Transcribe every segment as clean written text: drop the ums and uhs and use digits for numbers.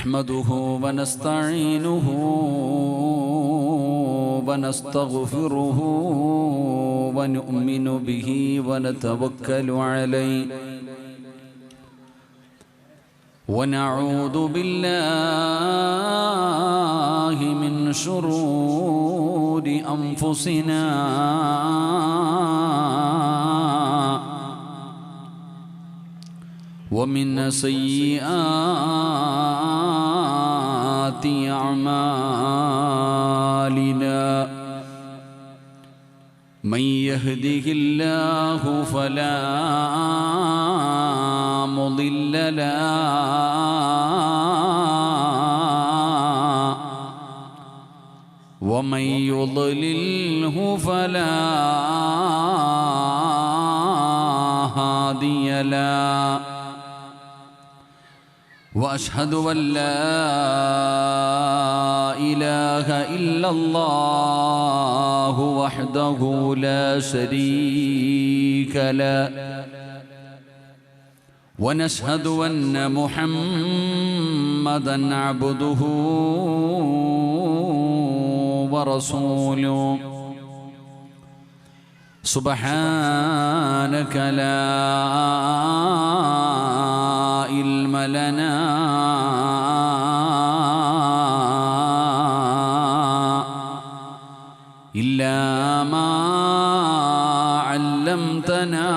نحمده ونستعينه ونستغفره ونؤمن به ونتوكل عليه ونعوذ بالله من شرور أنفسنا ومن سيئات أعمالنا من يهده الله فلا مضل له ومن يضلله فلا هادي له وأشهد أن لا إله إلا الله وحده لا شريك له ونشهد أن محمدًا عبده ورسوله سبحانك لا علم لنا إلا ما علمتنا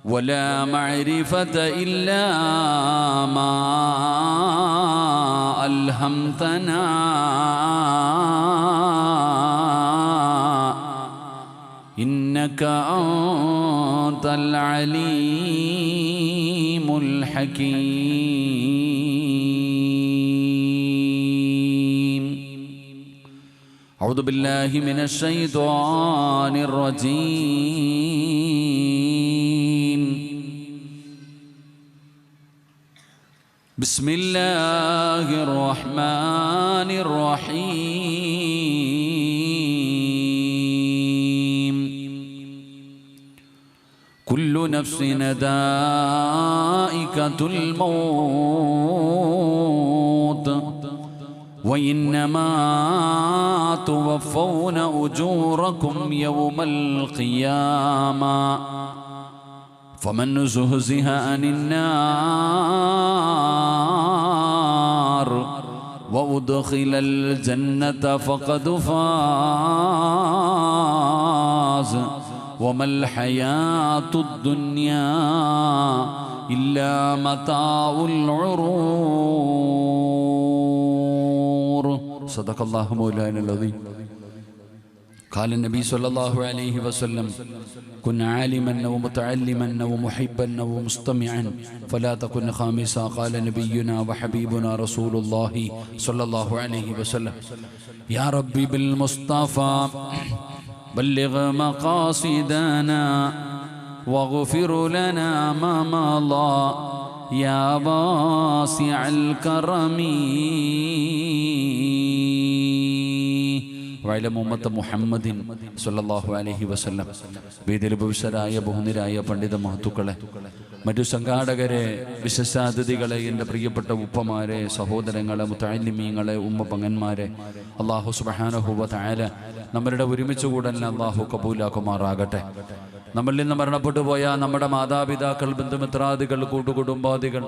ولا معرفة إلا ما ألهمتنا إنك أنت العليم الحكيم أعوذ بالله من الشيطان الرجيم بسم الله الرحمن الرحيم كل نفس ذائقة الموت وإنما توفون أجوركم يوم القيامة فمن زحزح عن النار وأدخل الجنة فقد فاز وما الحياة الدنيا إلا متاع الغرور صدق الله مولانا العظيم قال النبي صلى الله عليه وسلم كن عالما ومتعلما ومحبا ومستمعا فلا تكن خامسا قال نبينا وحبيبنا رسول الله صلى الله عليه وسلم يا ربي بالمصطفى بلغ مقاصدنا واغفر لنا ما مضى يا واسع الكرم وعلى أمة محمد صلى الله عليه وسلم വേദിയിൽ ഭവിഷ്യരായ ബഹുനിരായ പണ്ഡിത മഹത്തുക്കളെ, മറ്റു സംഘാടകരെ, വിശിഷ്ടാതിഥികളെ, എൻ്റെ പ്രിയപ്പെട്ട ഉപ്പമാരെ, സഹോദരങ്ങളെ, മുത്തഅല്ലിമീങ്ങളെ, ഉമ്മ പങ്ങന്മാരെ, അല്ലാഹു സുബ്ഹാനഹു വ തആല നമ്മളുടെ ഒരുമിച്ച് കൂടലിനെ അല്ലാഹു കബൂലാക്കുമാറാകട്ടെ. നമ്മളിൽ നിന്ന് മരണപ്പെട്ടു പോയ നമ്മുടെ മാതാപിതാക്കൾ, ബന്ധുമിത്രാദികൾ, കൂട്ടുകുടുംബാദികൾ,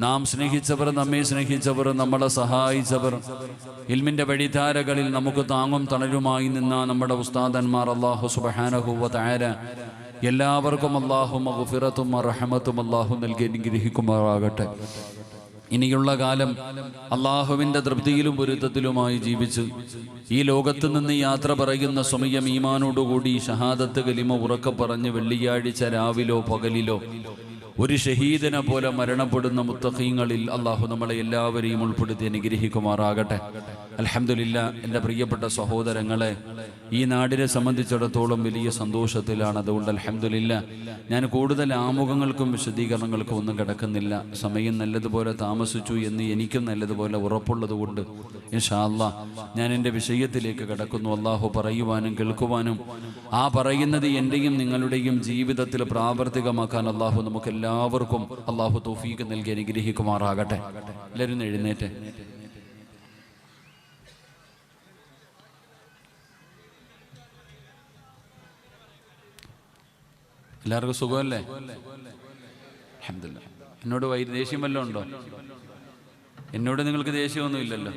നാം സ്നേഹിച്ചവർ, നമ്മെ സ്നേഹിച്ചവർ, നമ്മളെ സഹായിച്ചവർ, ഇൽമിൻ്റെ വഴിധാരകളിൽ നമുക്ക് താങ്ങും തണലുമായി നിന്ന നമ്മുടെ ഉസ്താദന്മാർ, അല്ലാഹു സുബ്ഹാനഹു വ തആല എല്ലാവർക്കും അല്ലാഹു മഗ്ഫിറത്തും റഹ്മത്തും അല്ലാഹു നൽകി അനുഗ്രഹിക്കുമാറാകട്ടെ. ഇനിയുള്ള കാലം അല്ലാഹുവിൻ്റെ തൃപ്തിയിലും പൊരുത്തത്തിലുമായി ജീവിച്ച് ഈ ലോകത്ത് നിന്ന് യാത്ര പറയുന്ന സമയം ഈമാനോടുകൂടി ഷഹാദത്ത് കലിമ ഉറക്കെ പറഞ്ഞ് വെള്ളിയാഴ്ച രാവിലോ പകലിലോ ഒരു ഷഹീദിനെ പോലെ മരണപ്പെടുന്ന മുത്തഖീങ്ങളിൽ അല്ലാഹു നമ്മളെ എല്ലാവരെയും ഉൾപ്പെടുത്തി അനുഗ്രഹിക്കുമാറാകട്ടെ. അൽഹംദുലില്ലാ, എൻ്റെ പ്രിയപ്പെട്ട സഹോദരങ്ങളെ, ഈ നാടിനെ സംബന്ധിച്ചിടത്തോളം വലിയ സന്തോഷത്തിലാണ്. അതുകൊണ്ട് അൽഹംദുലില്ലാ, ഞാൻ കൂടുതൽ ആമുഖങ്ങൾക്കും വിശദീകരണങ്ങൾക്കും ഒന്നും കിടക്കുന്നില്ല. സമയം നല്ലതുപോലെ താമസിച്ചു എന്ന് എനിക്കും നല്ലതുപോലെ ഉറപ്പുള്ളതുകൊണ്ട് ഇൻഷാ അല്ലാഹ് ഞാൻ എൻ്റെ വിഷയത്തിലേക്ക് കിടക്കുന്നു. അള്ളാഹു പറയുവാനും കേൾക്കുവാനും ആ പറയുന്നത് എൻ്റെയും നിങ്ങളുടെയും ജീവിതത്തിൽ പ്രാവർത്തികമാക്കാൻ അള്ളാഹു നമുക്കെല്ലാവർക്കും അള്ളാഹു തൗഫീഖ് നൽകി അനുഗ്രഹിക്കുമാറാകട്ടെ. എല്ലാവരും എഴുന്നേറ്റ്. എല്ലാവർക്കും സുഖമല്ലേ? അൽഹംദുലില്ലാ. എന്നോട് ദേഷ്യം വല്ലതും ഉണ്ടോ? എന്നോട് നിങ്ങൾക്ക് ദേഷ്യമൊന്നും ഇല്ലല്ലോ.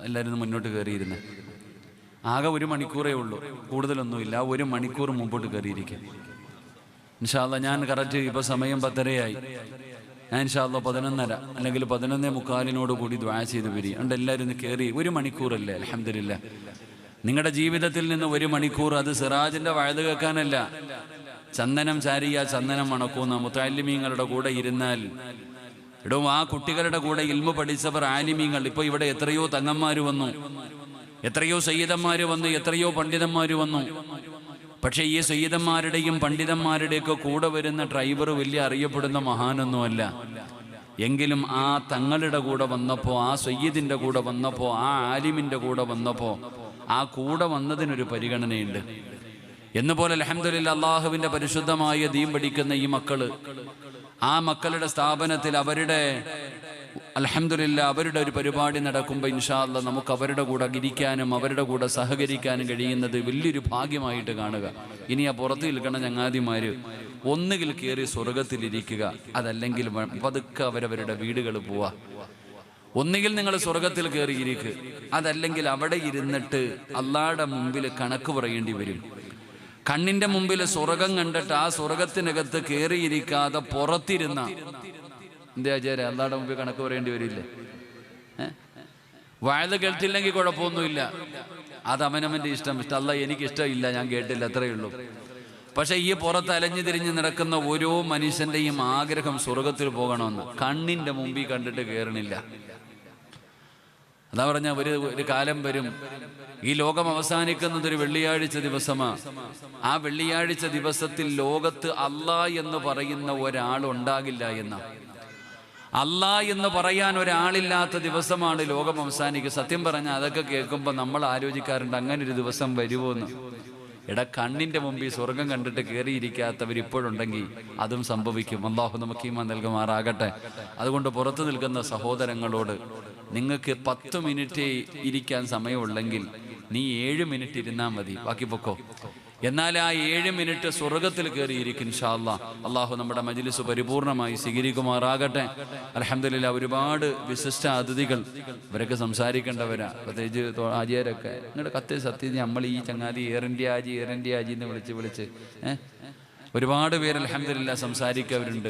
എല്ലാവരും മുന്നോട്ട് കയറിയിരുന്നേ. ആകെ 1 മണിക്കൂറേ ഉള്ളൂ, കൂടുതലൊന്നുമില്ല. 1 മണിക്കൂർ മുമ്പോട്ട് കയറിയിരിക്കുക. ഇൻഷാ അല്ലാഹ് ഞാൻ കറക്റ്റ് ഇപ്പോൾ സമയം 10:30 ഞാൻ ഇൻഷാ അല്ലാഹ് 11:30 അല്ലെങ്കിൽ 11:45 കൂടി ദുആ ചെയ്ത് വരിക. അതുകൊണ്ട് എല്ലാവരും ഒന്ന് കയറി. 1 മണിക്കൂറല്ലേ? അൽഹംദുലില്ലാ. നിങ്ങളുടെ ജീവിതത്തിൽ നിന്ന് 1 മണിക്കൂർ, അത് സിറാജിൻ്റെ വഅദ് കേൾക്കാനല്ല, ചന്ദനം ചാരിയ ചന്ദനം മണക്കുന്ന മുത്തഅല്ലിമീങ്ങളുടെ കൂടെ ഇരുന്നാൽ ആ കുട്ടികളുടെ കൂടെ ഇൽമു പഠിച്ചവർ ആലിമീങ്ങൾ. ഇപ്പോൾ ഇവിടെ എത്രയോ തങ്ങന്മാർ വന്നു, എത്രയോ സയ്യിദന്മാർ വന്നു, എത്രയോ പണ്ഡിതന്മാർ വന്നു. പക്ഷേ ഈ സയ്യിദന്മാരുടെയും പണ്ഡിതന്മാരുടെയൊക്കെ കൂടെ വരുന്ന ഡ്രൈവർ വലിയ അറിയപ്പെടുന്ന മഹാനൊന്നുമല്ല. എങ്കിലും ആ തങ്ങളുടെ കൂടെ വന്നപ്പോൾ, ആ സയ്യിദിൻ്റെ കൂടെ വന്നപ്പോൾ, ആ ആലിമിൻ്റെ കൂടെ വന്നപ്പോൾ, ആ കൂടെ വന്നതിനൊരു പരിഗണനയുണ്ട്. എന്നുപോലെ അൽഹംദുലില്ലാ, അള്ളാഹുവിൻ്റെ പരിശുദ്ധമായ ദീൻ പഠിക്കുന്ന ഈ മക്കള്, ആ മക്കളുടെ സ്ഥാപനത്തിൽ അവരുടെ അൽഹംദുലില്ലാ അവരുടെ ഒരു പരിപാടി നടക്കുമ്പോൾ ഇൻഷാ അല്ലാഹ് നമുക്ക് അവരുടെ കൂടെ ഇരിക്കാനും അവരുടെ കൂടെ സഹകരിക്കാനും കഴിയുന്നത് വലിയൊരു ഭാഗ്യമായിട്ട് കാണുക. ഇനി ആ പുറത്ത് നിൽക്കുന്ന ചങ്ങാതിമാർ ഒന്നുകിൽ കയറി സ്വർഗത്തിലിരിക്കുക, അതല്ലെങ്കിൽ പതുക്കെ അവരവരുടെ വീടുകൾ പോവുക. ഒന്നുകിൽ നിങ്ങൾ സ്വർഗത്തിൽ കയറിയിരിക്കുക, അതല്ലെങ്കിൽ അവിടെ ഇരുന്നിട്ട് അള്ളാഹുടെ മുമ്പിൽ കണക്ക് പറയേണ്ടി വരും. കണ്ണിന്റെ മുമ്പിൽ സ്വർഗം കണ്ടിട്ട് ആ സ്വർഗത്തിനകത്ത് കയറിയിരിക്കാതെ പുറത്തിരുന്ന എന്താ ആചാര്യ, അള്ളാഹുടെ മുമ്പിൽ കണക്ക് പറയേണ്ടി വരില്ലേ? വഅദ് കേട്ടില്ലെങ്കിൽ കുഴപ്പമൊന്നുമില്ല, അത് അവനവൻ്റെ ഇഷ്ടം. അല്ലാഹ് എനിക്കിഷ്ടമില്ല, ഞാൻ കേട്ടില്ല, അത്രയേ ഉള്ളൂ. പക്ഷെ ഈ പുറത്ത് അലഞ്ഞു തിരിഞ്ഞ് നടക്കുന്ന ഓരോ മനുഷ്യന്റെയും ആഗ്രഹം സ്വർഗത്തിൽ പോകണമെന്ന്. കണ്ണിന്റെ മുമ്പിൽ കണ്ടിട്ട് കയറണില്ല. അതാ പറഞ്ഞ ഒരു കാലം വരും, ഈ ലോകം അവസാനിക്കുന്നത് ഒരു വെള്ളിയാഴ്ച ദിവസമാണ്. ആ വെള്ളിയാഴ്ച ദിവസത്തിൽ ലോകത്ത് അല്ലാഹ് എന്ന് പറയുന്ന ഒരാൾ ഉണ്ടാകില്ല എന്ന, അല്ലാഹ് എന്ന് പറയാൻ ഒരാളില്ലാത്ത ദിവസമാണ് ലോകം അവസാനിക്കുക. സത്യം പറഞ്ഞാൽ അതൊക്കെ കേൾക്കുമ്പോൾ നമ്മൾ ആലോചിക്കാറുണ്ട്, അങ്ങനെ ഒരു ദിവസം വരുമോ എന്ന്. കണ്ണിന്റെ മുമ്പിൽ സ്വർഗം കണ്ടിട്ട് കയറിയിരിക്കാത്തവർ ഇപ്പോഴുണ്ടെങ്കിൽ അതും സംഭവിക്കും. അല്ലാഹു നമുക്ക് ഈമാൻ നൽകുമാറാകട്ടെ. അതുകൊണ്ട് പുറത്തു നിൽക്കുന്ന സഹോദരങ്ങളോട്, നിങ്ങൾക്ക് 10 മിനിറ്റ് ഇരിക്കാൻ സമയമുള്ളെങ്കിൽ നീ 7 മിനിറ്റ് ഇരുന്നാൽ മതി, ബാക്കി പൊക്കോ. എന്നാൽ ആ 7 മിനിറ്റ് സ്വർഗത്തിൽ കയറിയിരിക്കും ഇൻഷാ അല്ലാഹ്. അള്ളാഹു നമ്മുടെ മജ്ലിസ് പരിപൂർണമായി സ്വീകരിക്കുമാറാകട്ടെ. അൽഹംദുലില്ലാ, ഒരുപാട് വിശിഷ്ട അതിഥികൾ, ഇവരൊക്കെ സംസാരിക്കേണ്ടവരാ. പ്രത്യേകിച്ച് ആചാര്യരൊക്കെ നിങ്ങളുടെ കത്ത് സത്യം, നമ്മൾ ഈ ചങ്ങാതി എയർ ഇന്ത്യ ആജി എന്ന് വിളിച്ച് ഒരുപാട് പേര് അൽഹംദുലില്ലാ സംസാരിക്കവരുണ്ട്.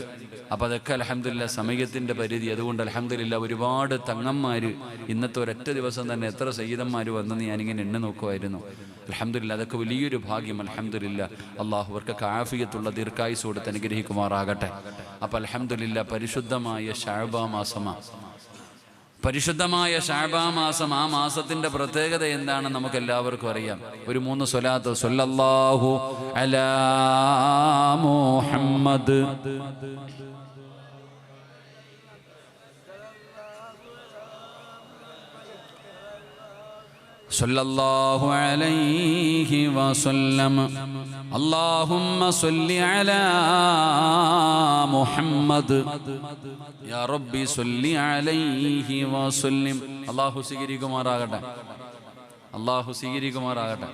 അപ്പോൾ അതൊക്കെ അൽഹംദുലില്ലാ സമയത്തിൻ്റെ പരിധി. അതുകൊണ്ട് അൽഹംദുലില്ലാ ഒരുപാട് തങ്ങന്മാർ, ഇന്നത്തെ ഒരൊറ്റ ദിവസം തന്നെ എത്ര സയ്യിദന്മാർ വന്നെന്ന് ഞാനിങ്ങനെ എണ്ണ നോക്കുമായിരുന്നു. അൽഹംദുലില്ലാ, അതൊക്കെ വലിയൊരു ഭാഗ്യം. അൽഹംദുലില്ലാ, അള്ളാഹു അവർക്ക് ആഫിയത്തുള്ള ദീർഘായുസ്സ് കൊടുത്ത് അനുഗ്രഹിക്കുമാറാകട്ടെ. അപ്പോൾ അൽഹംദുലില്ലാ, പരിശുദ്ധമായ ശഅബാൻ മാസമാണ്. പരിശുദ്ധമായ ശഅബാൻ മാസം, ആ മാസത്തിന്റെ പ്രത്യേകത എന്താണ് നമുക്ക് എല്ലാവർക്കും അറിയാം. ഒരു 3 സ്വലാത്ത്. സ്വല്ലല്ലാഹു അലാ മുഹമ്മദ്, സല്ലല്ലാഹു അലൈഹി വസല്ലം, അല്ലാഹുമ്മ സ്വല്ലി അലാ മുഹമ്മദ്, യാ റബ്ബി സ്വല്ലി അലൈഹി വസല്ലം. അല്ലാഹു സ്വീകരിക്കുമാറാകട്ടെ, അല്ലാഹു സ്വീകരിക്കുമാറാകട്ടെ.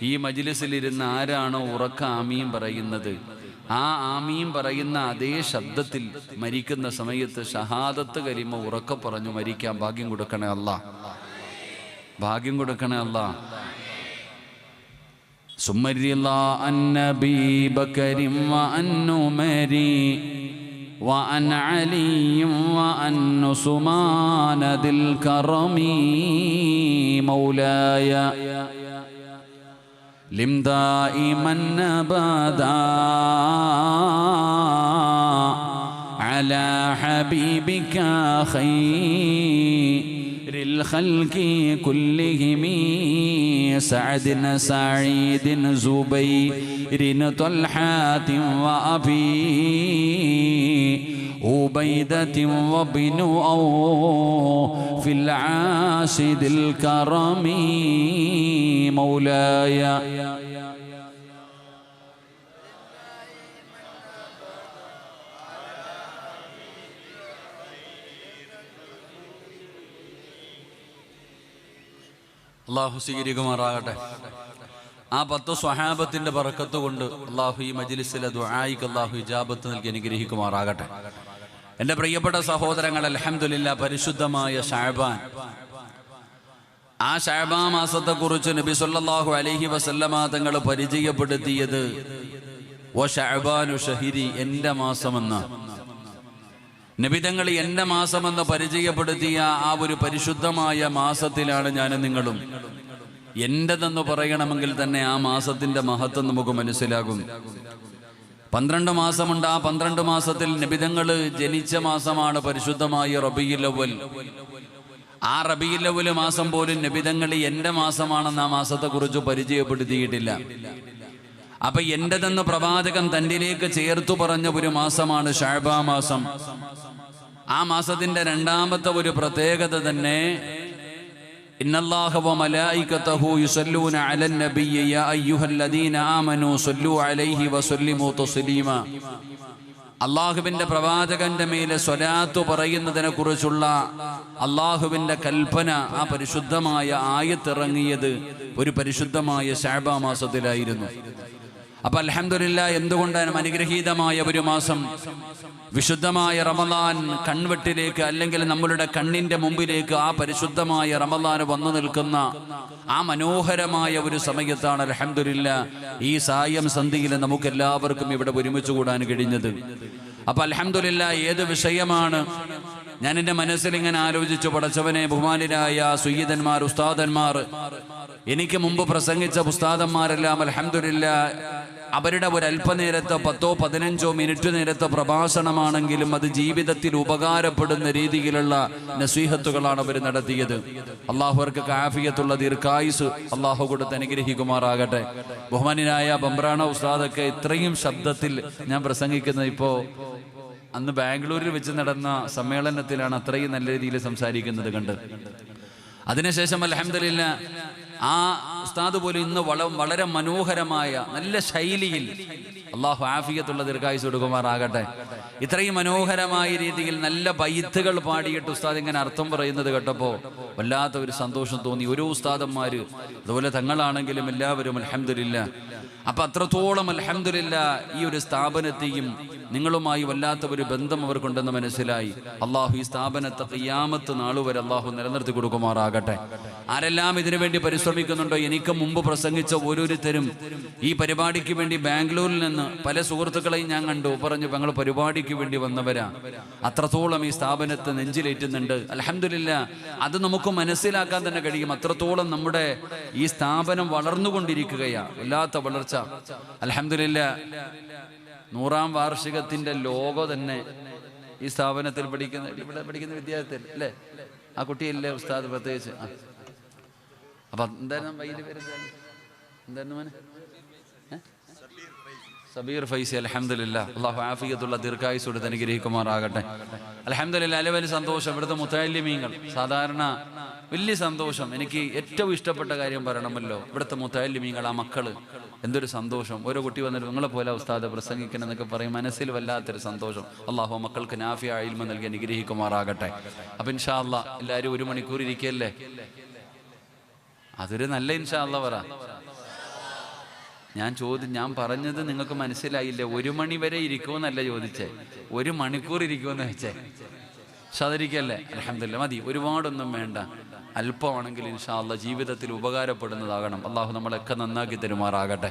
ഈ മജ്ലിസിലിരുന്ന് ആരാണോ ഉറക്ക ആമീൻ പറയുന്നത്, ആ ആമീൻ പറയുന്ന അതേ ശബ്ദത്തിൽ മരിക്കുന്ന സമയത്ത് ഷഹാദത്ത് കലിമ ഉറക്ക പറഞ്ഞു മരിക്കാൻ ഭാഗ്യം കൊടുക്കണേ അല്ലാഹ്, ഭാഗ്യം കൊടുക്കണേ അല്ലാഹ്. സുമ്മരില്ലാ അന്നബി ബക്കരിം വഅൻ ഉമരി വഅൻ അലിയും വഅൻ ഉസ്മാന ദിൽ കറമി മൗലായ ലിം ദായിമൻ അബദാ على حبيبك خير الخلق كلهم سعد سعيد زبير طلحة وأبي عبيدة وابن في العاشد الكرم مولاي അള്ളാഹു സ്വീകരിക്കുമാറാകട്ടെ. ആ 10 സ്വഹാബത്തിന്റെ ബറക്കത്ത് കൊണ്ട് അള്ളാഹു ഈ മജ്ലിസിലെ ദുആയിക്ക് അള്ളാഹു ഇജാബത്ത് നൽകി അനുഗ്രഹിക്കുമാറാകട്ടെ. എൻ്റെ പ്രിയപ്പെട്ട സഹോദരങ്ങൾ, അൽഹംദുലില്ലാ, പരിശുദ്ധമായ ശഅബാൻ, ആ ശഅബാൻ മാസത്തെക്കുറിച്ച് നബി സല്ലല്ലാഹു അലൈഹി വസല്ലമ തങ്ങൾ പരിചയപ്പെടുത്തിയത് വ ശഅബാനു ഷഹരി, എൻ്റെ മാസമെന്ന നബി തങ്ങൾ എൻ്റെ മാസമെന്ന് പരിചയപ്പെടുത്തിയ ആ ഒരു പരിശുദ്ധമായ മാസത്തിലാണ് ഞാനും നിങ്ങളും. എൻ്റെതെന്ന് പറയണമെങ്കിൽ തന്നെ ആ മാസത്തിന്റെ മഹത്വം നമുക്ക് മനസ്സിലാകും. 12 മാസമുണ്ട്. ആ 12 മാസത്തിൽ നബിതങ്ങൾ ജനിച്ച മാസമാണ് പരിശുദ്ധമായ റബീഉൽ അവ്വൽ. ആ റബീഉൽ അവ്വൽ മാസം പോലും നബിതങ്ങൾ എൻ്റെ മാസമാണെന്ന് ആ മാസത്തെക്കുറിച്ച് പരിചയപ്പെടുത്തിയിട്ടില്ല. അപ്പൊ എൻ്റെതെന്ന് പ്രവാചകൻ തന്നിലേക്ക് ചേർത്തു പറഞ്ഞ ഒരു മാസമാണ് ശഅബാൻ മാസം. ആ മാസത്തിന്റെ രണ്ടാമത്തെ ഒരു പ്രത്യേകത തന്നെ ഇന്നല്ലാഹ വ മലായികതഹു യുസല്ലൂന അലൻ നബിയ്യ യാ അയ്യുഹല്ലദീന ആമനൂ സ്വല്ലൂ അലൈഹി വസല്ലിമൂ തസ്ലീമാ. അള്ളാഹുവിന്റെ പ്രവാചകന്റെ മേലെ സ്വലാത്ത് പറയുന്നതിനെ കുറിച്ചുള്ള അള്ളാഹുവിന്റെ കൽപ്പന, ആ പരിശുദ്ധമായ ആയത്തിറങ്ങിയത് ഒരു പരിശുദ്ധമായ ശഅബാൻ മാസത്തിലായിരുന്നു. അപ്പൊ അൽഹംദുലില്ലാ, എന്തുകൊണ്ടാണ് അനുഗ്രഹീതമായ ഒരു മാസം, വിശുദ്ധമായ റമളാൻ കൺവെട്ടിലേക്ക് അല്ലെങ്കിൽ നമ്മളുടെ കണ്ണിന്റെ മുമ്പിലേക്ക് ആ പരിശുദ്ധമായ റമളാൻ വന്നു നിൽക്കുന്ന ആ മനോഹരമായ ഒരു സമയത്താണ് അൽഹംദുലില്ലാ ഈ സായം സന്ധിയിൽ നമുക്ക് എല്ലാവർക്കും ഇവിടെ ഒരുമിച്ച് കൂടാൻ കഴിഞ്ഞത്. അപ്പൊ അൽഹംദുലില്ലാ, ഏത് വിഷയമാണ് ഞാൻ എൻ്റെ മനസ്സിൽ ഇങ്ങനെ ആലോചിച്ചു. പടച്ചവനെ, ബഹുമാനിരായ സുയ്യിദന്മാർ, ഉസ്താദന്മാർ, എനിക്ക് മുമ്പ് പ്രസംഗിച്ച ഉസ്താദന്മാരെല്ലാം അൽഹംദുലില്ലാ അവരുടെ ഒരു അല്പനേരത്തെ 10-15 മിനിറ്റ് നേരത്തെ പ്രഭാഷണമാണെങ്കിലും അത് ജീവിതത്തിൽ ഉപകാരപ്പെടുന്ന രീതിയിലുള്ള നസീഹത്തുകളാണ് അവർ നടത്തിയത്. അള്ളാഹു അവർക്ക് ആഫിയത്തുള്ള ദീർഘായുസ് അള്ളാഹു കൊടുത്ത് അനുഗ്രഹിക്കുമാറാകട്ടെ. ബഹുമാനായ ബംബ്രാണ ഉസ്താദൊക്കെ ഇത്രയും ശബ്ദത്തിൽ ഞാൻ പ്രസംഗിക്കുന്നത് ഇപ്പോൾ അന്ന് ബാംഗ്ലൂരിൽ വെച്ച് നടന്ന സമ്മേളനത്തിലാണ് അത്രയും നല്ല രീതിയിൽ സംസാരിക്കുന്നത് കണ്ട്. അതിനുശേഷം അൽഹംദുലില്ലാ ആ ഉസ്താദ് പോലും ഇന്ന് വളരെ മനോഹരമായ നല്ല ശൈലിയിൽ അള്ളാഹു ആഫിയത്തുള്ള ദീർഘായുസ് കൊടുക്കുമാറാകട്ടെ. ഇത്രയും മനോഹരമായ രീതിയിൽ നല്ല ബൈത്തുകൾ പാടിയിട്ട് ഉസ്താദ് ഇങ്ങനെ അർത്ഥം പറയുന്നത് കേട്ടപ്പോൾ വല്ലാത്ത ഒരു സന്തോഷം തോന്നി. ഓരോ ഉസ്താദന്മാര് അതുപോലെ തങ്ങളാണെങ്കിലും എല്ലാവരും അൽഹംദുലില്ലാ. അപ്പൊ അത്രത്തോളം അൽഹംദുലില്ലാ ഈ ഒരു സ്ഥാപനത്തെയും നിങ്ങളുമായി വല്ലാത്ത ഒരു ബന്ധം അവർക്കുണ്ടെന്ന് മനസ്സിലായി. അള്ളാഹു ഈ സ്ഥാപനത്തെ ഖിയാമത്ത് നാളുവരെ അള്ളാഹു നിലനിർത്തി കൊടുക്കുമാറാകട്ടെ. ആരെല്ലാം ഇതിനു വേണ്ടി പരിശ്രമിക്കുന്നുണ്ടോ, എനിക്ക് മുമ്പ് പ്രസംഗിച്ച ഓരോരുത്തരും ഈ പരിപാടിക്ക് വേണ്ടി ബാംഗ്ലൂരിൽ നിന്ന് പല സുഹൃത്തുക്കളെയും ഞാൻ കണ്ടു. പറഞ്ഞു, ഞങ്ങൾ പരിപാടിക്ക് വേണ്ടി വന്നവരാ. അത്രത്തോളം ഈ സ്ഥാപനത്തെ നെഞ്ചിലേറ്റുന്നുണ്ട്. അൽഹംദുലില്ലാ, അത് നമുക്ക് മനസ്സിലാക്കാൻ തന്നെ കഴിയും. അത്രത്തോളം നമ്മുടെ ഈ സ്ഥാപനം വളർന്നുകൊണ്ടിരിക്കുകയാണ്, വല്ലാത്ത വളർച്ച. അൽഹംദുലില്ലാ, 100ാം വാർഷികത്തിന്റെ ലോഗോ തന്നെ ഈ സ്ഥാപനത്തിൽ ഇവിടെ പഠിക്കുന്ന വിദ്യാർത്ഥി അല്ലേ, ആ കുട്ടിയല്ലേ ഉസ്താദ് പ്രത്യേകിച്ച്. അപ്പൊ എന്തായിരുന്നു വൈദ്യ പേര്, എന്തായിരുന്നു മോനെ? സബീർ ഫൈസി. അൽഹംദുലില്ലാ, അല്ലാഹു ആഫിയത്തുള്ള ദീർഘായുസ് കൊടുത്ത് അനുഗ്രഹിക്കുമാറാകട്ടെ. അൽഹംദുലില്ലാ, വലിയ സന്തോഷം. ഇവിടുത്തെ മുത്തഅല്ലിമീങ്ങൾ സാധാരണ വലിയ സന്തോഷം. എനിക്ക് ഏറ്റവും ഇഷ്ടപ്പെട്ട കാര്യം പറയണമല്ലോ, ഇവിടുത്തെ മുത്തഅല്ലിമീങ്ങൾ, ആ മക്കള്, എന്തൊരു സന്തോഷം. ഓരോ കുട്ടി വന്നിട്ട് നിങ്ങളെ പോലെ ഉസ്താദ് പ്രസംഗിക്കണം എന്നൊക്കെ പറയും, മനസ്സിൽ വല്ലാത്തൊരു സന്തോഷം. അള്ളാഹു മക്കൾക്ക് നാഫിയ ഇൽമ നൽകി അനുഗ്രഹിക്കുമാറാകട്ടെ. അപ്പൊ ഇൻഷാ അല്ലാഹ് എല്ലാവരും 1 മണിക്കൂർ ഇരിക്കല്ലേ, അതൊരു നല്ല ഇൻഷാ അല്ലാഹ് പറ. ഞാൻ പറഞ്ഞത് നിങ്ങൾക്ക് മനസ്സിലായില്ലേ? 1 മണി വരെ ഇരിക്കുമെന്നല്ല ചോദിച്ചേ, 1 മണിക്കൂർ ഇരിക്കുമെന്ന് വെച്ചേ. സാധിക്കല്ലേ? അൽഹംദുലില്ലാ, മതി, ഒരുപാടൊന്നും വേണ്ട, അല്പമാണെങ്കിൽ ഇൻഷാ അല്ലാഹ് ജീവിതത്തിൽ ഉപകാരപ്പെടുന്നതാകണം. അള്ളാഹു നമ്മളൊക്കെ നന്നാക്കി തരുമാറാകട്ടെ.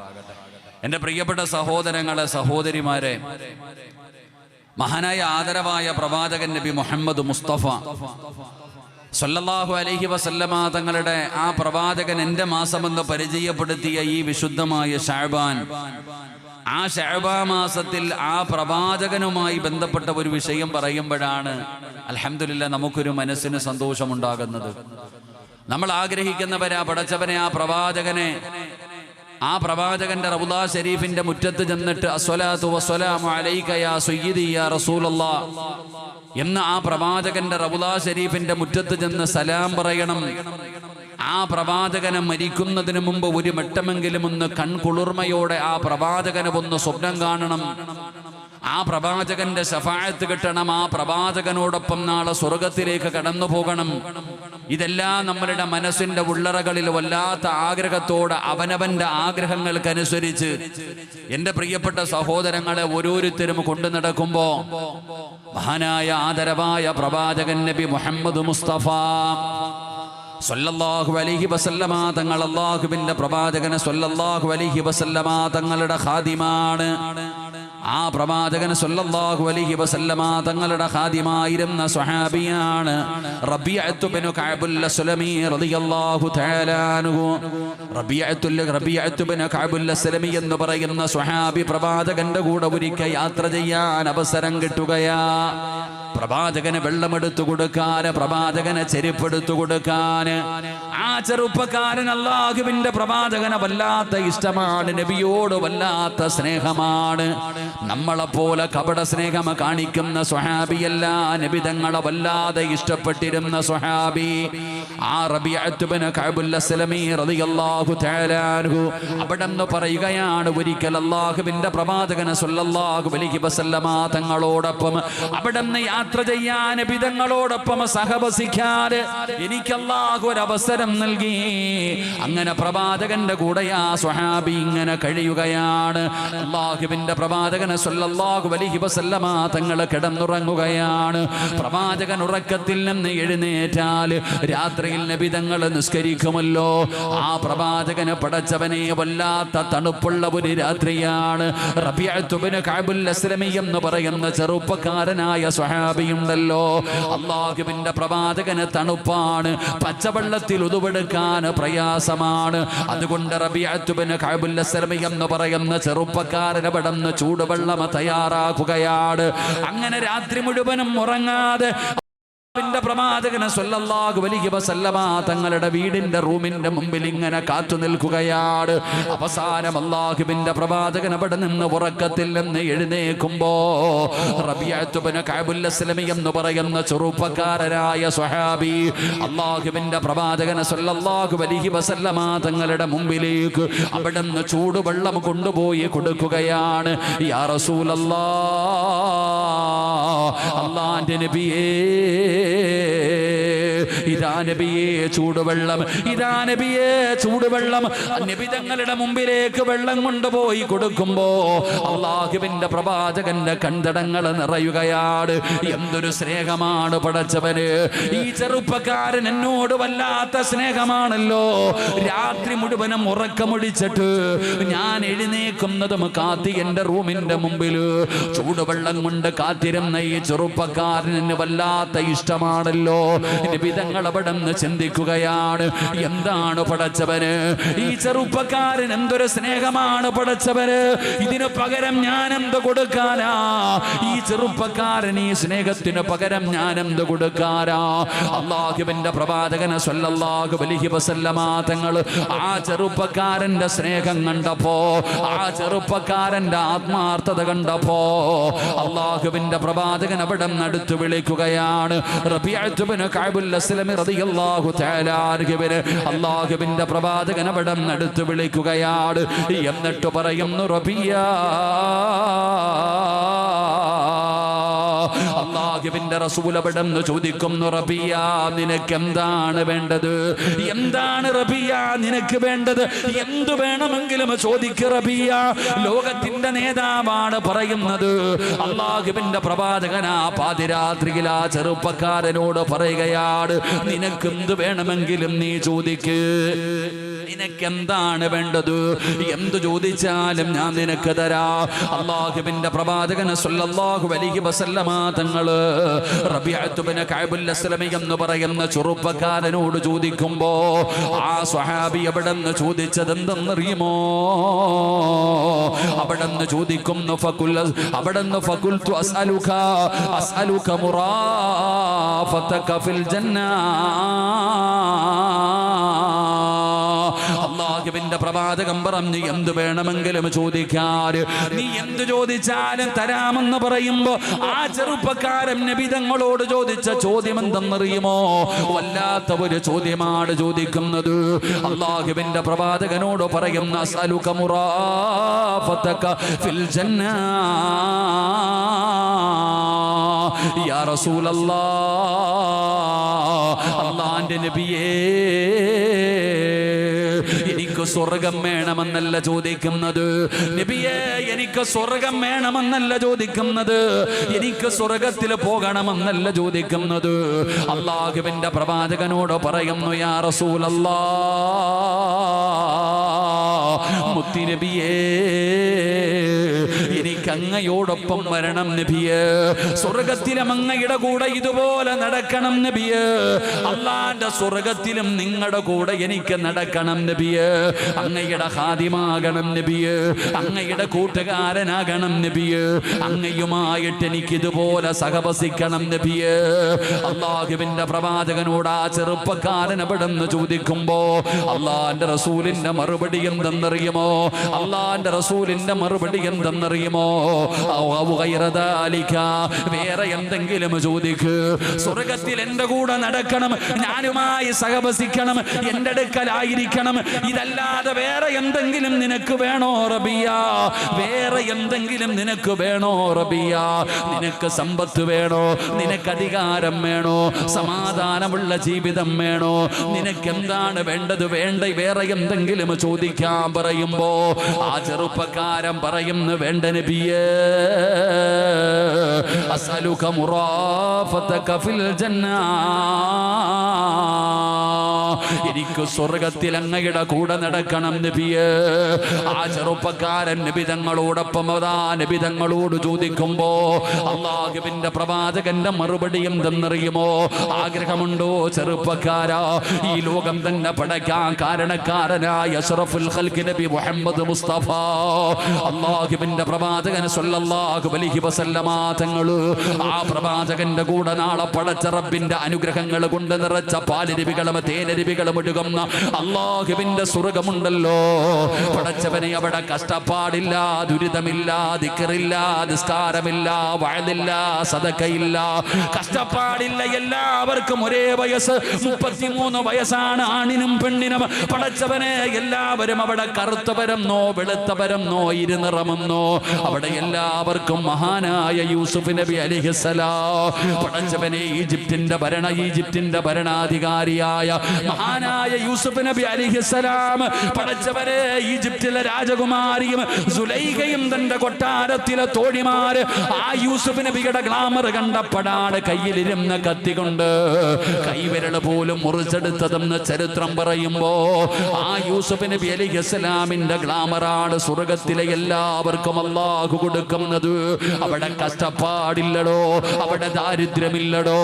എൻ്റെ പ്രിയപ്പെട്ട സഹോദരങ്ങളെ, സഹോദരിമാരെ, മഹാനായ ആദരവായ പ്രവാചകൻ നബി മുഹമ്മദ് മുസ്തഫ സല്ലല്ലാഹു അലൈഹി വസല്ലമ തങ്ങളുടെ ആ പ്രവാചകൻ എൻ്റെ മാസമെന്ന് പരിചയപ്പെടുത്തിയ ഈ വിശുദ്ധമായ ശഅബാൻ ആ ശഅബാൻ മാസത്തിൽ ആ പ്രവാചകനുമായി ബന്ധപ്പെട്ട ഒരു വിഷയം പറയുമ്പോഴാണ് അൽഹംദുലില്ലാ നമുക്കൊരു മനസ്സിന് സന്തോഷമുണ്ടാകുന്നത്. നമ്മൾ ആഗ്രഹിക്കുന്നവരാ പടച്ചവനെ ആ പ്രവാചകന്റെ റൗള ശരീഫിന്റെ മുറ്റത്ത് ചെന്നിട്ട് അസ്സലാത്തു വസ്സലാമു അലൈക യാ സയ്യിദി യാ റസൂലല്ലാഹ് എന്ന് ആ പ്രവാചകന്റെ റൗള ശരീഫിന്റെ മുറ്റത്ത് ചെന്ന് സലാം പറയണം. ആ പ്രവാചകനെ മരിക്കുന്നതിന് മുമ്പ് ഒരു വട്ടമെങ്കിലും ഒന്ന് കൺകുളിർമയോടെ ആ പ്രവാചകനെ ഒന്ന് സ്വപ്നം കാണണം. ആ പ്രവാചകന്റെ ശഫാഅത്ത് കിട്ടണം. ആ പ്രവാചകനോടൊപ്പം നാളെ സ്വർഗത്തിലേക്ക് കടന്നു പോകണം. ഇതെല്ലാം നമ്മളുടെ മനസ്സിന്റെ ഉള്ളറകളിൽ വല്ലാത്ത ആഗ്രഹത്തോടെ അവനവന്റെ ആഗ്രഹങ്ങൾക്കനുസരിച്ച് എന്റെ പ്രിയപ്പെട്ട സഹോദരങ്ങളെ ഓരോരുത്തരും കൊണ്ടു നടക്കുമ്പോ മഹാനായ ആദരവായ പ്രവാചകൻ നബി മുഹമ്മദ് മുസ്തഫ സല്ലല്ലാഹു അലൈഹി വസല്ലമ തങ്ങൾ അല്ലാഹുവിന്റെ പ്രവാചകൻ സല്ലല്ലാഹു അലൈഹി വസല്ലമ തങ്ങളുടെ ഖാദിമാണ്. ആ പ്രവാചകൻ സല്ലല്ലാഹു അലൈഹി വസല്ലമ തങ്ങളുടെ ഖാദിമായിരുന്ന സ്വഹാബിയാണ് റബീഅത്തു ബിൻ കഅബുൽ അസ്ലമി റളിയല്ലാഹു തആല അൻഹു. റബീഅത്തു ബിൻ കഅബുൽ അസ്ലമി എന്ന് പറയുന്ന സ്വഹാബി പ്രവാചകന്റെ കൂടെ ഒരിക്കൽ യാത്ര ചെയ്യാൻ അവസരം കിട്ടുകയാ. പ്രവാചകന് വെള്ളമെടുത്തു കൊടുക്കാൻ, പ്രവാചകന് ചെരുപ്പെടുത്തു കൊടുക്കാൻ. ആ ചെറുപ്പക്കാരൻ അല്ലാഹുവിന്റെ പ്രവാചകനെ വല്ലാത്ത ഇഷ്ടമാണ്, നബിയോട് വല്ലാത്ത സ്നേഹമാണ്. നമ്മളെപ്പോലെ കപട സ്നേഹം കാണിക്കുന്ന സ്വഹാബിയല്ല, നബി തങ്ങളെ വല്ലാതെ ഇഷ്ടപ്പെട്ടിരുന്ന സ്വഹാബി ആ റബീഅത്തു ബിൻ കഅബുൽ അസ്ലമി റളിയല്ലാഹു തആല അൻഹു അവിടെന്ന് പറയുകയാണ്, ഒരിക്കൽ അല്ലാഹുവിന്റെ പ്രവാചകൻ സല്ലല്ലാഹു അലൈഹി വസല്ലമ തങ്ങളോടൊപ്പം അവിടെന്ന് യാത്ര ചെയ്യാൻ, നബി തങ്ങളോടൊപ്പം സഹവസിക്കാൻ എനിക്ക് അല്ലാഹു ഒരു അവസരം നൽകി. അങ്ങനെ പ്രവാചകന്റെ കൂടെ ആ സ്വഹാബി ഇങ്ങനെ കഴിയുകയാണ്. അല്ലാഹുവിന്റെ പ്രവാചകൻ സല്ലല്ലാഹു അലൈഹി വസല്ലമ തങ്ങൾ കിടന്നുറങ്ങുകയാണ്. പ്രവാചകൻ ഉറക്കത്തിൽ നിന്ന് എഴുന്നേറ്റാൽ രാത്രിയിൽ നബി തങ്ങൾ നിസ്കരിക്കുമല്ലോ. ആ പ്രവാചകന് പടച്ചവനെ വല്ലാത്ത തണുപ്പുള്ള ഒരു രാത്രിയാണ്. റബീഅത്തു ബിൻ കഅബുൽ അസ്ലമി എന്ന് പറയുന്ന ചെറുപ്പക്കാരനായ സ്വഹാബിയുണ്ടല്ലോ, അല്ലാഹുവിന്റെ പ്രവാചകന് തണുപ്പാണ്, പച്ചവെള്ളത്തിൽ ഉതുവെടുക്കാൻ പ്രയാസമാണ്. അതുകൊണ്ട് റബീഅത്തു ബിൻ കഅബുൽ അസ്ലമി എന്ന് പറയുന്ന ചെറുപ്പക്കാരൻ അവിടുന്ന് ചൂടുവെള്ളം തയ്യാറാക്കുകയാണ്. അങ്ങനെ രാത്രി മുഴുവനും ഉറങ്ങാതെ പ്രവാചകൻ സല്ലല്ലാഹു അലൈഹി വസല്ലമ തങ്ങളുടെ വീടിന്റെ റൂമിന്റെ മുമ്പിൽ ഇങ്ങനെ കാത്തു നിൽക്കുകയാണ്. അവസാനം അല്ലാഹുവിന്റെ പ്രവാചകൻ അവിടെ നിന്ന് ഉറക്കത്തിൽ നിന്ന് എഴുന്നേൽക്കുമ്പോ റബീഅത്തു ബിൻ കഅബുൽ അസ്ലമി എന്ന് പറയുന്ന ചെറുപ്പക്കാരനായ സ്വഹാബി അല്ലാഹുവിന്റെ പ്രവാചകൻ സല്ലല്ലാഹു അലൈഹി വസല്ലമ തങ്ങളുടെ മുമ്പിലേക്ക് അവിടെ നിന്ന് ചൂടുവെള്ളം കൊണ്ടുപോയി കൊടുക്കുകയാണ്. യാ റസൂലല്ലാഹ്, അല്ലാഹുവിന്റെ നബിയേ, ഇതാ നബിയേ ചൂടുവെള്ളം, ഇതാ നബിയേ ചൂടുവെള്ളം. നബി തങ്ങളുടെ മുമ്പിലേക്ക് വെള്ളം കൊണ്ടുപോയി കൊടുക്കുമ്പോ അല്ലാഹുവിന്റെ പ്രവാചകന്റെ കൺതടങ്ങൾ നിറയുകയാണ്. എന്തൊരു സ്നേഹമാണ് പടച്ചവന്! ഈ ചെറുപ്പക്കാരൻ എന്നോട് വല്ലാത്ത സ്നേഹമാണല്ലോ. രാത്രി മുഴുവനും ഉറക്കമൊഴിച്ചിട്ട് ഞാൻ എഴുന്നേക്കുന്നതും കാത്തി എന്റെ റൂമിന്റെ മുമ്പിൽ ചൂടുവെള്ളം കൊണ്ട് കാത്തിരുന്ന ഈ ചെറുപ്പക്കാരന് വല്ലാത്ത ഇഷ്ടമാണല്ലോ. നബിതങ്ങൾ അവിടെ നിന്ന് ചിന്തിക്കുകയാണ്, എന്താണ് പടച്ചവന് ഈ ചെറുപ്പക്കാരൻ, എന്തൊരു സ്നേഹമാണ് പടച്ചവന്! ഇതിനു പകരം ഞാൻ എന്ത് കൊടുക്കാനാ? ഈ ചെറുപ്പക്കാരൻ ഈ സ്നേഹത്തിന് പകരം ഞാൻ എന്ത് കൊടുക്കാനാ? അല്ലാഹുവിന്റെ പ്രവാചകൻ സല്ലല്ലാഹു അലൈഹി വസല്ലമ തങ്ങൾ ആ ചെറുപ്പക്കാരന്റെ സ്നേഹം കണ്ടപ്പോ, ആ ചെറുപ്പക്കാരന്റെ ആത്മാർത്ഥത കണ്ടപ്പോ അല്ലാഹുവിന്റെ പ്രവാചകൻ അവിടെ അടുത്ത് വിളിക്കുകയാണ്. റബീഅത്തു ബിൻ കഅബുൽ അസ്ലമി റളിയല്ലാഹു തആല അൻഹുവിനെ അല്ലാഹുവിന്റെ പ്രവാചകൻ അവിടെ അടുത്ത് വിളിക്കുകയാണ്. എന്നിട്ട് പറയുന്നു, റബീഅ, അല്ലാഹുവിന്റെ റസൂൽ അവിടെ ചോദിക്കുന്നു, റബീഅ നിനക്ക് എന്താണ് വേണ്ടത്? എന്താണ് റബീഅ നിനക്ക് വേണ്ടത്? എന്തു വേണമെങ്കിലും ചോദിക്ക് റബീഅ. ലോകത്തിന്റെ നേതാവാണ് പറയുന്നത്. അല്ലാഹുവിന്റെ പ്രവാചകൻ ആ പാതിരാത്രിയിൽ ആ ചെറുപ്പക്കാരനോട് പറയുകയാണ്, നിനക്ക് എന്ത് വേണമെങ്കിലും നീ ചോദിക്ക്. നിനക്കെന്താണ് വേണ്ടത്? എന്തു ചോദിച്ചാലും ഞാൻ നിനക്ക് തരാ. അല്ലാഹുവിന്റെ പ്രവാചകൻ സല്ലല്ലാഹു അലൈഹി വസല്ലമ തങ്ങള് റബീഅത്ത് ഇബ്നു കഅബുൽ അസ്ലമി എന്ന് പറയുന്ന ചെറുപ്പക്കാരനോട് ചോദിക്കുമ്പോ ആ സ്വഹാബി അവിടെന്ന് ചോദിച്ചത് എന്തെന്നറിയുമോ? അവിടെന്ന് ചോദിക്കുന്നു ഫഖുൽതു അസ്അലുക മുറാഫതക ഫിൽ ജന്ന. അല്ലാഹുവിന്റെ പ്രവാചകൻ പറഞ്ഞു, എന്ത് വേണമെങ്കിലും ചോദിക്കാൻ, നീ എന്ത് ചോദിച്ചാലും തരാമെന്ന് പറയുമ്പോ ആ ചെറുപ്പക്കാരൻ നബി തങ്ങളോട് ചോദിച്ച ചോദ്യം എന്തെന്നറിയുമോ? വല്ലാത്ത ഒരു ചോദ്യമാണ് ചോദിക്കുന്നത്. അല്ലാഹുവിന്റെ പ്രവാചകനോട് പറയുന്ന അസ്അലുക മുറാഫതക ഫിൽ ജന്ന. യാ റസൂലല്ലാഹ്, അല്ലാഹുവിന്റെ നബിയേ, എനിക്ക് സ്വർഗം വേണമെന്നല്ല ചോദിക്കുന്നത് നബിയേ, എനിക്ക് സ്വർഗം വേണമെന്നല്ല ചോദിക്കുന്നത്, എനിക്ക് സ്വർഗത്തിൽ പോകണമെന്നല്ല ചോദിക്കുന്നത്. അല്ലാഹുവിന്റെ പ്രവാചകനോട് പറയുന്നു, യാ റസൂലല്ലാഹ്, മുത്തി നബിയേ, എനിക്ക് അങ്ങയോടൊപ്പം വരണം നബിയേ, സ്വർഗത്തിലും അങ്ങയുടെ കൂടെ ഇതുപോലെ നടക്കണം നബിയേ, അല്ലാഹുവിന്റെ സ്വർഗത്തിലും നിങ്ങളുടെ കൂടെ എനിക്ക് നടക്കണം നബിയേ, അങ്ങയുടെ ഖാദിമാകണം നബിയേ, അങ്ങയുടെ കൂട്ടുകാരനാകണം നബിയേ, അങ്ങയുമായിട്ട് എനിക്ക് ഇതുപോലെ സഹവസിക്കണം നബിയേ. അല്ലാഹുവിന്റെ പ്രവാചകനോട് ആ ചെറുപ്പക്കാരൻ അവിടെന്ന് ചോദിക്കുമ്പോ അല്ലാഹുവിന്റെ റസൂലിന്റെ മറുപടി എന്തെന്നറിയുമോ? അല്ലാഹുവിന്റെ റസൂലിന്റെ മറുപടി എന്തെന്നറിയുമോ? വേറെ എന്തെങ്കിലും ചോദിക്ക്, സ്വർഗത്തിൽ എന്റെ കൂടെ നടക്കണം, ഞാനുമായി സഹവസിക്കണം, എന്റെ അടുക്കലായിരിക്കണം, ഇതല്ലാതെ വേറെ എന്തെങ്കിലും നിനക്ക് വേണോ റബിയ? വേറെ എന്തെങ്കിലും നിനക്ക് വേണോ റബിയ? നിനക്ക് സമ്പത്ത് വേണോ? നിനക്ക് അധികാരം വേണോ? സമാധാനമുള്ള ജീവിതം വേണോ? നിനക്ക് എന്താണ് വേണ്ടത്? വേണ്ട വേറെ എന്തെങ്കിലും ചോദിക്കാൻ പറയുമ്പോ ആ ചെറുപ്പക്കാരൻ പറയുന്നു, വേണ്ട നബിയേ, അസ്അലുക മുറാഫതക ഫിൽ ജന്ന. എനിക്ക് സ്വർഗത്തിൽ അങ്ങയുടെ കൂടെ നടക്കണം നബിയേ. ആ ചെറുപ്പക്കാരൻ നബി തങ്ങളോടൊപ്പം അതാ നബി തങ്ങളോട് ചോദിക്കുമ്പോ അല്ലാഹുവിന്റെ പ്രവാചകന്റെ മറുപടി എന്തെന്നറിയുമോ? ആഗ്രഹമുണ്ടോ ചെറുപ്പക്കാരാ? ഈ ലോകം തന്നെ പടയ്ക്കാൻ കാരണക്കാരനായ അഷ്റഫുൽ ഖൽഖ് നബി മുഹമ്മദ് മുസ്തഫ അല്ലാഹുവിന്റെ പ്രവാചകൻ സല്ലല്ലാഹു അലൈഹി വസല്ലമ തങ്ങള് ആ പ്രവാചകന്റെ കൂടെ നാളെ പടച്ച റബ്ബിന്റെ അനുഗ്രഹങ്ങൾ കൊണ്ട് നിറച്ച പാലരുവികളും തേനരുവികളും ഒഴുകുന്ന അല്ലാഹുവിന്റെ സ്വർഗമുണ്ടല്ലോ. പടച്ചവനെ, അവിടെ കഷ്ടപ്പാടില്ല, ദുരിതമില്ല, ദിക്റില്ല, നിസ്കാരമില്ല, വഅദില്ല, സദഖയില്ല, കഷ്ടപ്പാടില്ല. എല്ലാവർക്കും ഒരേ വയസ്സ്, 33 വയസ്സാണ് ആണിനും പെണ്ണിനും. പടച്ചവനെ, എല്ലാവരും അവിടെ കറുത്തവരെന്നോ വെളുത്തവരെന്നോ ഇരുനിറമെന്നോ അവിടെ എല്ലാവർക്കും മഹാനായ യൂസുഫ് നബി അലൈഹിസ്സലാം. പടച്ചവനെ, ഈജിപ്തിന്റെ ഭരണാധികാരിയായ മഹാനായ യൂസുഫ് നബി അലൈഹിസ്സലാം, പടച്ചവരെ, ഈജിപ്തിലെ രാജകുമാരിയും സുലൈഖയും തന്റെ കൊട്ടാരത്തിലെ തോഴിമാര് ആ യൂസുഫ് നബിയുടെ ഗ്ലാമർ കണ്ടപ്പോഴാണ് കയ്യിലിരുന്ന കത്തി കൊണ്ട് കൈവിരൽ പോലും മുറിച്ചെടുത്തതെന്ന് ചരിത്രം പറയുമ്പോ ആ യൂസുഫ് നബി അലൈഹിസ്സലാമിന്റെ ഗ്ലാമറാണ് സ്വർഗത്തിലെ എല്ലാവർക്കും അല്ലാഹു കൊടുക്കുന്നത്. അവിടെ കഷ്ടപ്പാടില്ലടോ, അവിടെ ദാരിദ്ര്യമില്ലടോ,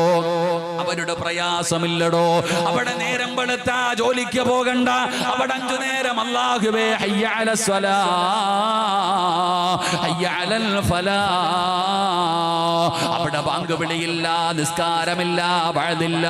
അവരുടെ പ്രയാസമില്ലടോ, അവിടെ നേരം വെളുത്താ ജോലിക്ക് പോകണ്ട, അവിടെ 5 നേരം അല്ലാഹുവേ ഹയ്യ അലസ് സ്വലാ ഹയ്യ അലൽ ഫലാ. അവിടെ ബാങ്ക് വിളിയില്ല, നിസ്കാരമില്ല, വഅദില്ല.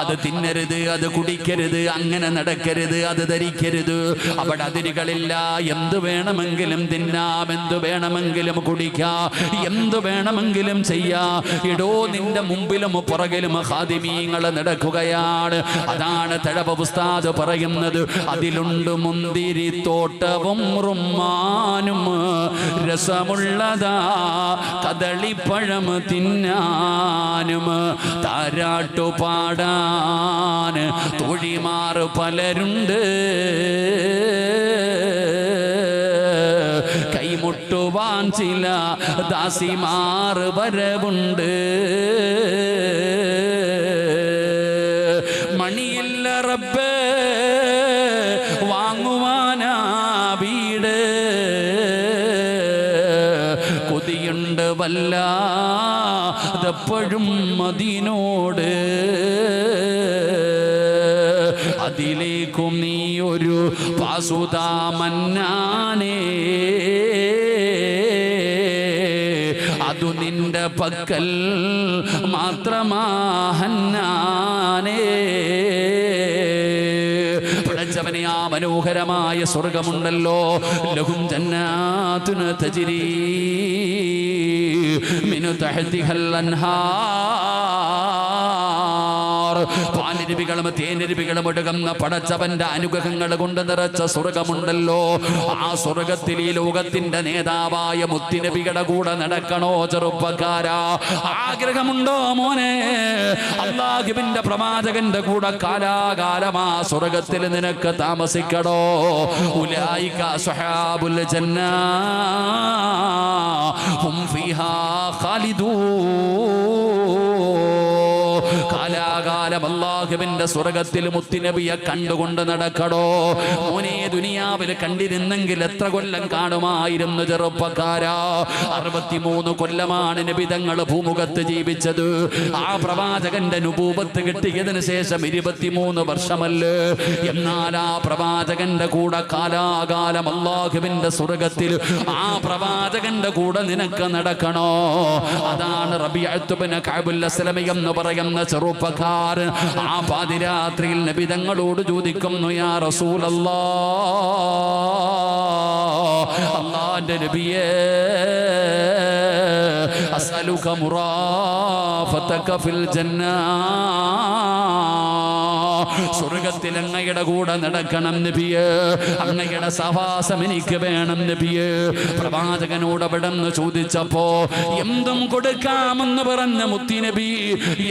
അത് തിന്നരുത്, അത് കുടിക്കരുത്, അങ്ങനെ നടക്കരുത്, അത് ധരിക്കരുത്. അവിടെ അതിരുകളില്ല. എന്ത് വേണമെങ്കിലും തിന്നാം, എന്ത് വേണമെങ്കിലും കുടിക്കാം, എന്ത് വേണമെങ്കിലും ചെയ്യാം. ഇടോ, നിന്റെ മുമ്പിലും പുറകിലും ഖാദിമീങ്ങൾ നടക്കുകയാണ്. അതാണ് തഴവ ഉസ്താദ് പറയുന്നത്, അതിലുണ്ട് മുന്തിരിത്തോട്ടവും റുമ്മാനും രസമുള്ളതാ കദളിപ്പഴം തിന്നാനും താരാട്ടു പാടാൻ തൊഴിമാർ പലരുണ്ട്, കൈമുട്ടുവാൻ ചില ദാസിമാർ വരവുണ്ട്. മണിയില്ല റബ്ബേ, വാങ്ങു വല്ലാതെപ്പോഴും അതിനോട് അതിലേക്കും നീ ഒരു പാസുതാ മന്നാനേ അതു നിന്റെ പക്കൽ മാത്രമാഹന്നാനേ പടച്ചവനെ ആ മനോഹരമായ സ്വർഗമുണ്ടല്ലോ ലഹും ജന്നാതുൻ തജ്രീ മിൻ തഹ്തിഹൽ അൻഹാർ പാലരുവികളും തേനരുവികളും ഒഴുകുന്ന പടച്ചവന്റെ അനുഗ്രഹങ്ങൾ കൊണ്ട് നിറച്ച സ്വർഗമുണ്ടല്ലോ ആ സ്വർഗത്തിൽ ഈ ലോകത്തിന്റെ നേതാവായ മുത്തുനബിയുടെ കൂടെ നടക്കണോ ചെറുപ്പക്കാരാ ആഗ്രഹമുണ്ടോ മോനെ അല്ലാഹുവിന്റെ പ്രവാചകന്റെ കൂടെ കാലാകാലം ആ സ്വർഗത്തിൽ നിനക്ക് താമസിക്കണോ ഉലൈക അസ്ഹാബുൽ ജന്ന ഹും ഫീഹാ ഖാലിദൂൻ കാലാകാലം അല്ലാഹുവിന്റെ സ്വർഗത്തിൽ മുത്തുനബിയെ കണ്ടുകൊണ്ട് നടക്കടോ മോനെ ദുനിയാവിൽ കണ്ടിരുന്നെങ്കിൽ എത്ര കൊല്ലം കാണുമായിരുന്നു ചെറുപ്പക്കാരാ 63 കൊല്ലമാണ് നബി തങ്ങൾ ഭൂമുഖത്ത് ജീവിച്ചത് ആ പ്രവാചകന്റെ നുബൂവത്ത് കിട്ടിയതിനു ശേഷം 23 വർഷമല്ലേ എന്നാൽ ആ പ്രവാചകന്റെ കൂടെ കാലാകാലം അല്ലാഹുവിന്റെ സ്വർഗത്തിൽ ആ പ്രവാചകന്റെ കൂടെ നിനക്ക് നടക്കണോ അതാണ് റബീഅത്ത് ഇബ്നു കഅബുൽ അസ്ലമി എന്ന് പറയുന്ന ചെറുപ്പക്കാരൻ ആ പാതിരാത്രിയിൽ നബി തങ്ങളോട് ചോദിക്കുന്നു യാ റസൂലല്ലാഹ് അല്ലാഹുവിന്റെ നബിയേ അസ്അലുക മുറാഫതക ഫിൽ ജന്ന സ്വർഗത്തിൽ അങ്ങയുടെ കൂടെ നടക്കണം നബിയേ അങ്ങയുടെ സഹവാസം എനിക്ക് വേണം നബിയേ പ്രവാചകനോട് അവിടെന്ന് ചോദിച്ചപ്പോ എന്തും കൊടുക്കാമെന്ന് പറഞ്ഞ മുത്തുനബി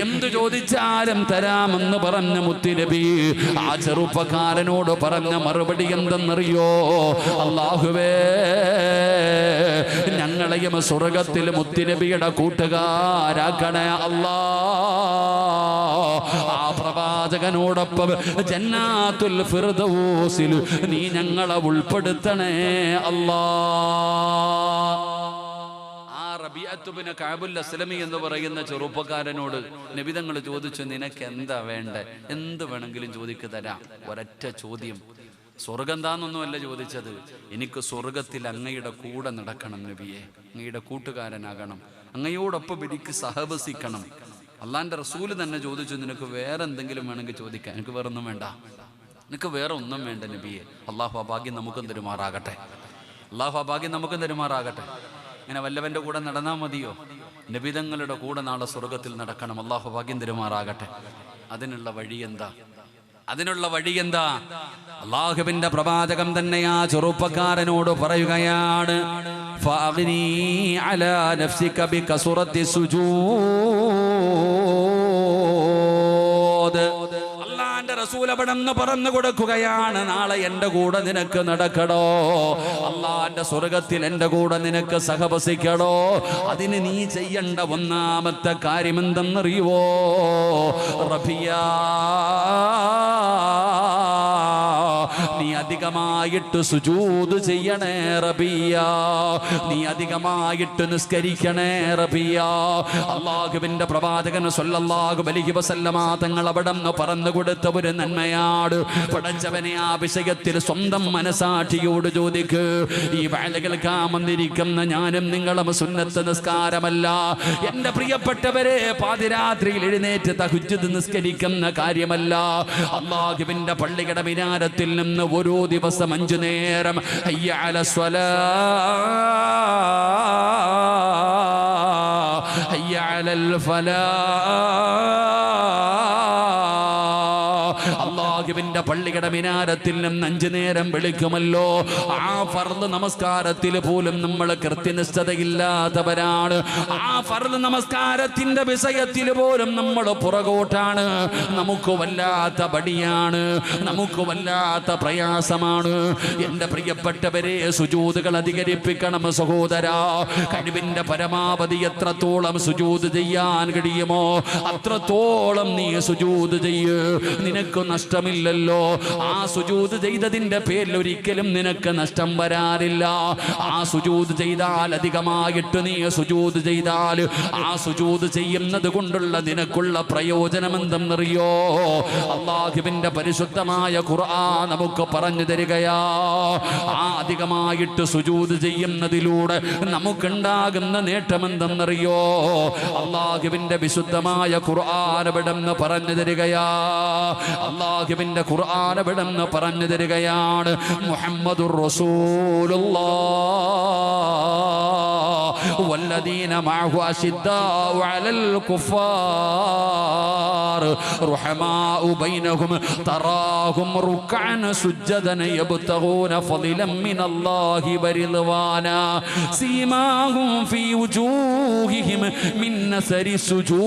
എന്തു ചോദിച്ചാലും തരാമെന്ന് പറഞ്ഞ മുത്തുനബി ആ ചെറുപ്പക്കാരനോട് പറഞ്ഞ മറുപടി എന്തെന്നറിയോ അല്ലാഹുവേ ഞങ്ങളെയും സ്വർഗത്തിൽ മുത്തുനബിയുടെ കൂട്ടുകാരാക്കണേ അല്ലാ ആ പ്രവാചകനോടൊപ്പം ജന്നാത്തുൽ ഫിർദൗസിൽ നീ ഞങ്ങളെ ഉൾപ്പെടുത്തണേ അല്ലാ റബീഅത്ത് ഇബ്നു കഅബുൽ അസ്ലമി എന്ന് പറയുന്ന ചെറുപ്പക്കാരനോട് നബി തങ്ങൾ ചോദിച്ചു നിനക്ക് എന്താ വേണ്ടേ എന്ത് വേണമെങ്കിലും ചോദിക്ക് തരാം ഒരൊറ്റ ചോദ്യം സ്വർഗം എന്താണെന്നൊന്നുമല്ല ചോദിച്ചത് എനിക്ക് സ്വർഗത്തിൽ അങ്ങയുടെ കൂടെ നടക്കണം നബിയെ അങ്ങയുടെ കൂട്ടുകാരനാകണം അങ്ങയോടൊപ്പം എനിക്ക് സഹവസിക്കണം അള്ളാന്റെ റസൂല് തന്നെ ചോദിച്ചു നിനക്ക് വേറെ എന്തെങ്കിലും വേണമെങ്കിൽ ചോദിക്കാം എനിക്ക് വേറെ ഒന്നും വേണ്ട നിനക്ക് വേറെ ഒന്നും വേണ്ട നബിയെ അള്ളാഹു ആ ഭാഗ്യം നമുക്കും തരുമാറാകട്ടെ അള്ളാഹു ആ ഭാഗ്യം നമുക്കും തരുമാറാകട്ടെ ഇങ്ങനെ വല്ലവന്റെ കൂടെ നടന്നാൽ മതിയോ നബിതങ്ങളുടെ കൂടെ നാളെ സ്വർഗത്തിൽ നടക്കണം അള്ളാഹു ഭാഗ്യം തരുമാറാകട്ടെ അതിനുള്ള വഴി എന്താ അള്ളാഹുവിന്റെ പ്രവാചകം തന്നെ ആ ചെറുപ്പക്കാരനോട് പറയുകയാണ് ഫഅഗ്നി അലാ നഫ്സിക ബികസുറത്തി സുജൂദ് റസൂൽ അവിടെന്ന് പറഞ്ഞു കൊടുക്കുകയാണ് നാളെ എന്റെ കൂടെ നിനക്ക് നടക്കണോ അള്ളാന്റെ സ്വർഗത്തിൽ എന്റെ കൂടെ നിനക്ക് സഹവസിക്കണോ അതിന് നീ ചെയ്യേണ്ട ഒന്നാമത്തെ കാര്യം എന്തെന്നറിയുവോ റബിയാ നീ അധികമായിട്ട് സുജൂദ് ചെയ്യണേ റബിയാ നീ അധികമായിട്ട് നിസ്കരിക്കണേ റബിയാ അല്ലാഹുവിന്റെ പ്രവാചകൻ സ്വല്ലല്ലാഹു അലൈഹി വസല്ലമ തങ്ങൾ അവിടെന്ന് പറഞ്ഞു കൊടുത്ത ഒരു നന്മയാണ് പടച്ചവനെ ആ വിഷയത്തിൽ സ്വന്തം മനസാക്ഷിയോട് ചോദിക്ക് ഈ വാഴ കേൾക്കാൻ വന്നിരിക്കുന്ന ഞാനും നിങ്ങളും സുന്നത്ത് നിസ്കാരമല്ല എന്റെ പ്രിയപ്പെട്ടവരെ പാതിരാത്രിയിൽ എഴുന്നേറ്റ് തഹജ്ജുദ് നിസ്കരിക്കുന്ന കാര്യമല്ല അല്ലാഹുവിന്റെ പള്ളിയുടെ മിനാരത്തിൽ നിന്ന് ഓരോ ദിവസം 5 നേരം ഹയ്യ അലസ് സ്വലാഹ് ഹയ്യ അലൽ ഫലാഹ് അല്ലാഹുവിന്റെ പള്ളിയുടെ മിനാരത്തിൽ നിന്ന് 5 നേരം വിളിക്കുമല്ലോ ആ ഫർദ് നമസ്കാരത്തിൽ പോലും നമ്മൾ കൃത്യനിഷ്ഠതയില്ലാത്തവരാണ് ആ ഫർദ് നമസ്കാരത്തിന്റെ വിഷയത്തിൽ പോലും നമ്മൾ പുറകോട്ടാണ് നമുക്ക് വല്ലാത്ത പടിയാണ് നമുക്ക് വല്ലാത്ത പ്രയാസമാണ് എന്റെ പ്രിയപ്പെട്ടവരെ സുജൂദുകൾ അധികരിപ്പിക്കണം സഹോദരാ കഴിവിന്റെ പരമാവധി എത്രത്തോളം സുജൂദ് ചെയ്യാൻ കഴിയുമോ അത്രത്തോളം നീ സുജൂദ് ചെയ്യ് നിനക്ക് നഷ്ടമില്ല നഷ്ടമില്ലല്ലോ. ആ സുജൂദ് ചെയ്തതിന്റെ പേരിൽ ഒരിക്കലും നിനക്ക് നഷ്ടം വരാറില്ല. ആ സുജൂദ് ചെയ്താൽ അധികമായിട്ട് നീ സുജൂദ് ചെയ്താൽ ആ സുജൂദ് ചെയ്യുന്നത് കൊണ്ടുള്ള നിനക്കുള്ള പ്രയോജനം എന്തെന്നറിയോ? അല്ലാഹുവിന്റെ പരിശുദ്ധമായ ഖുർആൻ നമുക്ക് പറഞ്ഞു തരികയാ. ആ അധികമായിട്ട് സുജൂദ് ചെയ്യുന്നതിലൂടെ നമുക്കുണ്ടാകുന്ന നേട്ടം എന്തെന്നറിയോ? അല്ലാഹുവിന്റെ വിശുദ്ധമായ ഖുർആൻ ഇവിടെന്ന് പറഞ്ഞു തരികയാ. അല്ലാഹുവിന്റെ ഖുർആൻ ഇവിടെന്ന് പറഞ്ഞു തരികയാണ്. മുഹമ്മദുർ റസൂലുള്ളാഹ് വല്ലദീന മഅഹു അശിദ്ദാഉ അലൽ കുഫാർ റഹമാഉ ബൈനഹും തറാഹും റുക്അൻ സുജ്ജദൻ യബ്തഗൂന ഫളിലൻ മിനല്ലാഹി വറിദ്വാനാ സീമാഹും ഫീ വുജൂഹിഹിം മിൻ നസരി സുജൂദ്.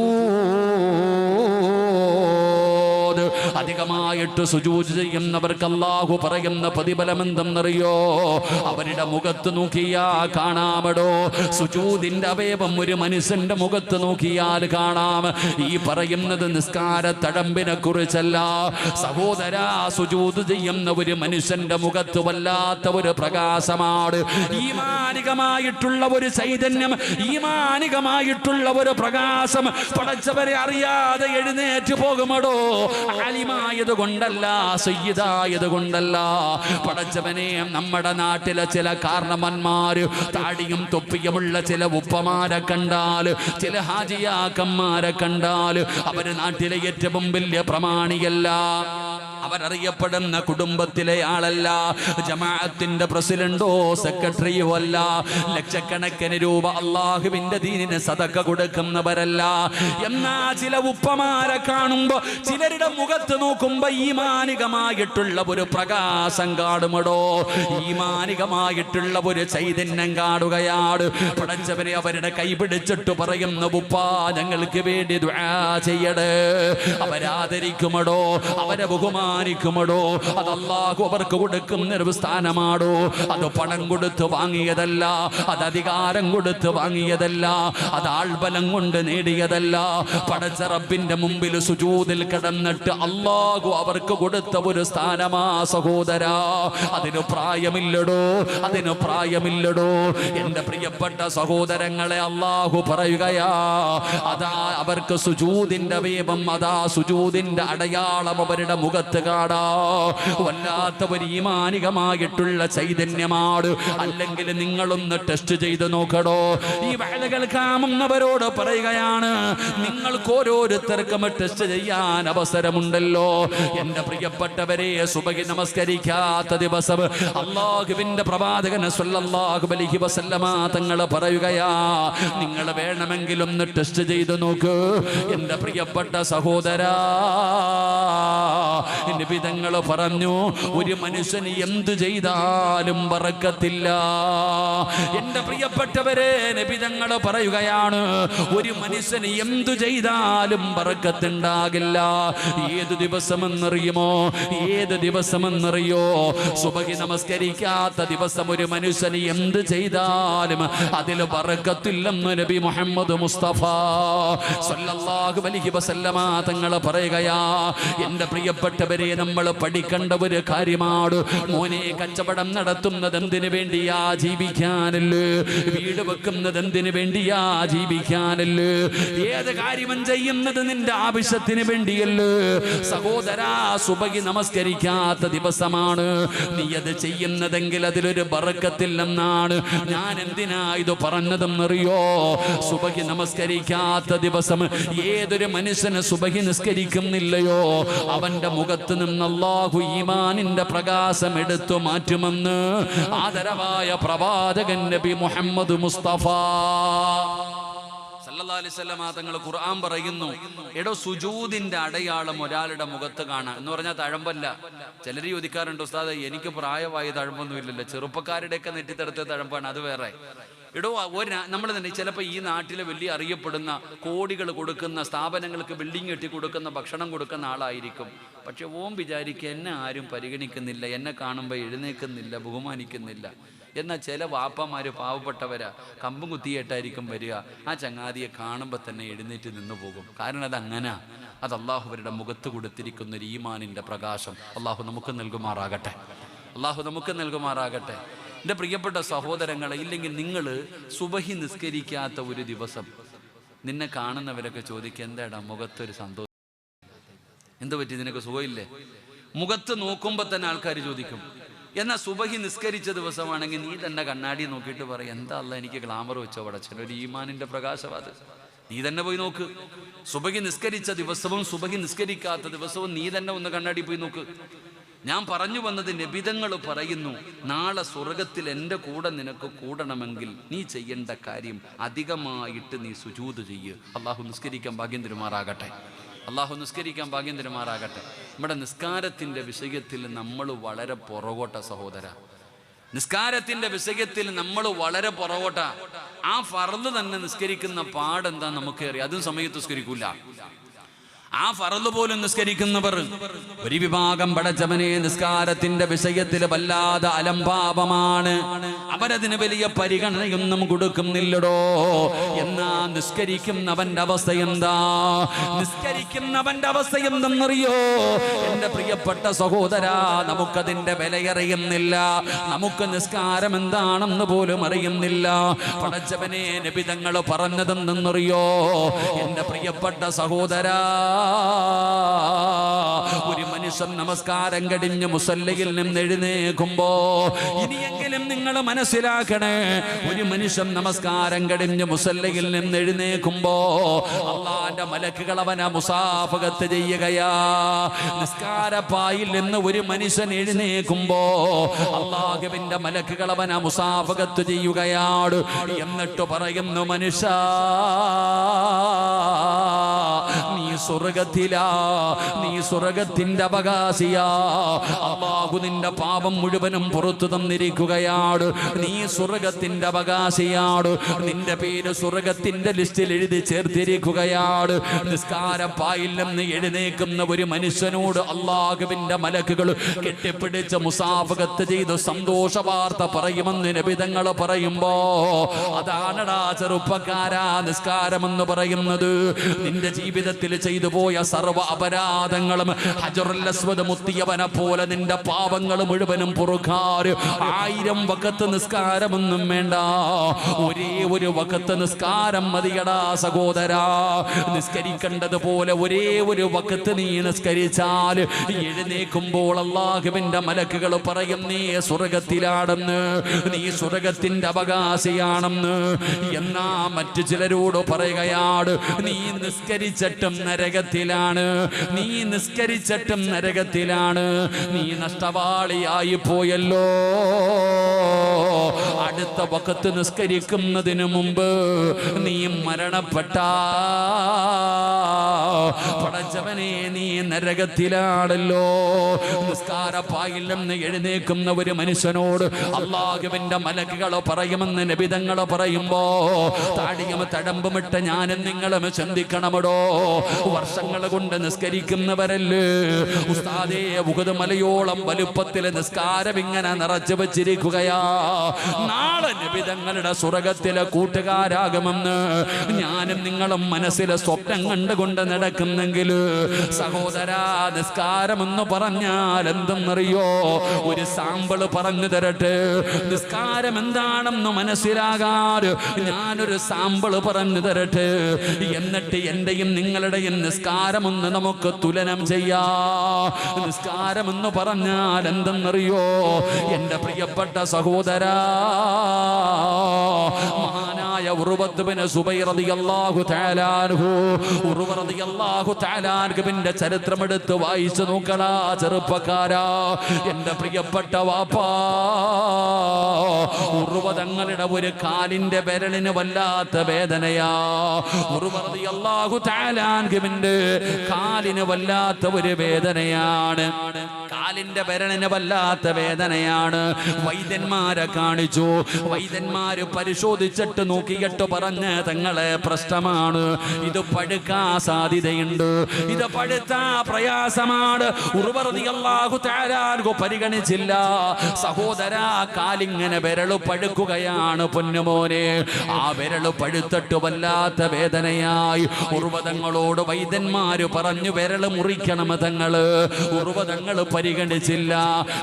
അധികമായിട്ട് സുജൂദ് ചെയ്യുന്നവർക്ക് അല്ലാഹു പറയുന്ന പ്രതിഫലം എന്തെന്നറിയോ? അവരുടെ മുഖത്ത് നോക്കിയാ കാണാമടോ. സുജൂദിന്റെ അവയവം ഒരു മനുഷ്യന്റെ മുഖത്ത് നോക്കിയാൽ കാണാം. ഈ പറയുന്നത് നിസ്കാര തഴമ്പിനെ കുറിച്ചല്ല സഹോദരാ. സുജൂദ് ചെയ്യുന്ന ഒരു മനുഷ്യന്റെ മുഖത്ത് വല്ലാത്ത ഒരു പ്രകാശമാണ്. ഈമാനികമായിട്ടുള്ള ഒരു ചൈതന്യം, ഈമാനികമായിട്ടുള്ള ഒരു പ്രകാശം പടച്ചവരെ അറിയാതെ എഴുന്നേറ്റ് പോകുമടോ. ആലിമായത് കൊണ്ടല്ല, സയ്യിദായത് കൊണ്ടല്ല. പടച്ചവനെ, നമ്മുടെ നാട്ടിലെ ചില കാരണവന്മാര് താടിയും തൊപ്പിയുമുള്ള ചില ഉപ്പമാരെ കണ്ടാൽ, ചില ഹാജിയാക്കന്മാരെ കണ്ടാൽ അവര് നാട്ടിലെ ഏറ്റവും വലിയ പ്രമാണിയല്ല. അവരറിയപ്പെടുന്ന കുടുംബത്തിലെ ആളല്ല, ജമാഅത്തിന്റെ പ്രസിഡന്റോ സെക്രട്ടറിയോ അല്ല, ലക്ഷക്കണക്കിന് രൂപ അള്ളാഹുവിന്റെ ദീനിന് സദഖ കൊടുക്കുന്നവരല്ല. എന്നാ ചില ഉപ്പമാരെ കാണുമ്പോ, ചിലരുടെ മുഖത്ത് നോക്കുമ്പോ ഈമാനികമായിട്ടുള്ള ഒരു പ്രകാശം കാണുമടോ. ഈമാനികമായിട്ടുള്ള ഒരു ചൈതന്യം കാണുകയാണ്. പടച്ചവരെ അവരുടെ കൈ പിടിച്ചിട്ട് പറയുന്ന ഉപ്പാ, ഞങ്ങൾക്ക് വേണ്ടി ദുആ ചെയ്യടേ. അവരാദരിക്കുമടോ, അവരെ ബഹുമാനിക്കുമടോ. അത് അല്ലാഹു അവർക്ക് കൊടുക്കുന്ന ഒരു സ്ഥാനമാടോ. അത് പണം കൊടുത്ത് വാങ്ങിയതല്ല, അത് അധികാരം കൊടുത്ത് വാങ്ങിയതല്ല, അത് ആൾബലം കൊണ്ട് നേടിയതല്ല. പടച്ച റബ്ബിന്റെ മുമ്പിൽ സുജൂദിൽ കിടന്നിട്ട് അല്ലാഹു അവർക്ക് കൊടുത്ത ഒരു സ്ഥാനമാ സഹോദരാ. അതിന് പ്രായമില്ലടോ, അതിന് പ്രായമില്ലടോ. എന്റെ പ്രിയപ്പെട്ട സഹോദരങ്ങളെ, അല്ലാഹു പറയുകയാ, അതാ അവർക്ക് സുജൂദിന്റെ വേപം, അതാ സുജൂദിന്റെ അടയാളം അവരുടെ മുഖത്ത് കാണാ. വല്ലാത്ത ഒരു ഈമാനികമായിട്ടുള്ള ചൈതന്യമാണ്. അല്ലെങ്കിൽ നിങ്ങളൊന്ന് ടെസ്റ്റ് ചെയ്ത് നോക്കടോ. ഈ വേലകൾ കാമുന്നവരോട് പറയുകയാണ്, നിങ്ങൾക്ക് ഓരോരുത്തർക്കും ടെസ്റ്റ് ചെയ്യാൻ അവസരമുണ്ടല്ലോ. എന്റെ പ്രിയപ്പെട്ടവരെ, സുബഹി നമസ്കരിക്കാത്ത ദിവസം അല്ലാഹുവിന്റെ പ്രവാചകൻ സ്വല്ലല്ലാഹു അലൈഹി വസല്ലമ തങ്ങൾ പറയുകയാ, നിങ്ങൾ വേണമെങ്കിൽ ഒന്ന് ടെസ്റ്റ് ചെയ്ത് നോക്ക്. എന്റെ പ്രിയപ്പെട്ട സഹോദരാ, നബി തങ്ങൾ പറഞ്ഞു, ഒരു മനുഷ്യന് എന്ത് ചെയ്താലും ബറക്കത്തില്ല. എന്റെ പ്രിയപ്പെട്ടവരെ, നബി തങ്ങൾ പറയുകയാണ്, ഒരു മനുഷ്യന് എന്തു ചെയ്താലും ബറക്കത്തുണ്ടാകില്ല. ഏത് ദിവസമെന്നറിയുമോ? ഏത് ദിവസമെന്നറിയോ? സുബഹി നമസ്കരിക്കാത്ത ദിവസം ഒരു മനുഷ്യന് എന്ത് ചെയ്താലും അതിൽ ബറക്കത്തില്ലെന്ന് നബി മുഹമ്മദ് മുസ്തഫ സല്ലല്ലാഹു അലൈഹി വസല്ലമ തങ്ങൾ പറയുകയാ. എന്റെ പ്രിയപ്പെട്ടവരെ, നമ്മൾ പഠിക്കേണ്ട ഒരു കാര്യമാണ്. മോനെ, കച്ചവടം നടത്തുന്നത് എന്തിനു വേണ്ടിയാ? ജീവിക്കാനല്ലേ. വീട് വെക്കുന്നത് എന്തിനു വേണ്ടിയാ? ജീവിക്കാനല്ലേ. ഏത് കാര്യവും ചെയ്യുന്നത് നിന്റെ ആവശ്യത്തിന് വേണ്ടിയല്ലേ. സഹോദരാ, സുബഹി നമസ്കരിക്കാത്ത ദിവസമാണ് നീ അത് ചെയ്യുന്നതെങ്കിൽ അതിലൊരു ബറക്കത്തില്ലെന്നാണ്. ഞാൻ എന്തിനാ ഇത് പറഞ്ഞതെന്നറിയോ? സുബഹി നമസ്കരിക്കാത്ത ദിവസം ഏതൊരു മനുഷ്യന് സുബഹി നിസ്കരിക്കുന്നില്ലയോ, അവന്റെ മുഖത്ത് നിന്ന് അല്ലാഹു ഈമാനിന്റെ പ്രകാശം എടുത്തു മാറ്റുമെന്ന് ആദരവായ പ്രവാചകൻ നബി മുഹമ്മദ് മുസ്തഫ സല്ലല്ലാഹു അലൈഹി വസല്ലം തങ്ങൾ ഖുർആൻ പറയുന്നു, എടോ സുജൂദിന്റെ അടയാളം ഒരാളുടെ മുഖത്ത് കാണാം എന്ന് പറഞ്ഞാൽ തഴമ്പല്ല. ചിലർ ചോദിക്കാറുണ്ട്, ഉസ്താദ് എനിക്ക് പ്രായമായി തഴമ്പൊന്നും ഇല്ലല്ലോ, ചെറുപ്പക്കാരുടെയൊക്കെ നെറ്റിത്തടുത്ത തഴമ്പാണ്, അത് വേറെ. എടോ, നമ്മൾ തന്നെ ചിലപ്പോൾ ഈ നാട്ടിലെ വലിയ അറിയപ്പെടുന്ന കോടികൾ കൊടുക്കുന്ന സ്ഥാപനങ്ങൾക്ക് ബിൽഡിംഗ് കെട്ടി കൊടുക്കുന്ന ഭക്ഷണം കൊടുക്കുന്ന ആളായിരിക്കും. പക്ഷെ ഓം വിചാരിക്കുക, എന്നെ ആരും പരിഗണിക്കുന്നില്ല, എന്നെ കാണുമ്പോൾ എഴുന്നേൽക്കുന്നില്ല, ബഹുമാനിക്കുന്നില്ല. എന്നാൽ ചില വാപ്പമാര് പാവപ്പെട്ടവരാ, കമ്പും കുത്തിയേട്ടായിരിക്കും വരിക. ആ ചങ്ങാതിയെ കാണുമ്പോൾ തന്നെ എഴുന്നേറ്റ് നിന്ന് പോകും. കാരണം അതങ്ങനെ, അത് അള്ളാഹുവരുടെ മുഖത്ത് കൊടുത്തിരിക്കുന്ന ഒരു ഈമാനിൻ്റെ പ്രകാശം. അള്ളാഹു നമുക്ക് നൽകുമാറാകട്ടെ, അള്ളാഹു നമുക്ക് നൽകുമാറാകട്ടെ. എൻ്റെ പ്രിയപ്പെട്ട സഹോദരങ്ങളെ, ഇല്ലെങ്കിൽ നിങ്ങൾ സുബഹി നിസ്കരിക്കാത്ത ഒരു ദിവസം നിന്നെ കാണുന്നവരൊക്കെ ചോദിക്കുക, എന്താടാ മുഖത്തൊരു സന്തോഷം, എന്ത് പറ്റി, നിനക്ക് സുഖമില്ലേ? മുഖത്ത് നോക്കുമ്പോൾ തന്നെ ആൾക്കാർ ചോദിക്കും. എന്നാൽ സുബഹി നിസ്കരിച്ച ദിവസമാണെങ്കിൽ നീ തന്നെ കണ്ണാടി നോക്കിയിട്ട് പറയും, എന്താ അല്ല എനിക്ക് ഗ്ലാമർ വെച്ചോ പടച്ചൻ, ഒരു ഈമാനിൻ്റെ പ്രകാശം അത്. നീ തന്നെ പോയി നോക്ക്. സുബഹി നിസ്കരിച്ച ദിവസവും സുബഹി നിസ്കരിക്കാത്ത ദിവസവും നീ തന്നെ ഒന്ന് കണ്ണാടി പോയി നോക്ക്. ഞാൻ പറഞ്ഞു വന്നത്, നബിതങ്ങൾ പറയുന്നു, നാളെ സ്വർഗത്തിൽ എൻ്റെ കൂടെ നിനക്ക് കൂടണമെങ്കിൽ നീ ചെയ്യേണ്ട കാര്യം അധികമായിട്ട് നീ സുജൂദ് ചെയ്യ്. അള്ളാഹു നിസ്കരിക്കാൻ ഭാഗ്യം തരുമാറാകട്ടെ, അള്ളാഹു നിസ്കരിക്കാൻ ഭാഗ്യം തരുമാറാകട്ടെ. നമ്മുടെ നിസ്കാരത്തിൻ്റെ വിഷയത്തിൽ നമ്മൾ വളരെ പുറകോട്ട സഹോദര, നിസ്കാരത്തിൻ്റെ വിഷയത്തിൽ നമ്മൾ വളരെ പുറകോട്ട. ആ ഫർള് തന്നെ നിസ്കരിക്കുന്ന പാടെന്താ നമുക്കറിയാം, അതും സമയത്ത് നിസ്കരിക്കൂല. ആ ഫർള് പോലും നിസ്കരിക്കുന്നവർ ഒരു വിഭാഗം പടച്ചവനെ നിസ്കാരത്തിന്റെ വിഷയത്തിൽ വല്ലാതെ അലംഭാവമാണ്. അവരതിന് വലിയ പരിഗണനയൊന്നും കൊടുക്കുന്നില്ലടോ. എന്നാ നിസ്കരിക്കുന്നവന്റെ അവസ്ഥ എന്താ? നിസ്കരിക്കുന്നവന്റെ അവസ്ഥ എന്തെന്നറിയോ എന്റെ പ്രിയപ്പെട്ട സഹോദരാ? നമുക്കതിന്റെ വിലയറിയുന്നില്ല. നമുക്ക് നിസ്കാരം എന്താണെന്ന് പോലും അറിയുന്നില്ല. പടച്ചവനെ നബി തങ്ങൾ പറഞ്ഞതെന്തെന്നറിയോ എന്റെ പ്രിയപ്പെട്ട സഹോദരാ? ഒരു മനുഷ്യൻ നമസ്കാരം കഴിഞ്ഞ് മുസല്ലയിൽ നിന്ന് എഴുന്നേൽക്കുമ്പോ, ഇനിയെങ്കിലും നിങ്ങൾ മനസ്സിലാക്കണേ, ഒരു മനുഷ്യൻ നമസ്കാരം കഴിഞ്ഞ് മുസല്ലയിൽ നിന്ന് എഴുന്നേൽക്കുമ്പോ അള്ളാന്റെ മലക്കുകൾ അവനെ മുസാഫഹത്ത് ചെയ്യുകയാ. നിസ്കാരപ്പായിൽ നിന്ന് ഒരു മനുഷ്യൻ എഴുന്നേൽക്കുമ്പോ അള്ളാഹുവിന്റെ മലക്കുകൾ അവനെ മുസാഫഹത്ത് ചെയ്യുകയാണ്. എന്നിട്ട് പറയുന്നു, മനുഷ്യ നീ സ്വർഗത്തിലാ, നീ സ്വർഗത്തിന്റെ അവകാശിയാ. അല്ലാഹു നിന്റെ പാപം മുഴുവനും പുറത്തു തന്നിരിക്കുകയാണ്. നീ സ്വർഗത്തിന്റെ അവകാശിയാണ്. നിന്റെ പേര് സ്വർഗത്തിന്റെ ലിസ്റ്റിൽ എഴുതി ചേർത്തിരിക്കുകയാണ്. നിസ്കാരപ്പായിൽ നിന്ന് എഴുന്നേക്കുന്ന ഒരു മനുഷ്യനോട് അല്ലാഹുവിന്റെ മലക്കുകൾ കെട്ടിപ്പിടിച്ച് മുസാഫഹത്ത് ചെയ്ത് സന്തോഷ വാർത്ത പറയുമെന്ന് നബിതങ്ങൾ പറയുമ്പോ, അതാണടാ ചെറുപ്പക്കാരാ നിസ്കാരമെന്ന് പറയുന്നത്. നിന്റെ ജീവിതത്തിൽ ചെയ്തു പോയ സർവ്വ അപരാധങ്ങളും ഹജറുൽ അസ്വദ് മുത്തിയവനെ പോലെ നിന്റെ പാപങ്ങൾ മുഴുവനും പൊറുക്കാൻ 1000 വഖത്ത് നിസ്കാരമൊന്നും വേണ്ട, ഒരേ ഒരു വഖത്ത് നിസ്കാരം മതിയടാ സഹോദരാ. നിസ്കരിക്കേണ്ടതുപോലെ ഒരേ ഒരു വഖത്ത് നീ നിസ്കരിച്ചാൽ എഴുന്നേൽക്കുമ്പോൾ അല്ലാഹുവിന്റെ മലക്കുകൾ പറയും, നീ സ്വർഗത്തിലാണെന്ന്, നീ സ്വർഗത്തിന്റെ അവകാശിയാണെന്ന്. എന്നാ മറ്റു ചിലരോട് പറയുകയാണ്, നീ നിസ്കരിച്ചിട്ടും നരകത്തിലാണ്, നീ നിസ്കരിച്ചിട്ടും നരകത്തിലാണ്, നീ നഷ്ടവാളിയായി പോയല്ലോ. അടുത്ത വഖത്ത് നിസ്കരിക്കുന്നതിന് മുമ്പ് നീ മരണപ്പെട്ട പടച്ചവനെ നീ നരകത്തിലാണല്ലോ. നിസ്കാരപ്പായിൽ നിന്ന് എഴുന്നേൽക്കുന്ന ഒരു മനുഷ്യനോട് അല്ലാഹുവിന്റെ മലക്കുകൾ പറയുമെന്ന് നബിതങ്ങൾ പറയുമ്പോ, താടിയും തഴമ്പുമിട്ട് ഞാനും നിങ്ങളും ചിന്തിക്കണമടോ. വർഷങ്ങൾ കൊണ്ട് നിസ്കരിക്കുന്നവരല്ലേ ഉസ്താദേ, ഉഹദ് മലയോളം വലുപ്പത്തിൽ നിസ്കാരം ഇങ്ങനെ നിറച്ചു വച്ചിരിക്കുകയാ. നാളെ നബിതങ്ങളുടെ സ്വർഗത്തിലെ കൂട്ടുകാരാകുമെന്ന് ഞാനും നിങ്ങളും മനസ്സിലെ സ്വപ്നം കണ്ടുകൊണ്ട് നടക്കുന്നെങ്കിൽ സഹോദരാ, നിസ്കാരമെന്ന് പറഞ്ഞാൽ എന്തെന്നറിയോ? ഒരു സാമ്പിള് പറഞ്ഞു തരട്ടെ. നിസ്കാരം എന്താണെന്ന് മനസ്സിലാകാൻ ഞാനൊരു സാമ്പിള് പറഞ്ഞു തരട്ടെ. എന്നിട്ട് എന്റെയും നിങ്ങളുടെയും നിസ്കാരമൊന്ന് നമുക്ക് തുലനം ചെയ്യാം. നിസ്കാരമെന്ന് പറഞ്ഞാൽ എന്തെന്നറിയോ എന്റെ പ്രിയപ്പെട്ട സഹോദരാ? മഹാനായ ഉർവത്ത് ബിൻ സുബൈർ റളിയല്ലാഹു തആല അൻഹു, ഉർവ റളിയല്ലാഹു തആല അൻഹുവിന്റെ ചരിത്രമെടുത്ത് വായിച്ചു നോക്കടാ ചെറുപ്പക്കാരാ. എന്റെ പ്രിയപ്പെട്ട വാപ്പാ, ഉർവ തങ്ങളുടെ ഒരു കാലിന്റെ വിരലിന് വല്ലാത്ത വേദനയാ. ഉർവ റളിയല്ലാഹു തആല അൻഹുവിന്റെ കാലിന് വല്ലാത്ത ഒരു വേദനയാണ്, കാലിന്റെ വിരലിന് വല്ലാത്ത വേദനയാണ്. വൈദ്യന്മാരെ കാണിച്ചു. വൈദ്യന്മാര് പരിശോധിച്ചിട്ട് നോക്കി, ചൊറിയട്ട് പറഞ്ഞ് തങ്ങളെ പ്രശ്നമാണ്, ഇത് പഴുക്കാൻ സാധ്യതയുണ്ട്, ഇത് പഴുത്താ പ്രയാസമാണ്. ഉർവ റളിയല്ലാഹു തആല പരിഗണിച്ചില്ല. സഹോദര, കാലിങ്ങനെ വിരളു പഴുക്കുകയാണ് പൊന്നുമോനെ. ആ വിരളു പഴുത്തിട്ട് വല്ലാത്ത വേദനയായി. ഉർവതങ്ങളോട് വൈദ്യന്മാര് പറഞ്ഞു വിരള് മുറിക്കണം തങ്ങള്. ഉർവതങ്ങള് പരിഗണിച്ചില്ല.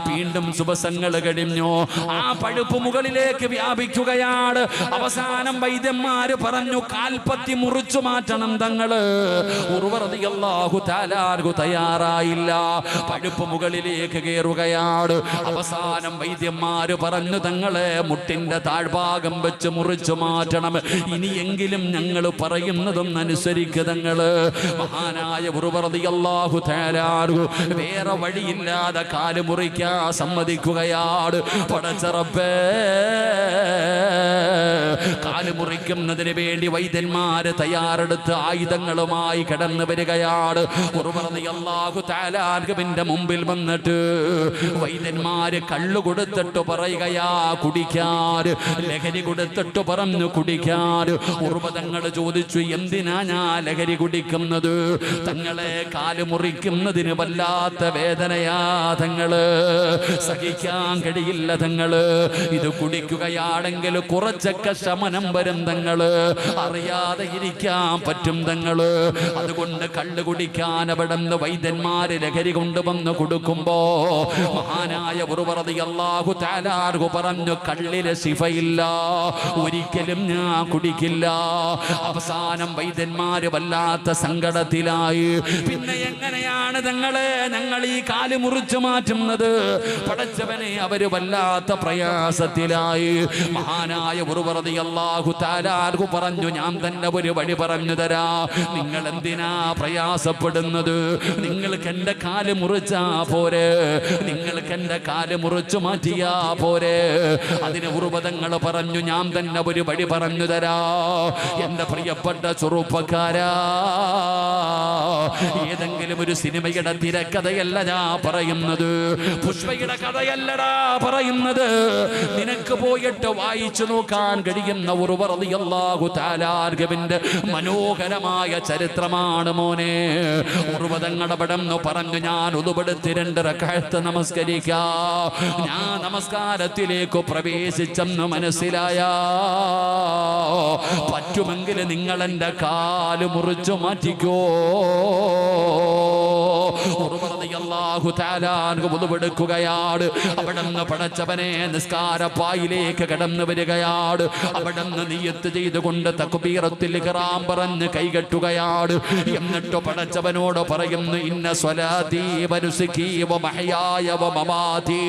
വീണ്ടും ദിവസങ്ങൾ കഴിഞ്ഞു. ആ പഴുപ്പ് മുകളിലേക്ക് വ്യാപിക്കുകയാണ്. അവസാനം വൈദ്യന്മാര് പറഞ്ഞു കാൽപ്പത്തി മുറിച്ചു മാറ്റണം തങ്ങള്. ഉർവ റളിയല്ലാഹു തആല തയ്യാറായില്ല. പഴുപ്പ് മുകളിലേക്ക് കയറുകയാണ്. അവസാനം വൈദ്യന്മാര് പറഞ്ഞു തങ്ങളെ മുട്ടിന്റെ താഴ്ഭാഗം വെച്ച് മുറിച്ചു മാറ്റണം. ഇനിയെങ്കിലും ഞങ്ങൾ പറയുന്നതും അനുസരിക്കുക തങ്ങള്. മഹാനായ ഉർവ റളിയല്ലാഹു തആല വേറെ വഴിയില്ലാതെ കാല് മുറിക്കാൻ സമ്മതിക്കുകയാണ്. പടച്ച റബ്ബേ, കാല് മുറിക്കുന്നതിന് വേണ്ടി വൈദ്യന്മാര് തയ്യാറെടുത്ത് ആയുധങ്ങളുമായി കടന്നു വരികയാണ്. ഉർവ റളിയല്ലാഹു തആല അൻഹുവിന്റെ മുമ്പിൽ വന്നിട്ട് വൈദ്യന്മാര് കള്ളു കൊടുത്തിട്ട് പറയുകയാ കുടിക്കാൻ, ലഹരി കൊടുത്തിട്ട് പറഞ്ഞു കുടിക്കാൻ. ഉർവ തങ്ങൾ ചോദിച്ചു, എന്തിനാ ഞാൻ ലഹരി കുടിക്കുന്നത്? തങ്ങളെ കാല് മുറിക്കുന്നതിന് വല്ലാത്ത വേദനയാ തങ്ങള്, സഹിക്കാൻ കഴിയില്ല തങ്ങള്. ഇത് കുടിക്കുകയാണെങ്കിൽ കുറച്ചൊക്കെ ശമനം വരും തങ്ങള്, അറിയാതെ ഇരിക്കാൻ പറ്റും തങ്ങള്. അതുകൊണ്ട് കള്ളു കുടിക്കാൻ അവിടെ നിന്ന് വൈദ്യന്മാര് ലഹരി കൊണ്ടുവന്ന് കൊടുക്കുമ്പോ മഹാനായ ഉർവ റളിയല്ലാഹു തആല പറഞ്ഞു, കള്ളിലെ ശിഫയില്ല, ഒരിക്കലും ഞാൻ കുടിക്കില്ല. അവസാനം വൈദ്യന്മാര് വല്ലാത്ത സങ്കടത്തിലായി. പിന്നെ എങ്ങനെയാണ് തങ്ങളെ ഞങ്ങൾ ഈ കാല് മുറിച്ചു മാറ്റുന്നത്? പടച്ചവനെ, അവര് വല്ലാത്ത പ്രയാസത്തിലായി. മഹാനായ ഉർവ റളിയല്ലാഹു തആല പറഞ്ഞു, ഞാൻ തന്നെ ഒരു വഴി പറഞ്ഞു തരാ. നിങ്ങൾ എന്തിനാ പ്രയാസപ്പെടുന്നത്? നിങ്ങൾക്ക് എന്റെ കാല് മുറിച്ചാ പോരെ, നിങ്ങൾക്ക് എന്റെ കാല് മുറിച്ചു മാറ്റിയാ പോരെ. അതിന് ഉർവ തങ്ങൾ പറഞ്ഞു, ഞാൻ തന്നെ ഒരു വഴി പറഞ്ഞു തരാ. എന്റെ പ്രിയപ്പെട്ട ചെറുപ്പക്കാരാ, ഏതെങ്കിലും ഒരു സിനിമയുടെ തിരക്കഥയല്ല ഞാൻ പറയുന്നത്, പുഷ്പയുടെ കഥയല്ലടാ പറയുന്നത്. നിനക്ക് പോയിട്ട് വായിച്ചു നോക്കാൻ കഴിയുന്ന ഉർവ റളിയല്ലാഹു തആല അൻഹുവിന്റെ മനോഹരമായ ചരിത്രമാണ് മോനെ. ഉർവ തങ്ങൾ അവിടെന്ന് പറഞ്ഞു, ഞാൻ ഉളുവെടുത്ത് 2 റക്അത്ത് നമസ്കരിക്കാം. ഞാൻ നമസ്കാരത്തിലേക്ക് പ്രവേശിച്ചെന്ന് മനസ്സിലായ പറ്റുമെങ്കിൽ നിങ്ങൾ എന്റെ കാല് മുറിച്ചു മാറ്റിക്കോ. ഉർവ റളിയല്ലാഹു തആല ഉളുവെടുക്കുകയാണ്. അവിടെന്ന് പടച്ചവനെ നിസ്കാരപ്പായിലേക്ക് കടന്നു വരികയാണ്. അവിടെന്ന് നിയ്യത്ത് ചെയ്തുകൊണ്ട് തക്ബീറത്തുൽ ഇഹ്റാം പറഞ്ഞ് കൈകെട്ടുകയാണ്. എന്നിട്ട് പടച്ചവനോട് പറയുന്നു, ഇന്ന സ്വലാത്തി വനുസുകി വമഹയായ വമമാതി.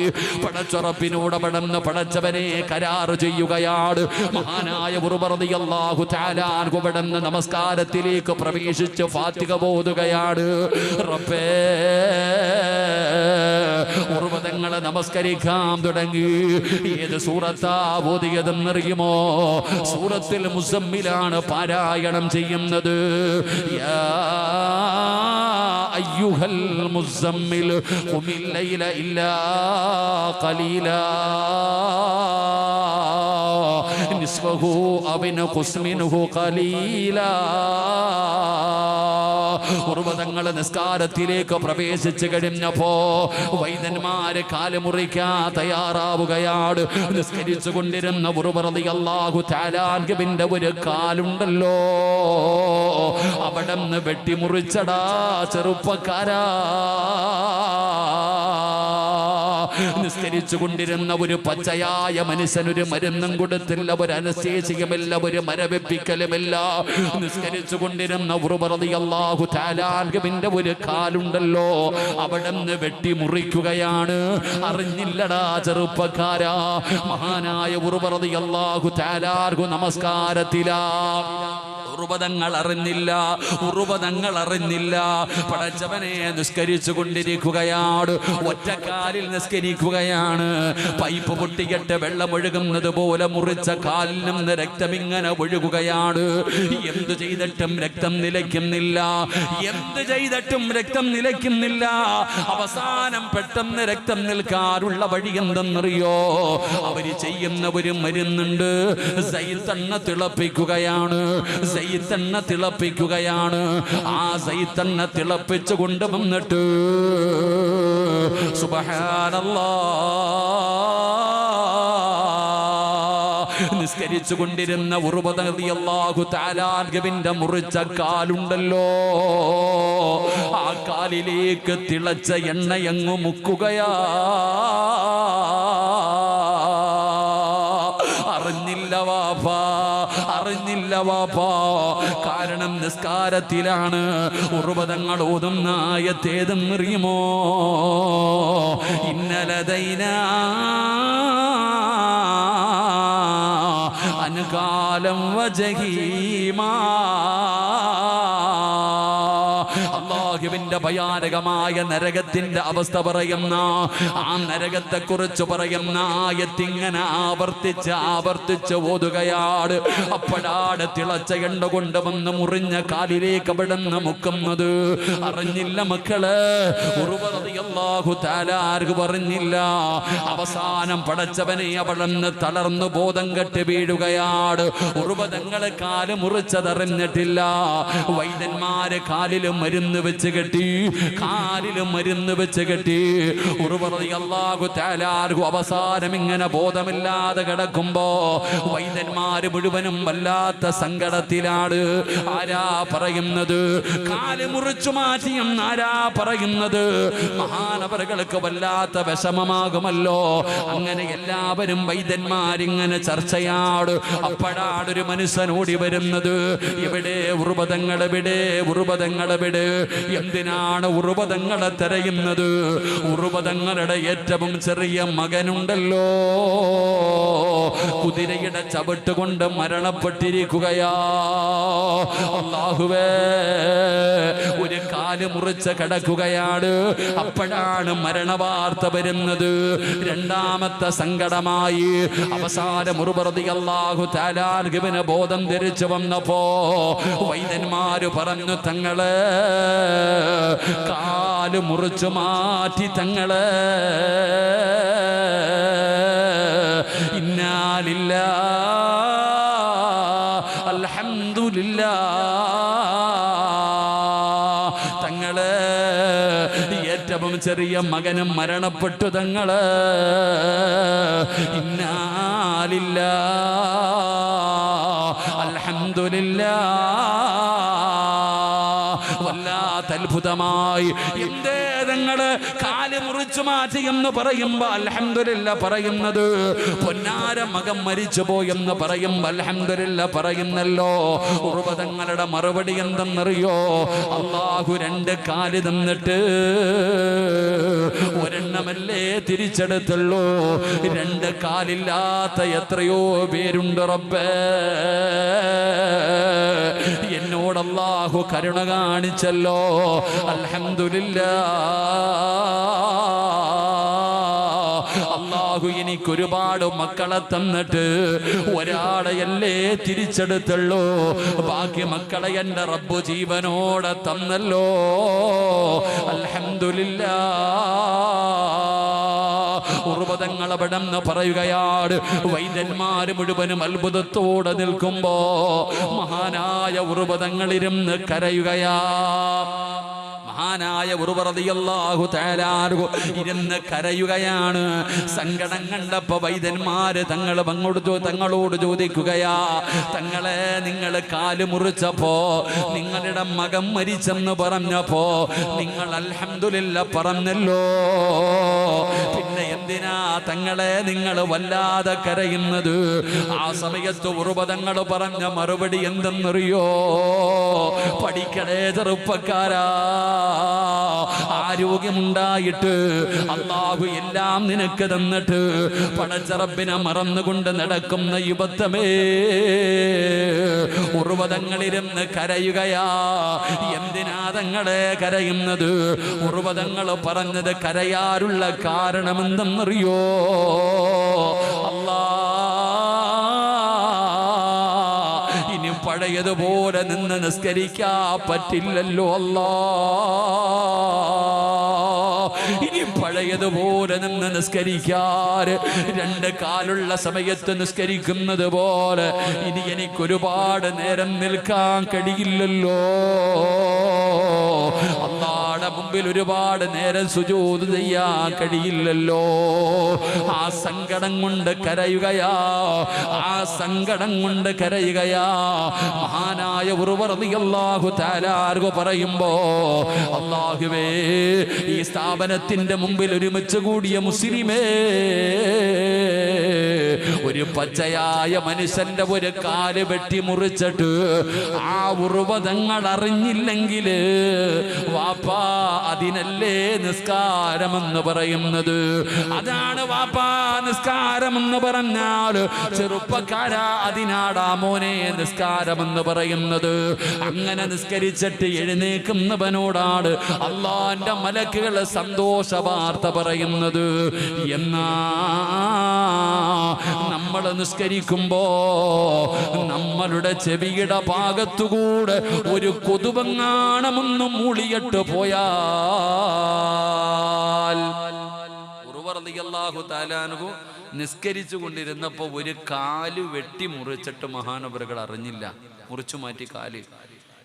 പടച്ചറപ്പിനോട് അവിടെന്ന് പടച്ചവനെ കരാർ ചെയ്യുകയാണ്. മഹാനായ ഉർവ റളിയല്ലാഹു തആല അവിടെന്ന് നമസ്കാരത്തിലേക്ക് പ്രവേശിച്ച് ഫാത്തിഹ ഓതുകയാണ്. റബ്ബേ, ഉർവ തങ്ങൾ നമസ്കരിക്കാൻ തുടങ്ങി. ഏത് സൂറത്താ ഓതിയതെന്നറിയുമോ? സൂറത്തുൽ മുസമ്മിലാണ് പാരായണം ചെയ്യുന്നത്. യാ അയ്യുഹൽ മുസമ്മിൽ ഖുമിൽ ലൈല ഇല്ലാ ഖലീലാ നിസ്ഫഹു അവ ഇൻഖുസ് മിൻഹു ഖലീലാ. ഉർവ തങ്ങൾ നിസ്കാരത്തിലേക്ക് പ്രവേശിച്ചു കഴിഞ്ഞപ്പോ വൈദ്യന്മാര് കാല് മുറിക്കാൻ തയ്യാറാവുകയാണ്. നിസ്കരിച്ചു കൊണ്ടിരുന്ന ഉർവ റളിയല്ലാഹു തആല അൻഹുവിന്റെ ഒരു കാലുണ്ടല്ലോ, അവിടെ നിന്ന് വെട്ടിമുറിച്ചടാ ചെറുപ്പക്കാരാ. നിസ്കരിച്ചു കൊണ്ടിരുന്ന ഒരു പച്ചയായ മനുഷ്യനൊരു മരുന്നും കൊടുത്തില്ല, ഒരു അനസ്തേസിയുമില്ല, ഒരു മരവിപ്പിക്കലുമില്ല. നിസ്കരിച്ചു കൊണ്ടിരുന്ന ഉർവ റളിയല്ലാഹു തആല അൻഹുവിന്റെ ഒരു കാലുണ്ടല്ലോ, അവിടെ നിന്ന് വെട്ടിമുറിക്കുകയാണ്. അറിഞ്ഞില്ലടാ ചെറുപ്പക്കാരാ. മഹാനായ ഉർവ റളിയല്ലാഹു തആല നമസ്കാരത്തിലാ. ഉറുബതങ്ങൾ അറിഞ്ഞില്ല. പടച്ചവനെ നിസ്കരിച്ചു കൊണ്ടിരിക്കുകയാണ്, ഒറ്റക്കാലിൽ നിസ്കരിക്കുകയാണ്. പൈപ്പ് പൊട്ടിയിട്ട് വെള്ളമൊഴുകുന്നത് പോലെ മുറിച്ച കാലിൽ നിന്ന് രക്തം ഇങ്ങനെ ഒഴുകുകയാണ്. എന്തു ചെയ്തിട്ടും രക്തം നിലയ്ക്കുന്നില്ല. അവസാനം പെട്ടെന്ന് രക്തം നിൽക്കാറുള്ള വഴി എന്തെന്നറിയോ? അവര് ചെയ്യുന്ന ഒരു മരുന്നുണ്ട്, സൈത്തെണ്ണ തിളപ്പിക്കുകയാണ്. ആ സൈത്തെണ്ണ തിളപ്പിച്ചു കൊണ്ടുവന്നിട്ട് സുബ്ഹാനല്ലാഹ്, നിസ്കരിച്ചു കൊണ്ടിരുന്ന ഉർവ റളിയല്ലാഹു തആല അൻഹുവിന്റെ മുറിച്ച കാലുണ്ടല്ലോ, ആ കാലിലേക്ക് തിളച്ച എണ്ണയങ്ങു മുക്കുകയാ. അറിഞ്ഞില്ല വാപ്പാ. കാരണം നിസ്കാരത്തിലാണ്. ഉർവതങ്ങൾ ഓതുന്ന ആയത്തേതെന്നറിയുമോ? ഇന്നലദൈനാ അൻകാലം വജഹീമാ. അല്ലാഹുവിന്റെ ഭയാനകമായ നരകത്തിന്റെ അവസ്ഥ പറയുന്ന, ആ നരകത്തെ കുറിച്ച് പറയുന്ന ആയത്തിങ്ങനെ ആവർത്തിച്ച് ഓതുകയാണ്. അപ്പോഴാണ് തിളച്ച എണ്ണ കൊണ്ടുവന്ന് മുറിഞ്ഞ കാലിലേക്ക് അവിടുന്ന് മുക്കുന്നത്. അറിഞ്ഞില്ല മക്കള്, ഉർവ റളിയല്ലാഹു തആല പറഞ്ഞില്ല. അവസാനം പടച്ചവനെ അവിടുന്ന് തളർന്നു ബോധം കെട്ട് വീഴുകയാണ്. ഉർവതങ്ങള് കാല് മുറിച്ചതറിഞ്ഞിട്ടില്ല. വൈദ്യന്മാര് കാലിലും മരുന്ന് വെച്ച് കെട്ടി. ഉർവ റളിയല്ലാഹു തആല അവസാനം ഇങ്ങനെ ബോധമില്ലാതെ കിടക്കുമ്പോ വൈദ്യന്മാര് മുഴുവനും വല്ലാത്ത സങ്കടത്തിലാണ്. ആരാ പറയുന്നത്? കാല് മുറിച്ചു മാറ്റിയും ആരാ പറയുന്നത്? മഹാനവറുകൾക്ക് വല്ലാത്ത വിഷമമാകുമല്ലോ. അങ്ങനെ എല്ലാവരും വൈദ്യന്മാരിങ്ങനെ ചർച്ചയാണ്. അപ്പോഴാണ് ഒരു മനുഷ്യൻ ഓടി വരുന്നത്. എവിടെ ഉർവതങ്ങളെവിടെ? എന്തിനാണ് ഉർവതങ്ങളെ തിരയുന്നത്? ഉർവതങ്ങളുടെ ഏറ്റവും ചെറിയ മകനുണ്ടല്ലോ, കുതിരയുടെ ചവിട്ട് കൊണ്ട് മരണപ്പെട്ടിരിക്കുകയാ. അല്ലാഹുവേ, ഒരു കാല് മുറിച്ച് കിടക്കുകയാണ്. അപ്പോഴാണ് മരണവാർത്ത വരുന്നത്. രണ്ടാമത്തെ സങ്കടമായി. അവസാനം ഉർവ റളിയല്ലാഹു തആല അൻഹുവിന് ബോധം ധരിച്ചു വന്നപ്പോ വൈദ്യന്മാര് പറഞ്ഞു, തങ്ങളെ കാല് മുറിച്ചു മാറ്റി തങ്ങളെ. ഇന്നാ ലില്ലാഹി അൽഹംദുലില്ലാഹ്. തങ്ങളെ ഏറ്റവും ചെറിയ മകനും മരണപ്പെട്ടു തങ്ങള്. ഇന്നാ ലില്ലാഹി അൽഹംദുലില്ലാഹ്. വല്ലാത്ത അത്ഭുതമായി. എന്തേ തങ്ങള് കാല് മുറിച്ചു മാറ്റി എന്ന് പറയുമ്പോ അൽഹംദുലില്ലാ പറയുന്നത്? പൊന്നാര മകൻ മരിച്ചു പോയെന്ന് പറയുമ്പോ അൽഹംദുലില്ലാ പറയുന്നല്ലോ. ഉർവതങ്ങളുടെ മറുപടി എന്തെന്നറിയോ? അല്ലാഹു രണ്ട് കാല് തന്നിട്ട് ഒരെണ്ണമല്ലേ തിരിച്ചെടുത്തുള്ളൂ. രണ്ട് കാലില്ലാത്ത എത്രയോ പേരുണ്ട് റബ്ബേ. എന്നോട് അല്ലാഹു കരുണ കാണിച്ചല്ലോ. അൽഹംദുലില്ലാഹ്. അല്ലാഹു എനിക്ക് ഒരുപാട് മക്കളെ തന്നിട്ട് ഒരാളെയല്ലേ തിരിച്ചെടുത്തുള്ളൂ. ബാക്കി മക്കളെ എൻ്റെ റബ്ബ് ജീവനോടെ തന്നല്ലോ. അൽഹംദുലില്ലാഹ്. ഉർവതങ്ങൾ അവിടെന്ന് പറയുകയാണ്. വൈദ്യന്മാര് മുഴുവനും അത്ഭുതത്തോടെ നിൽക്കുമ്പോ മഹാനായ ഉർവതങ്ങളിരുന്ന് കരയുകയാ. മഹാനായ ഉർവ റളിയല്ലാഹു തആല ഇരുന്ന് കരയുകയാണ്. സങ്കടം കണ്ടപ്പോ വൈദ്യന്മാര് തങ്ങളോട് ചോദിക്കുകയാ, തങ്ങളെ നിങ്ങൾ കാല് മുറിച്ചപ്പോ, നിങ്ങളുടെ മകൻ മരിച്ചെന്ന് പറഞ്ഞപ്പോ നിങ്ങൾ അൽഹംദുലില്ലാ പറഞ്ഞല്ലോ. പിന്നെ എന്തിനാ തങ്ങളെ നിങ്ങൾ വല്ലാതെ കരയുന്നത്? ആ സമയത്ത് ഉർവതങ്ങൾ പറഞ്ഞ മറുപടി എന്തെന്നറിയോ? പഠിക്കണേ ചെറുപ്പക്കാരാ, ആരോഗ്യമുണ്ടായിട്ട് അള്ളാഹു എല്ലാം നിനക്ക് തന്നിട്ട് പടച്ച റബ്ബിനെ മറന്നുകൊണ്ട് നടക്കുന്ന യുവത്വമേ, ഉർവതങ്ങളിരുന്ന് കരയുകയാ. എന്തിനാ തങ്ങളെ കരയുന്നത്? ഉർവതങ്ങൾ പറഞ്ഞത് കരയാറുള്ള കാരണമെന്തെന്നറിയോ? അല്ലാ, ഇനി പഴയതുപോലെ നിന്ന് നിസ്കരിക്കാൻ പറ്റില്ലല്ലോ അല്ലാ. ഇനി പഴയതുപോലെ നിന്ന് നിസ്കരിക്കാൻ, രണ്ട് കാലുള്ള സമയത്ത് നിസ്കരിക്കുന്നത് പോലെ ഇനി എനിക്കൊരുപാട് നേരം നിൽക്കാൻ കഴിയില്ലല്ലോ. അല്ലാഹുവിന്റെ മുമ്പിൽ ഒരുപാട് നേരം സുജൂദ് ചെയ്യാൻ കഴിയില്ലല്ലോ. ആ സങ്കടം കൊണ്ട് കരയുകയാ, ആ സങ്കടം കൊണ്ട് കരയുകയാ. മഹാനായ ഉർവ റളിയല്ലാഹു തആല ആർഗോ പറയുമ്പോ, അല്ലാഹുവേ, ഈ സ്ഥാപനത്തിന്റെ മുമ്പിൽ ഒരുമിച്ച് കൂടിയ മുസ്ലിമേ, ഒരു പച്ചയായ മനുഷ്യന്റെ ഒരു കാല് വെട്ടി മുറിച്ചിട്ട് ആ ഉർവതങ്ങൾ അറിഞ്ഞില്ലെങ്കിൽ വാപ്പാ, അതിനല്ലേ നിസ്കാരമെന്ന് പറയുന്നത്. അതാണ് വാപ്പാ നിസ്കാരമെന്ന് പറഞ്ഞാൽ. ചെറുപ്പക്കാരാ, അതിനാടാ മോനെ നിസ്കാരമെന്ന് പറയുന്നത്. അങ്ങനെ നിസ്കരിച്ചിട്ട് എഴുന്നേക്കുന്നവനോടാണ് അള്ളാന്റെ മലക്കുകൾ സന്തോഷ വാർത്ത പറയുന്നത്. എന്നാ നമ്മൾ നിസ്കരിക്കുമ്പോ നമ്മളുടെ ചെവിയുടെ ഭാഗത്തുകൂടെ ഒരു കൊതുവങ്ങാണമൊന്ന് മൂളിയിട്ട് പോയാൽ, നിസ്കരിച്ചു കൊണ്ടിരുന്നപ്പോ ഒരു കാല് വെട്ടി മുറിച്ചിട്ട് മഹാനവറുകൾ അറിഞ്ഞില്ല, മുറിച്ചു മാറ്റി കാല്.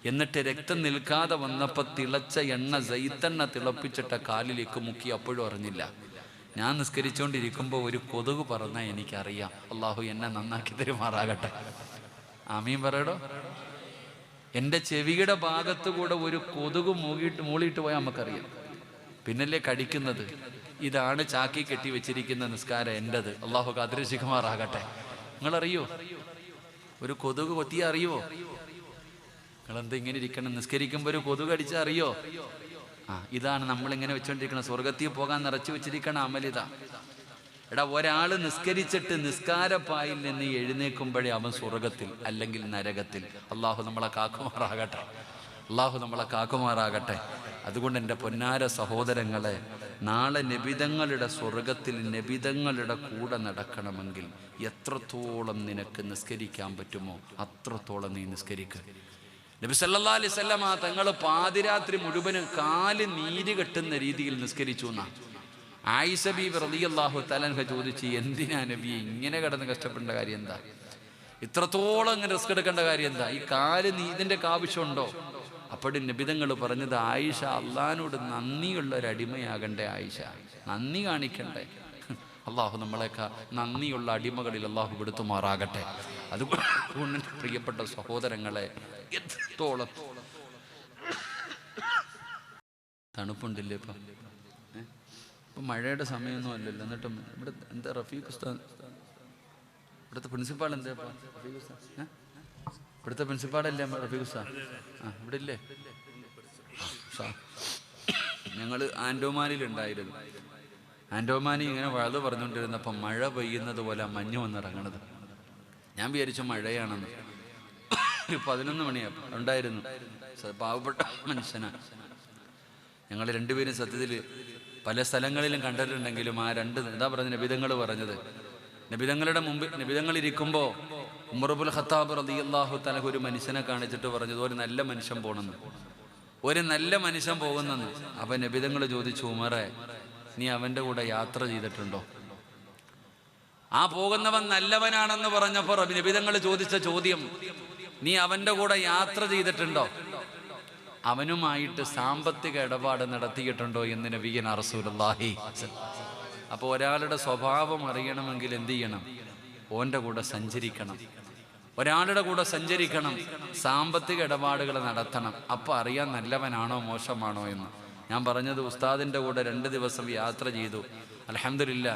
എന്നിട്ട് രക്തം നിൽക്കാതെ വന്നപ്പോ തിളച്ച എണ്ണ, സൈത്തെണ്ണ തിളപ്പിച്ചിട്ട കാലിലേക്ക് മുക്കി, അപ്പോഴും അറിഞ്ഞില്ല. ഞാൻ നിസ്കരിച്ചുകൊണ്ടിരിക്കുമ്പോൾ ഒരു കൊതുക് പറഞ്ഞാൽ എനിക്കറിയാം. അള്ളാഹു എന്നെ നന്നാക്കി തരുമാറാകട്ടെ. ആമീൻ പറയടോ. എൻ്റെ ചെവിയുടെ ഭാഗത്ത് കൂടെ ഒരു കൊതുക് മൂളിയിട്ട് പോയാൽ നമുക്കറിയാം. പിന്നല്ലേ കടിക്കുന്നത്. ഇതാണ് ചാക്കി കെട്ടി വെച്ചിരിക്കുന്ന നിസ്കാരം എൻ്റെത്. അള്ളാഹു കാത്തിരക്ഷിക്കുമാറാകട്ടെ. നിങ്ങളറിയോ ഒരു കൊതുക് കൊത്തിയാ അറിയോ? നിങ്ങളെന്താ ഇങ്ങനെ ഇരിക്കണം? നിസ്കരിക്കുമ്പോൾ ഒരു കൊതുക് അടിച്ചാൽ അറിയോ? ഇതാണ് നമ്മളിങ്ങനെ വെച്ചോണ്ടിരിക്കണം. സ്വർഗത്തിൽ പോകാൻ നിറച്ചു വെച്ചിരിക്കണം അമലിത. എടാ, ഒരാൾ നിസ്കരിച്ചിട്ട് നിസ്കാരപ്പായിൽ നിന്ന് എഴുന്നേൽക്കുമ്പോഴേ അവൻ സ്വർഗത്തിൽ അല്ലെങ്കിൽ നരകത്തിൽ. അള്ളാഹു നമ്മളെ കാക്കുമാറാകട്ടെ. അള്ളാഹു നമ്മളെ കാക്കുമാറാകട്ടെ. അതുകൊണ്ട് എൻ്റെ പൊന്നാര സഹോദരങ്ങളെ, നാളെ നബിതങ്ങളുടെ സ്വർഗത്തിൽ നബിതങ്ങളുടെ കൂടെ നടക്കണമെങ്കിൽ എത്രത്തോളം നിനക്ക് നിസ്കരിക്കാൻ പറ്റുമോ അത്രത്തോളം നീ നിസ്കരിക്കുക. നബി സല്ലല്ലാഹു അലൈഹി വസല്ലം തങ്ങൾ പാതിരാത്രി മുഴുവനും കാല് നീര് കെട്ടുന്ന രീതിയിൽ നിസ്കരിച്ചു എന്നാ. ആയിഷ ബീബി റളിയല്ലാഹു തആല അൻഹ ചോദിച്ചു, എന്തിനാ നബിയെ ഇങ്ങനെ കിടന്ന് കഷ്ടപ്പെടേണ്ട കാര്യം എന്താ? ഇത്രത്തോളം ഇങ്ങനെ റിസ്ക് എടുക്കേണ്ട കാര്യം എന്താ? ഈ കാല് ഇതിൻ്റെ ആവശ്യമുണ്ടോ? അപ്പോഴും നബിതങ്ങൾ പറഞ്ഞത്, ആയിഷ, അള്ളാഹിനോട് നന്ദിയുള്ള ഒരു അടിമയാകണ്ടേ ആയിഷ, നന്ദി കാണിക്കണ്ടേ. അള്ളാഹു നമ്മളെക്കാൾ നന്ദിയുള്ള അടിമകളിൽ അള്ളാഹു പെടുത്തുമാറാകട്ടെ. അതുകൊണ്ട് പ്രിയപ്പെട്ട സഹോദരങ്ങളെ, എത്രത്തോളം തണുപ്പുണ്ടില്ലേ ഇപ്പം? മഴയുടെ സമയമൊന്നും അല്ലല്ലോ. എന്നിട്ടും ഇവിടെ എന്താ റഫീഖ് ഉസ്താദ്, ഇവിടുത്തെ പ്രിൻസിപ്പാൾ എന്താ റഫീഖ് ഉസ്താദ്? ഇവിടുത്തെ പ്രിൻസിപ്പാളല്ലേ റഫീഖ് ഉസ്താദ്? ഇവിടെ ഇല്ലേ? ഞങ്ങൾ ആൻഡോമാനിലുണ്ടായിരുന്നു. ആൻഡോമാനി ഇങ്ങനെ വഴുത് പറഞ്ഞുകൊണ്ടിരുന്നപ്പം മഴ പെയ്യുന്നത് പോലെ മഞ്ഞ് വന്നിറങ്ങണത്. ഞാൻ വിചാരിച്ചു മഴയാണെന്ന്. 11 മണിയാണ് ഉണ്ടായിരുന്നു. പാവപ്പെട്ട മനുഷ്യനാണ്. ഞങ്ങൾ രണ്ടുപേരും സത്യത്തിൽ പല സ്ഥലങ്ങളിലും കണ്ടിട്ടുണ്ടെങ്കിലും ആ എന്താ പറഞ്ഞ നബിതങ്ങൾ പറഞ്ഞത്, നബിതങ്ങളുടെ മുമ്പ് നബിതങ്ങളിരിക്കുമ്പോൾ ഉമർ ഇബ്നുൽ ഖത്താബ് റളിയല്ലാഹു തആല ഒരു മനുഷ്യനെ കാണിച്ചിട്ട് പറഞ്ഞത്, ഒരു നല്ല മനുഷ്യൻ പോകണമെന്ന്, ഒരു നല്ല മനുഷ്യൻ പോകുന്നെന്ന്. അപ്പം നബിതങ്ങൾ ചോദിച്ചു, ഉമറെ, നീ അവൻ്റെ കൂടെ യാത്ര ചെയ്തിട്ടുണ്ടോ? ആ പോകുന്നവൻ നല്ലവനാണെന്ന് പറഞ്ഞപ്പോൾ നബിതങ്ങൾ ചോദിച്ച ചോദ്യം, നീ അവൻ്റെ കൂടെ യാത്ര ചെയ്തിട്ടുണ്ടോ? അവനുമായിട്ട് സാമ്പത്തിക ഇടപാട് നടത്തിയിട്ടുണ്ടോ എന്ന് നബിയന റസൂലുള്ളാഹി. അപ്പോൾ ഒരാളുടെ സ്വഭാവം അറിയണമെങ്കിൽ എന്ത് ചെയ്യണം? ഓൻ്റെ കൂടെ സഞ്ചരിക്കണം. ഒരാളുടെ കൂടെ സഞ്ചരിക്കണം, സാമ്പത്തിക ഇടപാടുകൾ നടത്തണം. അപ്പോൾ അറിയാൻ നല്ലവനാണോ മോശമാണോ എന്ന്. ഞാൻ പറഞ്ഞത്, ഉസ്താദിൻ്റെ കൂടെ 2 ദിവസം യാത്ര ചെയ്തു. അൽഹംദുലില്ലാ,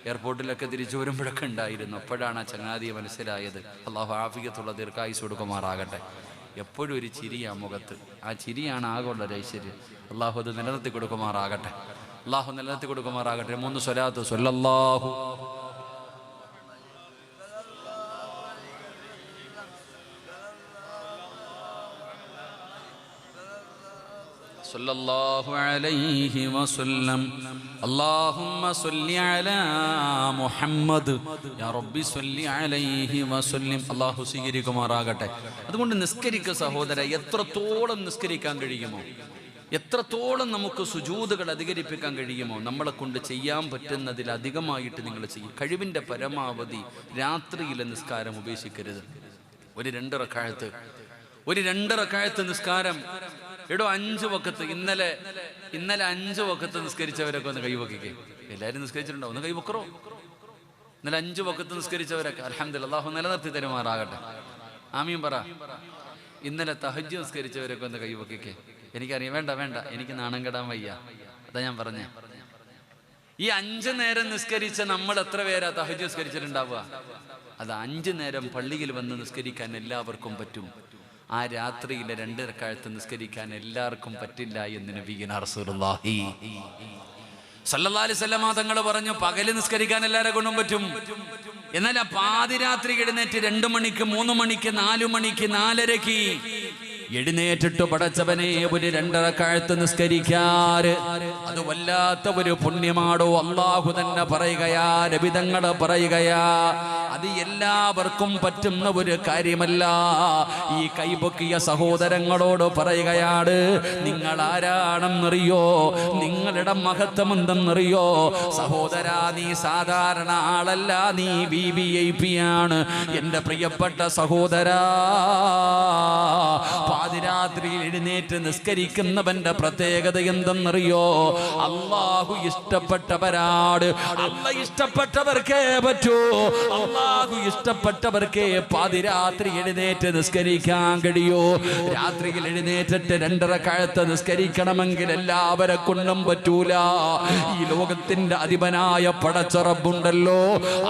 എയർപോർട്ടിലൊക്കെ തിരിച്ചു വരുമ്പോഴൊക്കെ ഉണ്ടായിരുന്നു. അപ്പോഴാണ് ആ ചങ്ങാതിയെ മനസ്സിലായത്. അള്ളാഹു ആഫിയത്തുള്ള ദീർഘായുസ്സ് കൊടുക്കുമാറാകട്ടെ. എപ്പോഴും ഒരു ചിരിയാ മുഖത്ത്. ആ ചിരിയാണ് ആകെയുള്ളൊരു ഐശ്വര്യം. അള്ളാഹു അത് നിലനിർത്തി കൊടുക്കുമാറാകട്ടെ. അള്ളാഹു നിലനിർത്തി കൊടുക്കുമാറാകട്ടെ. 3 സ്വലാത്ത്. സ്വല്ലല്ലാഹു സല്ലല്ലാഹു അലൈഹി വസല്ലം. അല്ലാഹുമ്മ സ്വല്ലി അലാ മുഹമ്മദ് യാ റബ്ബി സ്വല്ലി അലൈഹി വസല്ലം. അല്ലാഹു സ്വീകരിക്കുമാറാകട്ടെ. അതുകൊണ്ട് നിസ്കരിക്കുക സഹോദര. എത്രത്തോളം നിസ്കരിക്കാൻ കഴിയുമോ, എത്രത്തോളം നമുക്ക് സുജൂദുകൾ അധികരിപ്പിക്കാൻ കഴിയുമോ നമ്മളെ കൊണ്ട് ചെയ്യാൻ പറ്റുന്നതിലധികമായിട്ട് നിങ്ങൾ ചെയ്യും. കഴിവിൻ്റെ പരമാവധി രാത്രിയിലെ നിസ്കാരം ഉപേക്ഷിക്കരുത്. ഒരു 2 റക്അത്ത് നിസ്കാരം. 5 വഖത്ത്. ഇന്നലെ 5 വഖത്ത് നിസ്കരിച്ചവരൊക്കെ ഒന്ന് കൈവക്കിക്കേ. എല്ലാവരും നിസ്കരിച്ചിട്ടുണ്ടോ? ഒന്ന് കൈവക്കറോ? ഇന്നലെ 5 വഖത്ത് നിസ്കരിച്ചവരൊക്കെ അൽഹംദുലില്ലാഹ് അല്ലാഹു നിലനിർത്തി തരുമാറാകട്ടെ. ആമീൻ പറ. ഇന്നലെ തഹജ്ജുദ് നിസ്കരിച്ചവരൊക്കെ ഒന്ന് കൈവക്കിക്കേ. എനിക്കറിയാം. വേണ്ട, എനിക്ക് നാണം കെടാൻ വയ്യ. അതാ ഞാൻ പറഞ്ഞേ. ഈ 5 നേരം നിസ്കരിച്ച നമ്മൾ എത്ര പേരാ തഹജ്ജുദ് നിസ്കരിച്ചിട്ടുണ്ടാവുക? അത് 5 നേരം പള്ളിയിൽ വന്ന് നിസ്കരിക്കാൻ എല്ലാവർക്കും പറ്റും. ആ രാത്രിയിലെ 2 റക്അത്ത് നിസ്കരിക്കാൻ എല്ലാവർക്കും പറ്റില്ല എന്ന് നബിയുനാ റസൂലുള്ളാഹി സല്ലല്ലാഹു അലൈഹി വസല്ലം തങ്ങൾ പറഞ്ഞു. പകല് നിസ്കരിക്കാൻ എല്ലാവരെ കൊണ്ടും പറ്റും. എന്നാൽ ആ പാതിരാത്രി എഴുന്നേറ്റ് 2 മണിക്ക് 3 മണിക്ക് 4 മണിക്ക് 4:30 എഴുന്നേറ്റിട്ട് പടച്ചവനെ ഒരു 2 റക്അത്ത് നിസ്കരിക്കാറ് അത് വല്ലാത്ത ഒരു പുണ്യമാടോ. അള്ളാഹു തന്നെ പറയുകയാ, നബി തങ്ങൾ പറയുകയാ, അത് എല്ലാവർക്കും പറ്റുന്ന ഒരു കാര്യമല്ല. ഈ കൈപൊക്കിയ സഹോദരങ്ങളോട് പറയുകയാണ്, നിങ്ങൾ ആരാണെന്നറിയോ? നിങ്ങളുടെ മഹത്വം എന്തെന്നറിയോ? സഹോദരാ, നീ സാധാരണ ആളല്ല, നീ VIP ആണ്. എൻ്റെ പ്രിയപ്പെട്ട സഹോദരാ, പാതിരാത്രിയിൽ എഴുന്നേറ്റ് നിസ്കരിക്കുന്നവന്റെ പ്രത്യേകത എന്തെന്നറിയോ? അള്ളാഹു ഇഷ്ടപ്പെട്ടവരാട്. അള്ളാഹു ഇഷ്ടപ്പെട്ടവർക്കേ പറ്റൂ. അള്ളാഹു ഇഷ്ടപ്പെട്ടവർക്കേ പാതിരാത്രി എഴുന്നേറ്റ് നിസ്കരിക്കാൻ കഴിയൂ. രാത്രിയിൽ എഴുന്നേറ്റിട്ട് 2 റക്അത്ത് നിസ്കരിക്കണമെങ്കിൽ എല്ലാവരെ കൊണ്ടും പറ്റൂല. ഈ ലോകത്തിന്റെ അധിപനായ പടച്ച റബ്ബുണ്ടല്ലോ,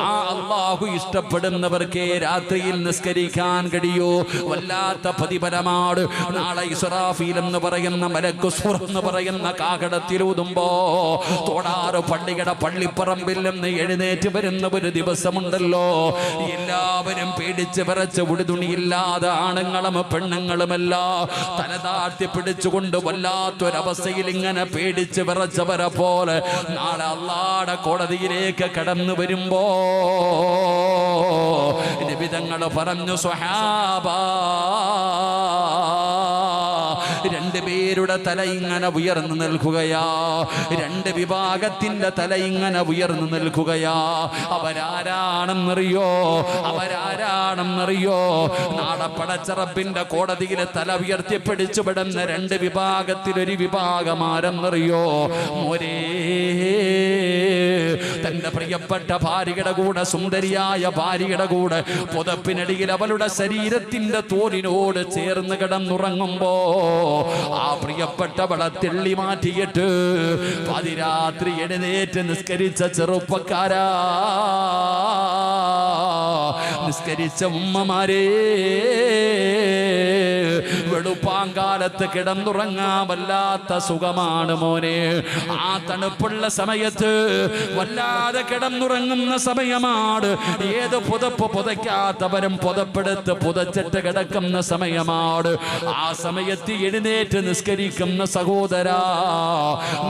ആ അള്ളാഹു ഇഷ്ടപ്പെടുന്നവർക്കേ രാത്രിയിൽ നിസ്കരിക്കാൻ കഴിയൂ. വല്ലാത്ത പ്രതിഫലമാണ്. നാളെ ഇസ്രാഫീൽ എന്ന് പറയുന്ന മലക്ക് സൂർ എന്ന് പറയുന്ന കാകടത്തിലൂതുമ്പോ തോടാറ് പള്ളിയുടെ പള്ളിപ്പറമ്പിൽ നിന്ന് എഴുന്നേറ്റ് വരുന്ന ഒരു ദിവസമുണ്ടല്ലോ, എല്ലാവരും പേടിച്ച് വിറച്ച് ഉടുതുണിയില്ലാതെ ആണുങ്ങളും പെണ്ണുങ്ങളുമല്ല തലതാഴ്ത്തി പിടിച്ചുകൊണ്ട് വല്ലാത്തൊരവസ്ഥയിൽ ഇങ്ങനെ പേടിച്ച് വിറച്ചവരെ പോലെ നാളെ അല്ലാഹുവിന്റെ കോടതിയിലേക്ക് കടന്നു വരുമ്പോ നബി തങ്ങൾ പറഞ്ഞു, സ്വഹാബാ, 2 പേരുടെ തല ഇങ്ങനെ ഉയർന്നു നിൽക്കുകയാ. 2 വിഭാഗത്തിന്റെ തല ഇങ്ങനെ ഉയർന്നു നിൽക്കുകയാ. അവരാരാണെന്നറിയോ? നാളെ പടച്ച റബ്ബിന്റെ കോടതിയിലെ തല ഉയർത്തിപ്പിടിച്ചുവിടുന്ന 2 വിഭാഗത്തിൽ ഒരു വിഭാഗം ആരെന്നറിയോ? മോരേ, തന്റെ പ്രിയപ്പെട്ട ഭാര്യയുടെ കൂടെ, സുന്ദരിയായ ഭാര്യയുടെ കൂടെ പുതപ്പിനടിയിൽ അവളുടെ ശരീരത്തിന്റെ തോലിനോട് ചേർന്ന് കിടന്നുറങ്ങുമ്പോ ആ പ്രിയപ്പെട്ടവളെ തെള്ളി മാറ്റിയിട്ട് പാതിരാത്രി എഴുന്നേറ്റ് നിസ്കരിച്ച ചെറുപ്പക്കാരാ, നിസ്കരിച്ച ഉമ്മമാരേ, വെളുപ്പാങ്കാലത്ത് കിടന്നുറങ്ങാൻ വല്ലാത്ത സുഖമാണ് മോനെ. ആ തണുപ്പുള്ള സമയത്ത് വല്ലാതെ കിടന്നുറങ്ങുന്ന സമയമാണ്. ഏത് പുതപ്പ് പുതയ്ക്കാത്തവരും പുതപ്പെടുത്ത് പുതച്ചിട്ട് കിടക്കുന്ന സമയമാണ്. ആ സമയത്ത് എഴുന്നേറ്റ് നിസ്കരിക്കുന്ന സഹോദരാ,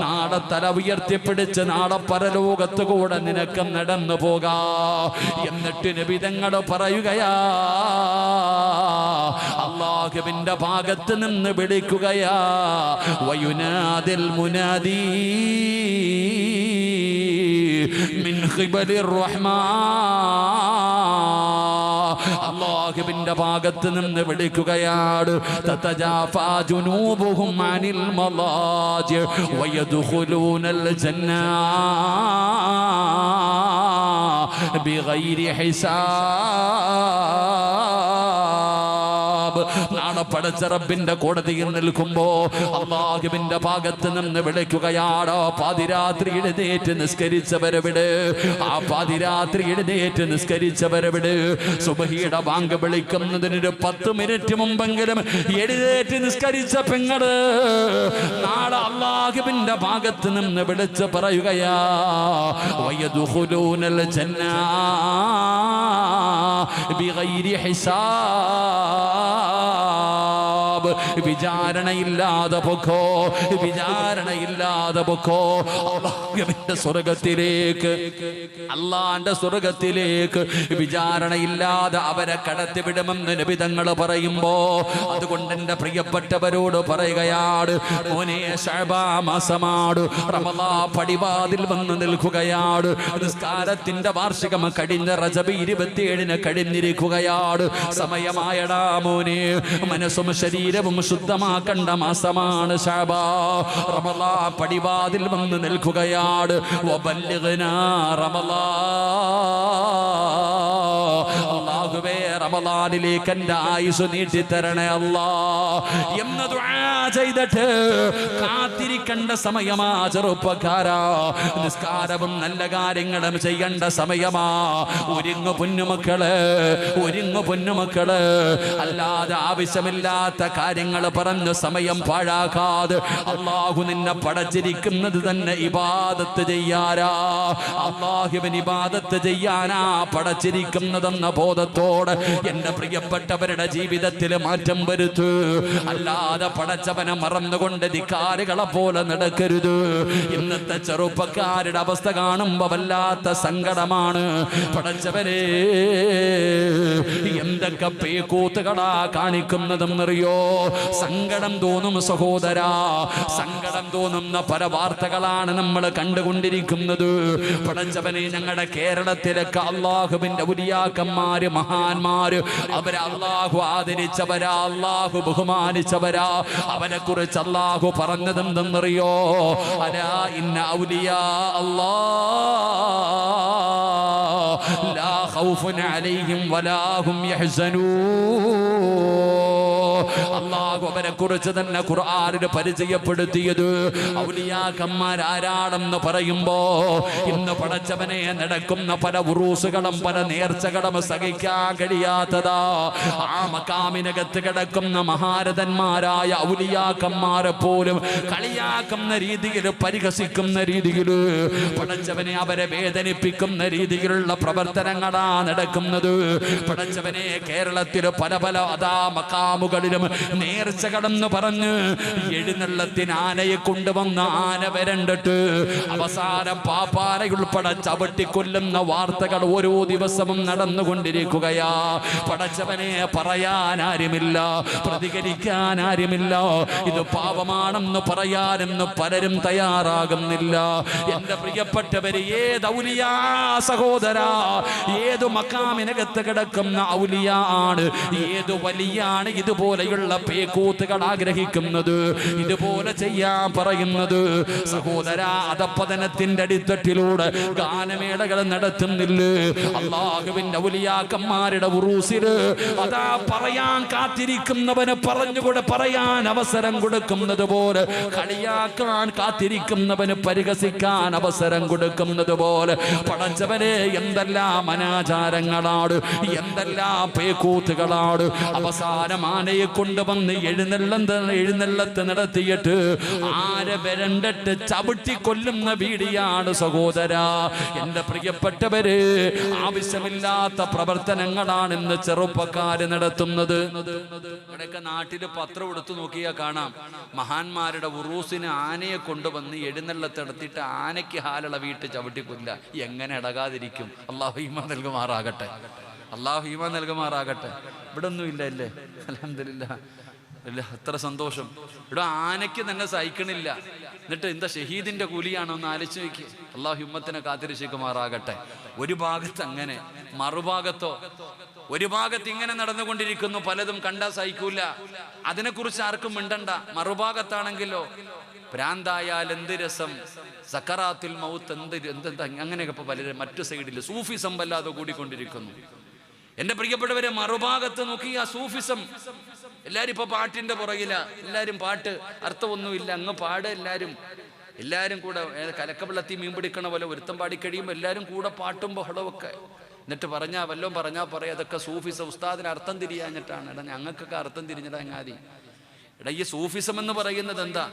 നാളെ തല ഉയർത്തിപ്പിടിച്ച് നാളെ പരലോകത്ത് കൂടെ നിനക്ക് നടന്നു പോകാ. എന്നിട്ട് നബി തങ്ങൾ പറയുകയാ, അല്ലാഹുവിന്റെ ഭാഗത്ത് നിന്ന് വിളിക്കുകയാ, വയുനാദിൽ മുനാദി മിൻ ഖിബലിർ റഹ്മാൻ. അല്ലാഹുവിന്റെ ഭാഗത്ത് നിന്ന് വിളിക്കുകയാണ്, തതജാഫാ ജുനൂബുഹും അനിൽ മളാജി വയദ്ഖുലൂനൽ ജന്ന ബിഗൈരി ഹിസാബ്. നാളെ നാളെ പടച്ച റബ്ബിന്റെ കോടതിയിൽ നിൽക്കുമ്പോ അല്ലാഹുവിന്റെ ഭാഗത്ത് നിന്ന് വിളിക്കുകയാണോ, പാതിരാത്രി എഴുന്നേറ്റ് നിസ്കരിച്ചവരെവിടെ? ആ പാതിരാത്രി എഴുന്നേറ്റ് നിസ്കരിച്ചവരെവിടെ? സുബഹിയുടെ ബാങ്ക് വിളിക്കുന്നതിനൊരു 10 മിനിറ്റ് മുമ്പെങ്കിലും എഴുന്നേറ്റ് നിസ്കരിച്ച പെങ്ങള് നാളെ അല്ലാഹുവിന്റെ ഭാഗത്ത് നിന്ന് വിളിച്ച് പറയുകയാ, വയദ്ഖുലൂനൽ ജന്ന ബിഗൈരി ഹിസാബ്. വിചാരണയില്ലാതെ പൊക്കോ, വിചാരണയില്ലാതെ പൊക്കോ അല്ലാഹുവിന്റെ സ്വർഗത്തിലേക്ക്, അല്ലാഹുവിന്റെ സ്വർഗത്തിലേക്ക് വിചാരണയില്ലാതെ അവരെ കടത്തിവിടുമെന്ന് നബി തങ്ങൾ പറയുമ്പോ, അതുകൊണ്ട് എന്റെ പ്രിയപ്പെട്ടവരോട് പറയുകയാണ്, മോനെ ശഅബാൻ മാസമാണ്, റമളാൻ പടിവാതിൽ വന്ന് നിൽക്കുകയാണ്, നിസ്കാരത്തിന്റെ വാർഷികം കഴിഞ്ഞ റജബ് 27 കഴിഞ്ഞിരിക്കുകയാണ്. സമയമായടാ മോനെ, മനസ്സും ശരീരവും ശുദ്ധമാക്കേണ്ട മാസമാണ് ശഅബാൻ. റമളാൻ പടിവാതിൽ വന്ന് നിൽക്കുകയാണ്. വബല്ലിഗ്നാ റമളാൻ, അല്ലാഹുവേ റമളാനിലേക്ക് എന്റെ ആയുസ് നീട്ടിത്തരണേ അല്ലാ എന്ന് ദുആ ചെയ്തിട്ട് കാത്തിരിക്കേണ്ട സമയമാ ചെറുപ്പക്കാരാ. നിസ്കാരവും നല്ല കാര്യങ്ങളും ചെയ്യേണ്ട സമയമാ. ഒരുങ്ങു പൊന്നുമക്കള്, ഒരുങ്ങു പൊന്നുമക്കള്. അല്ലാതെ ആവശ്യമില്ലാത്ത കാര്യങ്ങൾ പറഞ്ഞ് സമയം പാഴാക്കാതെ അല്ലാഹു നിന്നെ പടച്ചിരിക്കുന്നത് തന്നെ ഇബാദത്ത് ചെയ്യാനാ, അല്ലാഹുവിന് ഇബാദത്ത് ചെയ്യാനാ പടച്ചിരിക്കുന്നതെന്ന ബോധത്തോടെ എന്റെ പ്രിയപ്പെട്ടവരുടെ ജീവിതത്തിൽ മാറ്റം വരുത്തു. അല്ലാതെ പടച്ചവനെ മറന്നുകൊണ്ട് ധിക്കാരികളെ പോലെ നടക്കരുത്. ഇന്നത്തെ ചെറുപ്പക്കാരുടെ അവസ്ഥ കാണുമ്പോ വല്ലാത്ത സങ്കടമാണ്. പടച്ചവരെ എന്തൊക്കെ പേക്കൂത്തുകളാ കാണിക്കുന്നതെന്നറിയോ? സങ്കടം തോന്നും സഹോദരാ, സങ്കടം തോന്നുന്ന പല വാർത്തകളാണ് നമ്മൾ കണ്ടുകൊണ്ടിരിക്കുന്നത്. പടച്ചവനെ ഞങ്ങളുടെ കേരളത്തിലൊക്കെ അല്ലാഹുവിന്റെ ഔലിയാക്കന്മാര്, മഹാന്മാര്, അവരെ അല്ലാഹു ആദരിച്ചവരാ, അല്ലാഹു ബഹുമാനിച്ചവരാ. അവരെ കുറിച്ച് അല്ലാഹു പറഞ്ഞതെന്തെന്നറിയോ? അലാ ഇന്ന ഔലിയാ അല്ലാഹ് ലാ ഖൗഫുൻ അലൈഹിം വലാ ഹും യഹ്സനൂൻ. അല്ലാഹു അവരെ കുറിച്ച് തന്നെ ഖുർആനിൽ പരിചയപ്പെടുത്തിയത്. ഔലിയാക്കന്മാർ ആരാണെന്ന് പറയുമ്പോ ഇന്ന് പടച്ചവനെ നടക്കുന്ന പല ഉറൂസുകളും പല നേർച്ചകളും സഹിക്കാൻ കഴിയാത്തതാ. ആ മക്കാമിനകത്ത് കിടക്കുന്ന മഹാരഥന്മാരായ ഔലിയാക്കന്മാരെ പോലും കളിയാക്കുന്ന രീതിയിൽ, പരിഹസിക്കുന്ന രീതിയിൽ, പടച്ചവനെ അവരെ വേദനിപ്പിക്കുന്ന രീതിയിലുള്ള പ്രവർത്തനങ്ങളാ നടക്കുന്നത്. പടച്ചവനെ കേരളത്തിൽ പല പല അതാ മക്കാമുകളിലും നേർച്ചകളെന്ന് പറഞ്ഞ് എഴുന്നള്ളത്തിന് ആനയെ കൊണ്ടുവന്ന ആന വരണ്ടിട്ട് അവസാനം പാപ്പാനയുൾപ്പെടെ ചവിട്ടിക്കൊല്ലുന്ന വാർത്തകൾ ഓരോ ദിവസവും നടന്നുകൊണ്ടിരിക്കുകയാ. പടച്ചവനെ പറയാനാരുമില്ല, പ്രതികരിക്കാനാരുമില്ല. ഇത് പാപമാണെന്ന് പറയാനെന്ന് പലരും തയ്യാറാകുന്നില്ല. എന്റെ പ്രിയപ്പെട്ടവര്, ഏത് ഔലിയാ സഹോദരാ, ഏതു മക്കാമിനകത്ത് കിടക്കുന്ന ഔലിയാ ആണ്, ഏതു വലിയാണ് ഇതുപോലെയുള്ള പേക്കൂത്തുകൾ ആഗ്രഹിക്കുന്നത്, ഇതുപോലെ ചെയ്യാൻ പറയുന്നത്? സഹോദരാ, അധപ്പതനത്തിന്റെ അടിത്തട്ടിലൂടെ ഗാനമേളകൾ നടത്തുന്നില്ലേ? അല്ലാഹുവിന്റെ ഔലിയാക്കന്മാരുടെ ഉറൂസില് അതാ പറയാൻ കാത്തിരിക്കുന്നവന് പറഞ്ഞുകൂടെ പറയാൻ അവസരം കൊടുക്കുന്നത് പോലെ, കളിയാക്കാൻ കാത്തിരിക്കുന്നവന് പരിഹസിക്കാൻ അവസരം കൊടുക്കുന്നത് പോലെ, പടച്ചവനെ എന്തെല്ലാം അനാചാരങ്ങളാണ്, എന്തെല്ലാം പേക്കൂത്തുകളാണ്. അവസാനം ആനയെ കൊണ്ടുവന്ന് എഴുന്നള്ളത്ത് നടത്തിയിട്ട് ആരെ വരണ്ടിട്ട് ചവിട്ടി കൊല്ലുന്ന വീടിയാണ് സഹോദരാ. എന്റെ പ്രിയപ്പെട്ടവര്, ആവശ്യമില്ലാത്ത പ്രവർത്തനങ്ങളാണ് ഇന്ന് ചെറുപ്പക്കാര് നടത്തുന്നത്. ഇവിടെയൊക്കെ നാട്ടില് പത്രം എടുത്തു നോക്കിയാൽ കാണാം, മഹാന്മാരുടെ ഉറൂസിന് ആനയെ കൊണ്ടുവന്ന് എഴുന്നള്ളത്ത് നടത്തിയിട്ട് ആനയ്ക്ക് ഹാലുള്ള വീട്ട് ചവിട്ടിക്കൊല്ല. എങ്ങനെ ഇടകാതിരിക്കും? അല്ലാഹു ഈമാൻ നൽകുമാറാകട്ടെ, അല്ലാഹു ഈമാൻ നൽകുമാറാകട്ടെ. ഇവിടെ ഒന്നും ഇല്ല അല്ലേ? അൽഹംദുലില്ലാ, അല്ല, എത്ര സന്തോഷം. ഇവിടെ ആനയ്ക്ക് തന്നെ സഹിക്കണില്ല, എന്നിട്ട് എന്താ ഷഹീദിന്റെ കൂലിയാണോ എന്ന് ആലോചിച്ച് നോക്കി. അല്ലാഹു ഹിമ്മത്തിനെ കാത്തിരക്ഷിക്കുമാറാകട്ടെ. ഒരു ഭാഗത്ത് അങ്ങനെ, മറുഭാഗത്തോ ഒരു ഭാഗത്ത് ഇങ്ങനെ നടന്നുകൊണ്ടിരിക്കുന്നു. പലതും കണ്ടാ സഹിക്കൂല, അതിനെക്കുറിച്ച് ആർക്കും മിണ്ടണ്ട. മറുഭാഗത്താണെങ്കിലോ ഭ്രാന്തായാൽ എന്ത് രസം, സക്കറാത്തുൽ മൗത്ത് എന്ത് അങ്ങനെയൊക്കെ പലരും മറ്റു സൈഡിൽ സൂഫിസം വല്ലാതെ കൂടിക്കൊണ്ടിരിക്കുന്നു. എൻ്റെ പ്രിയപ്പെട്ടവരെ, മറുഭാഗത്ത് നോക്കി ആ സൂഫിസം. എല്ലാവരും ഇപ്പൊ പാട്ടിന്റെ പുറകില, എല്ലാവരും പാട്ട് അർത്ഥമൊന്നുമില്ല, അങ്ങ് പാട്. എല്ലാവരും കൂടെ കലക്കവെള്ളത്തിൽ മീൻ പിടിക്കണ പോലെ ഒരുത്തം പാടിക്കഴിയുമ്പോൾ എല്ലാവരും കൂടെ പാട്ടും ബഹളമൊക്കെ. എന്നിട്ട് വല്ലതും പറഞ്ഞാൽ പറയാം അതൊക്കെ സൂഫിസം, ഉസ്താദിന് അർത്ഥം തിരിയാഞ്ഞിട്ടാണ്. എടാ ഞങ്ങൾക്കൊക്കെ അർത്ഥം തിരിഞ്ഞിടാ എങ്ങാതി. എടാ ഈ സൂഫിസം എന്ന് പറയുന്നത് എന്താ?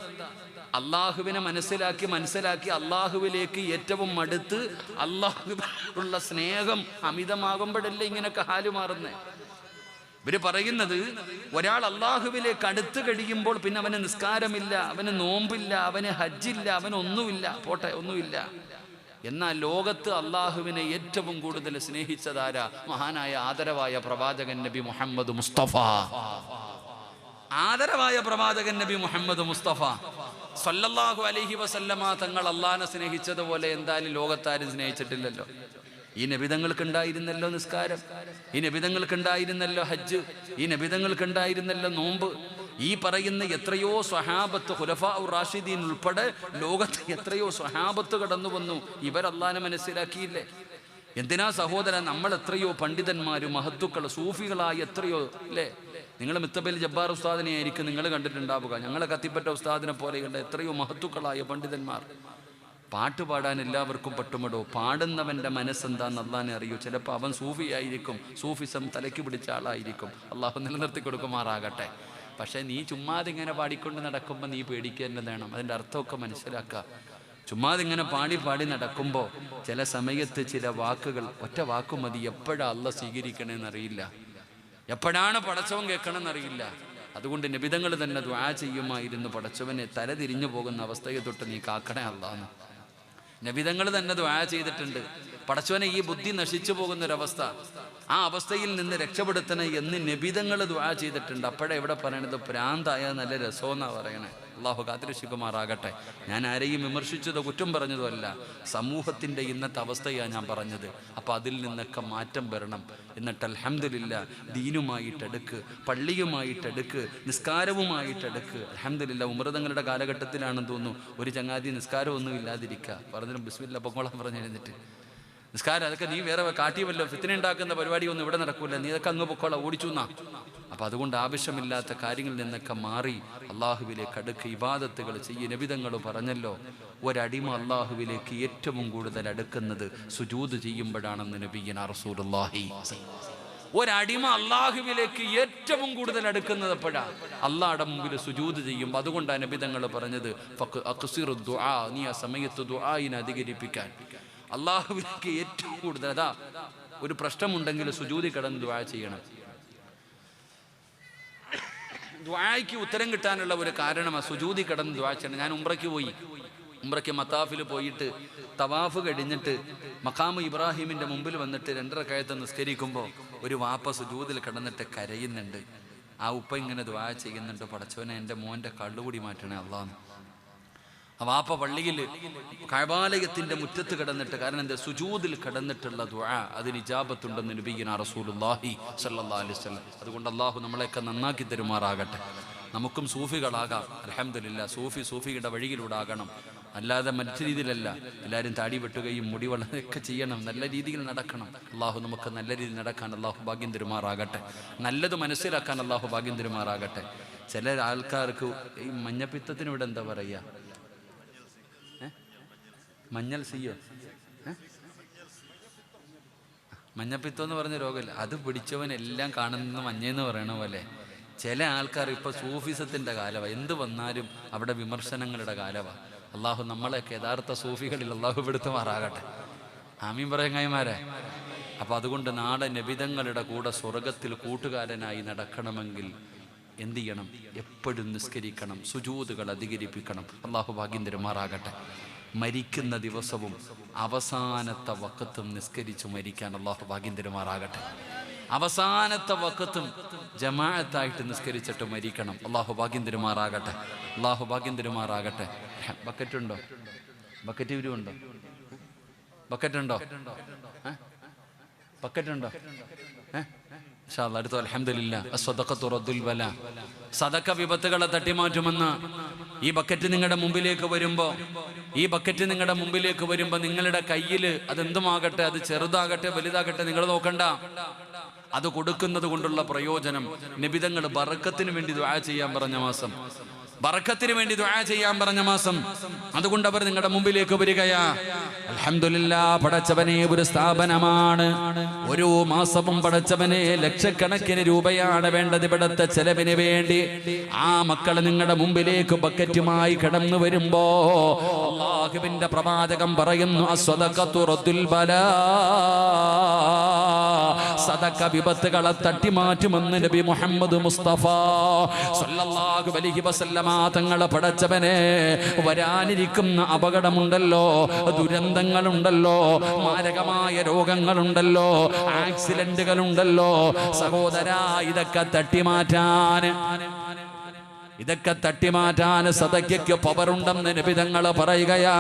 അള്ളാഹുവിനെ മനസ്സിലാക്കി അള്ളാഹുവിലേക്ക് ഏറ്റവും അടുത്ത് അള്ളാഹുവിനുള്ള സ്നേഹം അമിതമാകുമ്പോഴല്ലേ ഇങ്ങനെയൊക്കെ ഹാല് മാറുന്നേ. ഇവര് പറയുന്നത് ഒരാൾ അള്ളാഹുവിലേക്ക് അടുത്ത് കഴിയുമ്പോൾ പിന്നെ അവന് നിസ്കാരമില്ല, അവന് നോമ്പില്ല, അവന് ഹജ്ജില്ല, അവനൊന്നുമില്ല, പോട്ടെ ഒന്നുമില്ല. എന്നാൽ ലോകത്ത് അള്ളാഹുവിനെ ഏറ്റവും കൂടുതൽ സ്നേഹിച്ചതാരാ? മഹാനായ ആദരവായ പ്രവാചകൻ നബി മുഹമ്മദ് മുസ്തഫ. ആദരവായ പ്രവാചകൻ നബി മുഹമ്മദ് മുസ്തഫ സല്ലല്ലാഹു അലൈഹി വസല്ലമ തങ്ങൾ അള്ളാഹിനെ സ്നേഹിച്ചതുപോലെ എന്തായാലും ലോകത്താരും സ്നേഹിച്ചിട്ടില്ലല്ലോ. ഈ നബിതങ്ങൾക്കുണ്ടായിരുന്നല്ലോ നിസ്കാരം, ഈ നബിതങ്ങൾക്കുണ്ടായിരുന്നല്ലോ ഹജ്ജ്, ഈ നബിതങ്ങൾക്കുണ്ടായിരുന്നല്ലോ നോമ്പ്. ഈ പറയുന്ന എത്രയോ സ്വഹാബത്ത്, ഖുലഫാ റാഷിദീൻ ഉൾപ്പെടെ ലോകത്ത് എത്രയോ സ്വഹാബത്ത് കടന്നു വന്നു. ഇവർ അള്ളാഹിനെ മനസ്സിലാക്കിയില്ലേ? എന്തിനാ സഹോദരൻ, നമ്മൾ എത്രയോ പണ്ഡിതന്മാരും മഹത്തുക്കൾ സൂഫികളായ എത്രയോ അല്ലേ? നിങ്ങൾ മിത്തബേൽ ജബ്ബാർ ഉസ്താദിനെ ആയിരിക്കും നിങ്ങൾ കണ്ടിട്ടുണ്ടാവുക. ഞങ്ങളെ കത്തിപ്പറ്റ ഉസ്താദിനെ പോലെയുള്ള എത്രയോ മഹത്തുക്കളായ പണ്ഡിതന്മാർ. പാട്ട് പാടാൻ എല്ലാവർക്കും പറ്റുമടോ? പാടുന്നവൻ്റെ മനസ്സെന്താന്ന് അള്ളാഹിനെ അറിയൂ. ചിലപ്പോൾ അവൻ സൂഫിയായിരിക്കും, സൂഫിസം തലയ്ക്ക് പിടിച്ച ആളായിരിക്കും. അള്ളാഹു നിലനിർത്തി കൊടുക്കുമാറാകട്ടെ. പക്ഷേ നീ ചുമ്മാതിങ്ങനെ പാടിക്കൊണ്ട് നടക്കുമ്പോൾ നീ പേടിക്കുക വേണം. അതിൻ്റെ അർത്ഥമൊക്കെ മനസ്സിലാക്കുക. ചുമ്മാതിങ്ങനെ പാടി നടക്കുമ്പോൾ ചില സമയത്ത് ചില വാക്കുകൾ, ഒറ്റ വാക്കു മതി, എപ്പോഴാണ് അള്ള സ്വീകരിക്കണമെന്നറിയില്ല, എപ്പോഴാണ് പടച്ചവൻ കേൾക്കണമെന്നറിയില്ല. അതുകൊണ്ട് നബിതങ്ങൾ തന്നെ ദുആ ചെയ്യുമായിരുന്നു, പടച്ചവനെ തല തിരിഞ്ഞു പോകുന്ന അവസ്ഥയെ തൊട്ട് നീ കാക്കണേ അല്ലാന്ന്. നബിതങ്ങൾ തന്നെ ദുആ ചെയ്തിട്ടുണ്ട്, പടച്ചവനെ ഈ ബുദ്ധി നശിച്ചു പോകുന്നൊരവസ്ഥ, ആ അവസ്ഥയിൽ നിന്ന് രക്ഷപ്പെടുത്തണേ എന്ന് നബിതങ്ങൾ ദുആ ചെയ്തിട്ടുണ്ട്. അപ്പോഴേ ഇവിടെ പറയണത് പ്രാന്തായ നല്ല രസമെന്നാണ് പറയണേ. അള്ളാഹു കാത്തിരക്ഷിക്കുമാറാകട്ടെ. ഞാൻ ആരെയും വിമർശിച്ചതോ കുറ്റം പറഞ്ഞതോ അല്ല, സമൂഹത്തിൻ്റെ ഇന്നത്തെ അവസ്ഥയാണ് ഞാൻ പറഞ്ഞത്. അപ്പോൾ അതിൽ നിന്നൊക്കെ മാറ്റം വരണം. എന്നിട്ട് അൽഹംദുലില്ലാ ദീനുമായിട്ടെടുക്ക്, പള്ളിയുമായിട്ടെടുക്ക്, നിസ്കാരവുമായിട്ടെടുക്ക്. അൽഹംദുലില്ലാ ഉമൃതങ്ങളുടെ കാലഘട്ടത്തിലാണെന്ന് തോന്നുന്നു ഒരു ചങ്ങാതി നിസ്കാരമൊന്നും ഇല്ലാതിരിക്കുക. പറഞ്ഞിട്ടും ബിസ്മില്ലാ പൊക്കോളാൻ പറഞ്ഞ് എഴുന്നിട്ട് നിസ്കാരം അതൊക്കെ നീ വേറെ കാട്ടിയല്ലോ, ഫിത്ന ഉണ്ടാക്കുന്ന പരിപാടിയൊന്നും ഇവിടെ നടക്കൂല, നീ ഇതൊക്കെ അങ്ങ് പൊക്കോളാം ഓടിച്ചുന്നാ. അപ്പം അതുകൊണ്ട് ആവശ്യമില്ലാത്ത കാര്യങ്ങളിൽ നിന്നൊക്കെ മാറി അള്ളാഹുവിലേക്ക് അടുക്ക്, ഇബാദത്തുകൾ ചെയ്യ. നബിതങ്ങൾ പറഞ്ഞല്ലോ, ഒരടിമ അള്ളാഹുവിലേക്ക് ഏറ്റവും കൂടുതൽ അടുക്കുന്നത് സുജൂദ് ചെയ്യുമ്പോഴാണെന്ന് നബിയ്യനാ റസൂലുള്ളാഹി. ഒരടിമ അള്ളാഹുവിലേക്ക് ഏറ്റവും കൂടുതൽ അടുക്കുന്നത് എപ്പോഴാണ്? അള്ളാഹുടെ മുമ്പിൽ സുജൂദ് ചെയ്യുമ്പോൾ. അതുകൊണ്ടാണ് നബിതങ്ങൾ പറഞ്ഞത് നീ ആ സമയത്ത് ദുആഇനെ അധികരിപ്പിക്കാൻ. അള്ളാഹുവിലേക്ക് ഏറ്റവും കൂടുതൽ അതാ ഒരു പ്രശ്നമുണ്ടെങ്കിൽ സുജൂദി കിടന്ന് ദുആ ചെയ്യണം. ദുആയ്ക്ക് ഉത്തരം കിട്ടാനുള്ള ഒരു കാരണമാണ് സുജൂദി കിടന്ന് ദുആ ചെയ്യണം. ഞാൻ ഉംറയ്ക്ക് മത്താഫിൽ പോയിട്ട് തവാഫ് കഴിഞ്ഞിട്ട് മഖാമു ഇബ്രാഹിമിൻ്റെ മുമ്പിൽ വന്നിട്ട് 2 റക്അത്ത് നിസ്കരിക്കുമ്പോൾ ഒരു വാപ്പ സുജൂദിൽ കിടന്നിട്ട് കരയുന്നുണ്ട്. ആ ഉപ്പ ഇങ്ങനെ ദുആ ചെയ്യുന്നുണ്ട്, പടച്ചവനെ എൻ്റെ മോൻ്റെ കള്ളുകൂടി മാറ്റണേ അള്ളാഹ്. ആ വാപ്പ പള്ളിയിൽ കഅബാലയത്തിൻ്റെ മുറ്റത്ത് കിടന്നിട്ട്, കാരണം എന്താ, സുജൂദിൽ കിടന്നിട്ടുള്ള ദുആ അതിന് ഇജാബത്തുണ്ടെന്ന് നബിയ്യനാ റസൂലുള്ളാഹി സ്വല്ലല്ലാഹു അലൈഹി വസല്ലം. അതുകൊണ്ട് അള്ളാഹു നമ്മളെയൊക്കെ നന്നാക്കി തരുമാറാകട്ടെ. നമുക്കും സൂഫികളാകാം. അൽഹംദുലില്ലാ സൂഫിയുടെ വഴിയിലൂടെ ആകണം, അല്ലാതെ മറ്റു രീതിയിലല്ല. എല്ലാവരും താടി വെട്ടുകയും മുടി വളരെയൊക്കെ ചെയ്യണം, നല്ല രീതിയിൽ നടക്കണം. അള്ളാഹു നമുക്ക് നല്ല രീതിയിൽ നടക്കാൻ അള്ളാഹു ഭാഗ്യം തരുമാറാകട്ടെ. നല്ലത് മനസ്സിലാക്കാൻ അള്ളാഹു ഭാഗ്യം തരുമാറാകട്ടെ. ചില ആൾക്കാർക്ക് ഈ മഞ്ഞപ്പിത്തത്തിന് ഇവിടെ എന്താ പറയുക, മഞ്ഞൾ സിയോ മഞ്ഞപ്പിത്തം എന്ന് പറഞ്ഞ രോഗമില്ല, അത് പിടിച്ചവനെല്ലാം കാണുന്ന മഞ്ഞെന്ന് പറയണ പോലെ ചില ആൾക്കാർ ഇപ്പോൾ സൂഫിസത്തിൻ്റെ കാലമാണ്. എന്ത് വന്നാലും അവിടെ വിമർശനങ്ങളുടെ കാലമാണ്. അള്ളാഹു നമ്മളെയൊക്കെ യഥാർത്ഥ സൂഫികളിൽ അള്ളാഹു പെടുത്തുമാറാകട്ടെ. ആമീൻ പറയങ്ങായിമാരെ. അപ്പം അതുകൊണ്ട് നാളെ നബിതങ്ങളുടെ കൂടെ സ്വർഗത്തിൽ കൂട്ടുകാരനായി നടക്കണമെങ്കിൽ എന്ത് ചെയ്യണം? എപ്പോഴും നിസ്കരിക്കണം, സുജൂദുകൾ അധികരിപ്പിക്കണം. അള്ളാഹു ഭാഗ്യം തരുമാറാകട്ടെ. മരിക്കുന്ന ദിവസവും അവസാനത്തെ വക്കത്തും നിസ്കരിച്ച് മരിക്കാൻ അള്ളാഹു ഭാഗ്യം തരുമാറാകട്ടെ. അവസാനത്തെ വക്കത്തും ജമാഅത്തായിട്ട് നിസ്കരിച്ചിട്ട് മരിക്കണം. അള്ളാഹു ഭാഗ്യം തരുമാറാകട്ടെ. അള്ളാഹു ഭാഗ്യം തരുമാറാകട്ടെ. ബക്കറ്റുണ്ടോ? ബക്കറ്റ് ഇവരുണ്ടോ? ബക്കറ്റുണ്ടോ? ബക്കറ്റുണ്ടോ? അടുത്ത അൽഹംദുലില്ലാ അസ്സദഖത്തു റദ്ദുൽ ബലാ. സദഖ വിപത്തുകളെ തട്ടിമാറ്റുമെന്ന്. ഈ ബക്കറ്റ് നിങ്ങളുടെ മുമ്പിലേക്ക് വരുമ്പോൾ നിങ്ങളുടെ കയ്യിൽ അതെന്തുമാകട്ടെ, അത് ചെറുതാകട്ടെ വലുതാകട്ടെ, നിങ്ങൾ നോക്കണ്ട. അത് കൊടുക്കുന്നത് കൊണ്ടുള്ള പ്രയോജനം. നബിതങ്ങൾ ബറക്കത്തിന് വേണ്ടി ദുആ ചെയ്യാൻ പറഞ്ഞ മാസം, ബറക്കത്തിന് വേണ്ടി ദുആ ചെയ്യാൻ പറഞ്ഞ മാസം. അതുകൊണ്ട് അവർ നിങ്ങളുടെ മുമ്പിലേക്ക് വരികയാ. അൽഹംദുലില്ലാഹ്, പടച്ചവനെ ഒരു സ്ഥാപനമാണ്. ഓരോ മാസവും പടച്ചവനെ ലക്ഷക്കണക്കിന് രൂപയാണ് വേണ്ടത് ഇവിടത്തെ ചെലവിന് വേണ്ടി. ആ മക്കൾ നിങ്ങളുടെ മുമ്പിലേക്ക് ബക്കറ്റുമായി കടന്നു വരുമ്പോ അല്ലാഹുവിന്റെ പ്രവാചകൻ പറയുന്നു, അസ്സദഖത്തു റദ്ദുൽ ബലാ, സദഖ വിപത്തുകളെ തട്ടിമാറ്റുമെന്ന് നബി മുഹമ്മദ് മുസ്തഫ സല്ലല്ലാഹു അലൈഹി വസല്ലമ തങ്ങളെ. പടച്ചവനെ, വരാനിരിക്കുന്ന അപകടമുണ്ടല്ലോ, ദുരന്തങ്ങളുണ്ടല്ലോ, മാരകമായ രോഗങ്ങളുണ്ടല്ലോ, ആക്സിഡന്റുകളുണ്ടല്ലോ സഹോദരാ, ഇതൊക്കെ തട്ടിമാറ്റാൻ സദഖയ്ക്ക് പവറുണ്ടെന്ന് നബി തങ്ങൾ പറയുകയാ.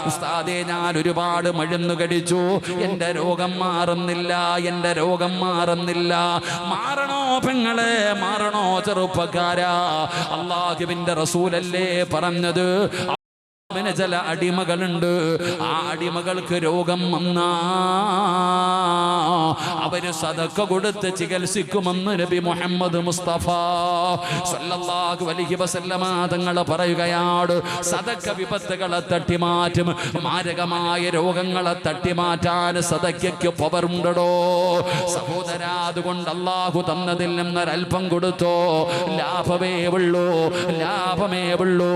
ഉസ്താദേ, ഞാൻ ഒരുപാട് മരുന്ന് കഴിച്ചു, എന്റെ രോഗം മാറുന്നില്ല. മാറണോ പെങ്ങളെ, മാറണോ ചെറുപ്പക്കാരാ? അല്ലാഹുവിന്റെ റസൂലല്ലേ പറഞ്ഞത്, ചില അടിമകളുണ്ട്, ആ അടിമകൾക്ക് രോഗം വന്നാ അവര് സദഖ കൊടുത്ത് ചികിത്സിക്കുമെന്ന് നബി മുഹമ്മദ് മുസ്തഫ സല്ലല്ലാഹു അലൈഹി വസല്ലമ തങ്ങൾ പറയുകയാണ്. സദഖ വിപത്തുകളെ തട്ടിമാറ്റും, മാരകമായ രോഗങ്ങളെ തട്ടിമാറ്റാൻ സദഖയ്ക്ക് പവറുണ്ടോ സഹോദരാ. അതുകൊണ്ട് അല്ലാഹു തന്നതിൽ നിന്നൊരൽപ്പം കൊടുത്തോ, ലാഭമേ ഉള്ളൂ.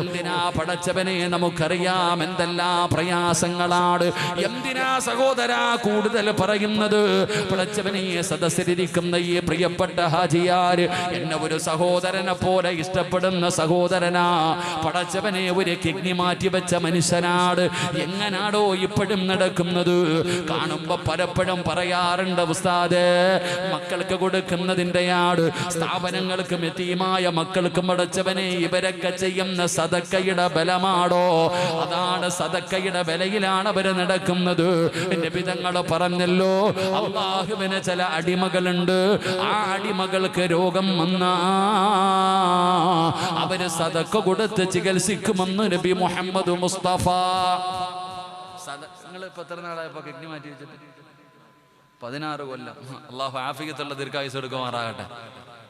എന്തിനാ പടച്ചവനെ, നമുക്കറിയാം എന്തെല്ലാം പ്രയാസങ്ങളാണ്. എന്തിനാ സഹോദരാ കൂടുതൽ പറയുന്നത്? പടച്ചവനെ, സദസ്സിലിരിക്കുന്ന ഈ പ്രിയപ്പെട്ട ഹാജിയാർ എന്നെ ഒരു സഹോദരനെ പോലെ ഇഷ്ടപ്പെടുന്ന സഹോദരനാ. പടച്ചവനെ, ഒരു കിഡ്നി മാറ്റി വെച്ച മനുഷ്യനാണ്. എങ്ങനാടോ ഇപ്പോഴും നടക്കുന്നത്? കാണുമ്പോ പലപ്പോഴും പറയാറുണ്ട്, ഉസ്താദേ, മക്കൾക്ക് കൊടുക്കുന്നതിൻ്റെയാണ്, സ്ഥാപനങ്ങൾക്കും യതീമായ മക്കൾക്കും പടച്ചവനെ ഇവരൊക്കെ ചെയ്യുന്ന സദഖയുടെ ബലമാണോ? അതാണ് സദഖയുടെ ബലയിലാണ് അവര് നടക്കുന്നത്. നബി തങ്ങൾ പറഞ്ഞല്ലോ, അല്ലാഹുവിന് ചില അടിമകളുണ്ട്, ആ അടിമകൾക്ക് രോഗം വന്നാ അവര് സദഖ കൊടുത്ത് ചികിത്സിക്കുമെന്ന് നബി മുഹമ്മദ് മുസ്തഫ. നിങ്ങൾ ഇപ്പൊ എത്ര നാളായപ്പോ കിഡ്നി മാറ്റി വെച്ചിട്ട്? 16 കൊല്ലം. അല്ലാഹു ആഫിയത്തുള്ള ദീർഘായുസ്സ് കൊടുക്കുമാറാകട്ടെ.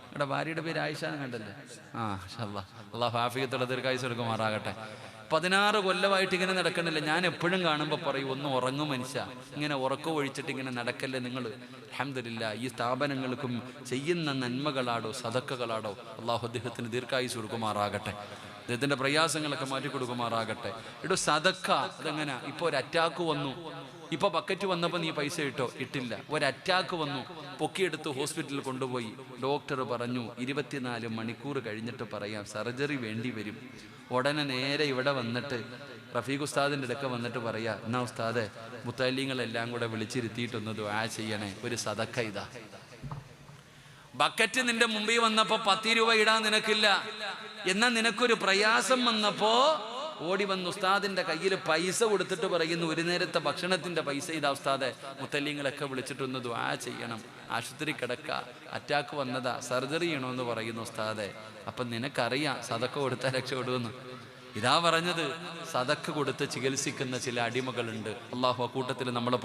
നിങ്ങളുടെ ഭാര്യയുടെ പേര് ആയിഷ കണ്ടല്ലേ? അല്ലാഹു ആഫിയത്തുള്ള ദീർഘായുസ്സ് കൊടുക്കുമാറാകട്ടെ. 16 കൊല്ലമായിട്ട് ഇങ്ങനെ നടക്കണില്ല. ഞാൻ എപ്പോഴും കാണുമ്പോൾ പറയും, ഒന്ന് ഉറങ്ങും മനുഷ്യ, ഇങ്ങനെ ഉറക്കം ഒഴിച്ചിട്ട് ഇങ്ങനെ നടക്കല്ലേ നിങ്ങൾ. അൽഹംദുലില്ലാ, ഈ സ്ഥാപനങ്ങൾക്കും ചെയ്യുന്ന നന്മകളാടോ സദഖകളാടോ അല്ലാഹു അദ്ദേഹത്തിന് ദീർഘായുസ്സ് കൊടുക്കുമാറാകട്ടെ, അദ്ദേഹത്തിന്റെ പ്രയാസങ്ങളൊക്കെ മാറ്റി കൊടുക്കുമാറാകട്ടെ. ഇടോ സദഖ അതെങ്ങനെ? ഇപ്പൊ ഒരു അറ്റാക്ക് വന്നു, ഇപ്പൊ ബക്കറ്റ് വന്നപ്പോൾ നീ പൈസ ഇട്ടില്ല. ഒരു അറ്റാക്ക് വന്നു, പൊക്കിയെടുത്ത് ഹോസ്പിറ്റലിൽ കൊണ്ടുപോയി. ഡോക്ടർ പറഞ്ഞു 24 മണിക്കൂർ കഴിഞ്ഞിട്ട് പറയാം, സർജറി വേണ്ടി വരും. ഉടനെ നേരെ ഇവിടെ വന്നിട്ട് റഫീഖ് ഉസ്താദിൻ്റെ അടുക്ക വന്നിട്ട് പറയാ, എന്നാ ഉസ്താദെ, മുത്തല്ലിങ്ങളെല്ലാം കൂടെ വിളിച്ചിരുത്തിയിട്ടൊന്ന് ദുആ ചെയ്യണേ, ഒരു സദഖ ഇതാ. ബക്കറ്റ് നിന്റെ മുമ്പിൽ വന്നപ്പോ 10 രൂപ ഇടാൻ നിനക്കില്ല, എന്നാൽ നിനക്കൊരു പ്രയാസം വന്നപ്പോ ഓടി വന്ന് ഉസ്താദിന്റെ കയ്യിൽ പൈസ കൊടുത്തിട്ട് പറയുന്നു, ഒരു നേരത്തെ ഭക്ഷണത്തിന്റെ പൈസ ഇതാ ഉസ്താദെ, മുത്തല്ലിങ്ങളൊക്കെ വിളിച്ചിട്ടൊന്ന് ദുആ ചെയ്യണം, ആശുപത്രി കിടക്ക, അറ്റാക്ക് വന്നതാ, സർജറി ചെയ്യണമെന്ന് പറയുന്നു ഉസ്താദെ. അപ്പൊ നിനക്കറിയാം സദഖ കൊടുത്താൽ രക്ഷപ്പെടുമെന്ന്. ഇതാ പറഞ്ഞത്, സദഖ കൊടുത്ത് ചികിത്സിക്കുന്ന ചില അടിമകളുണ്ട്. അള്ളാഹു അക്കൂട്ടത്തിൽ നമ്മളെ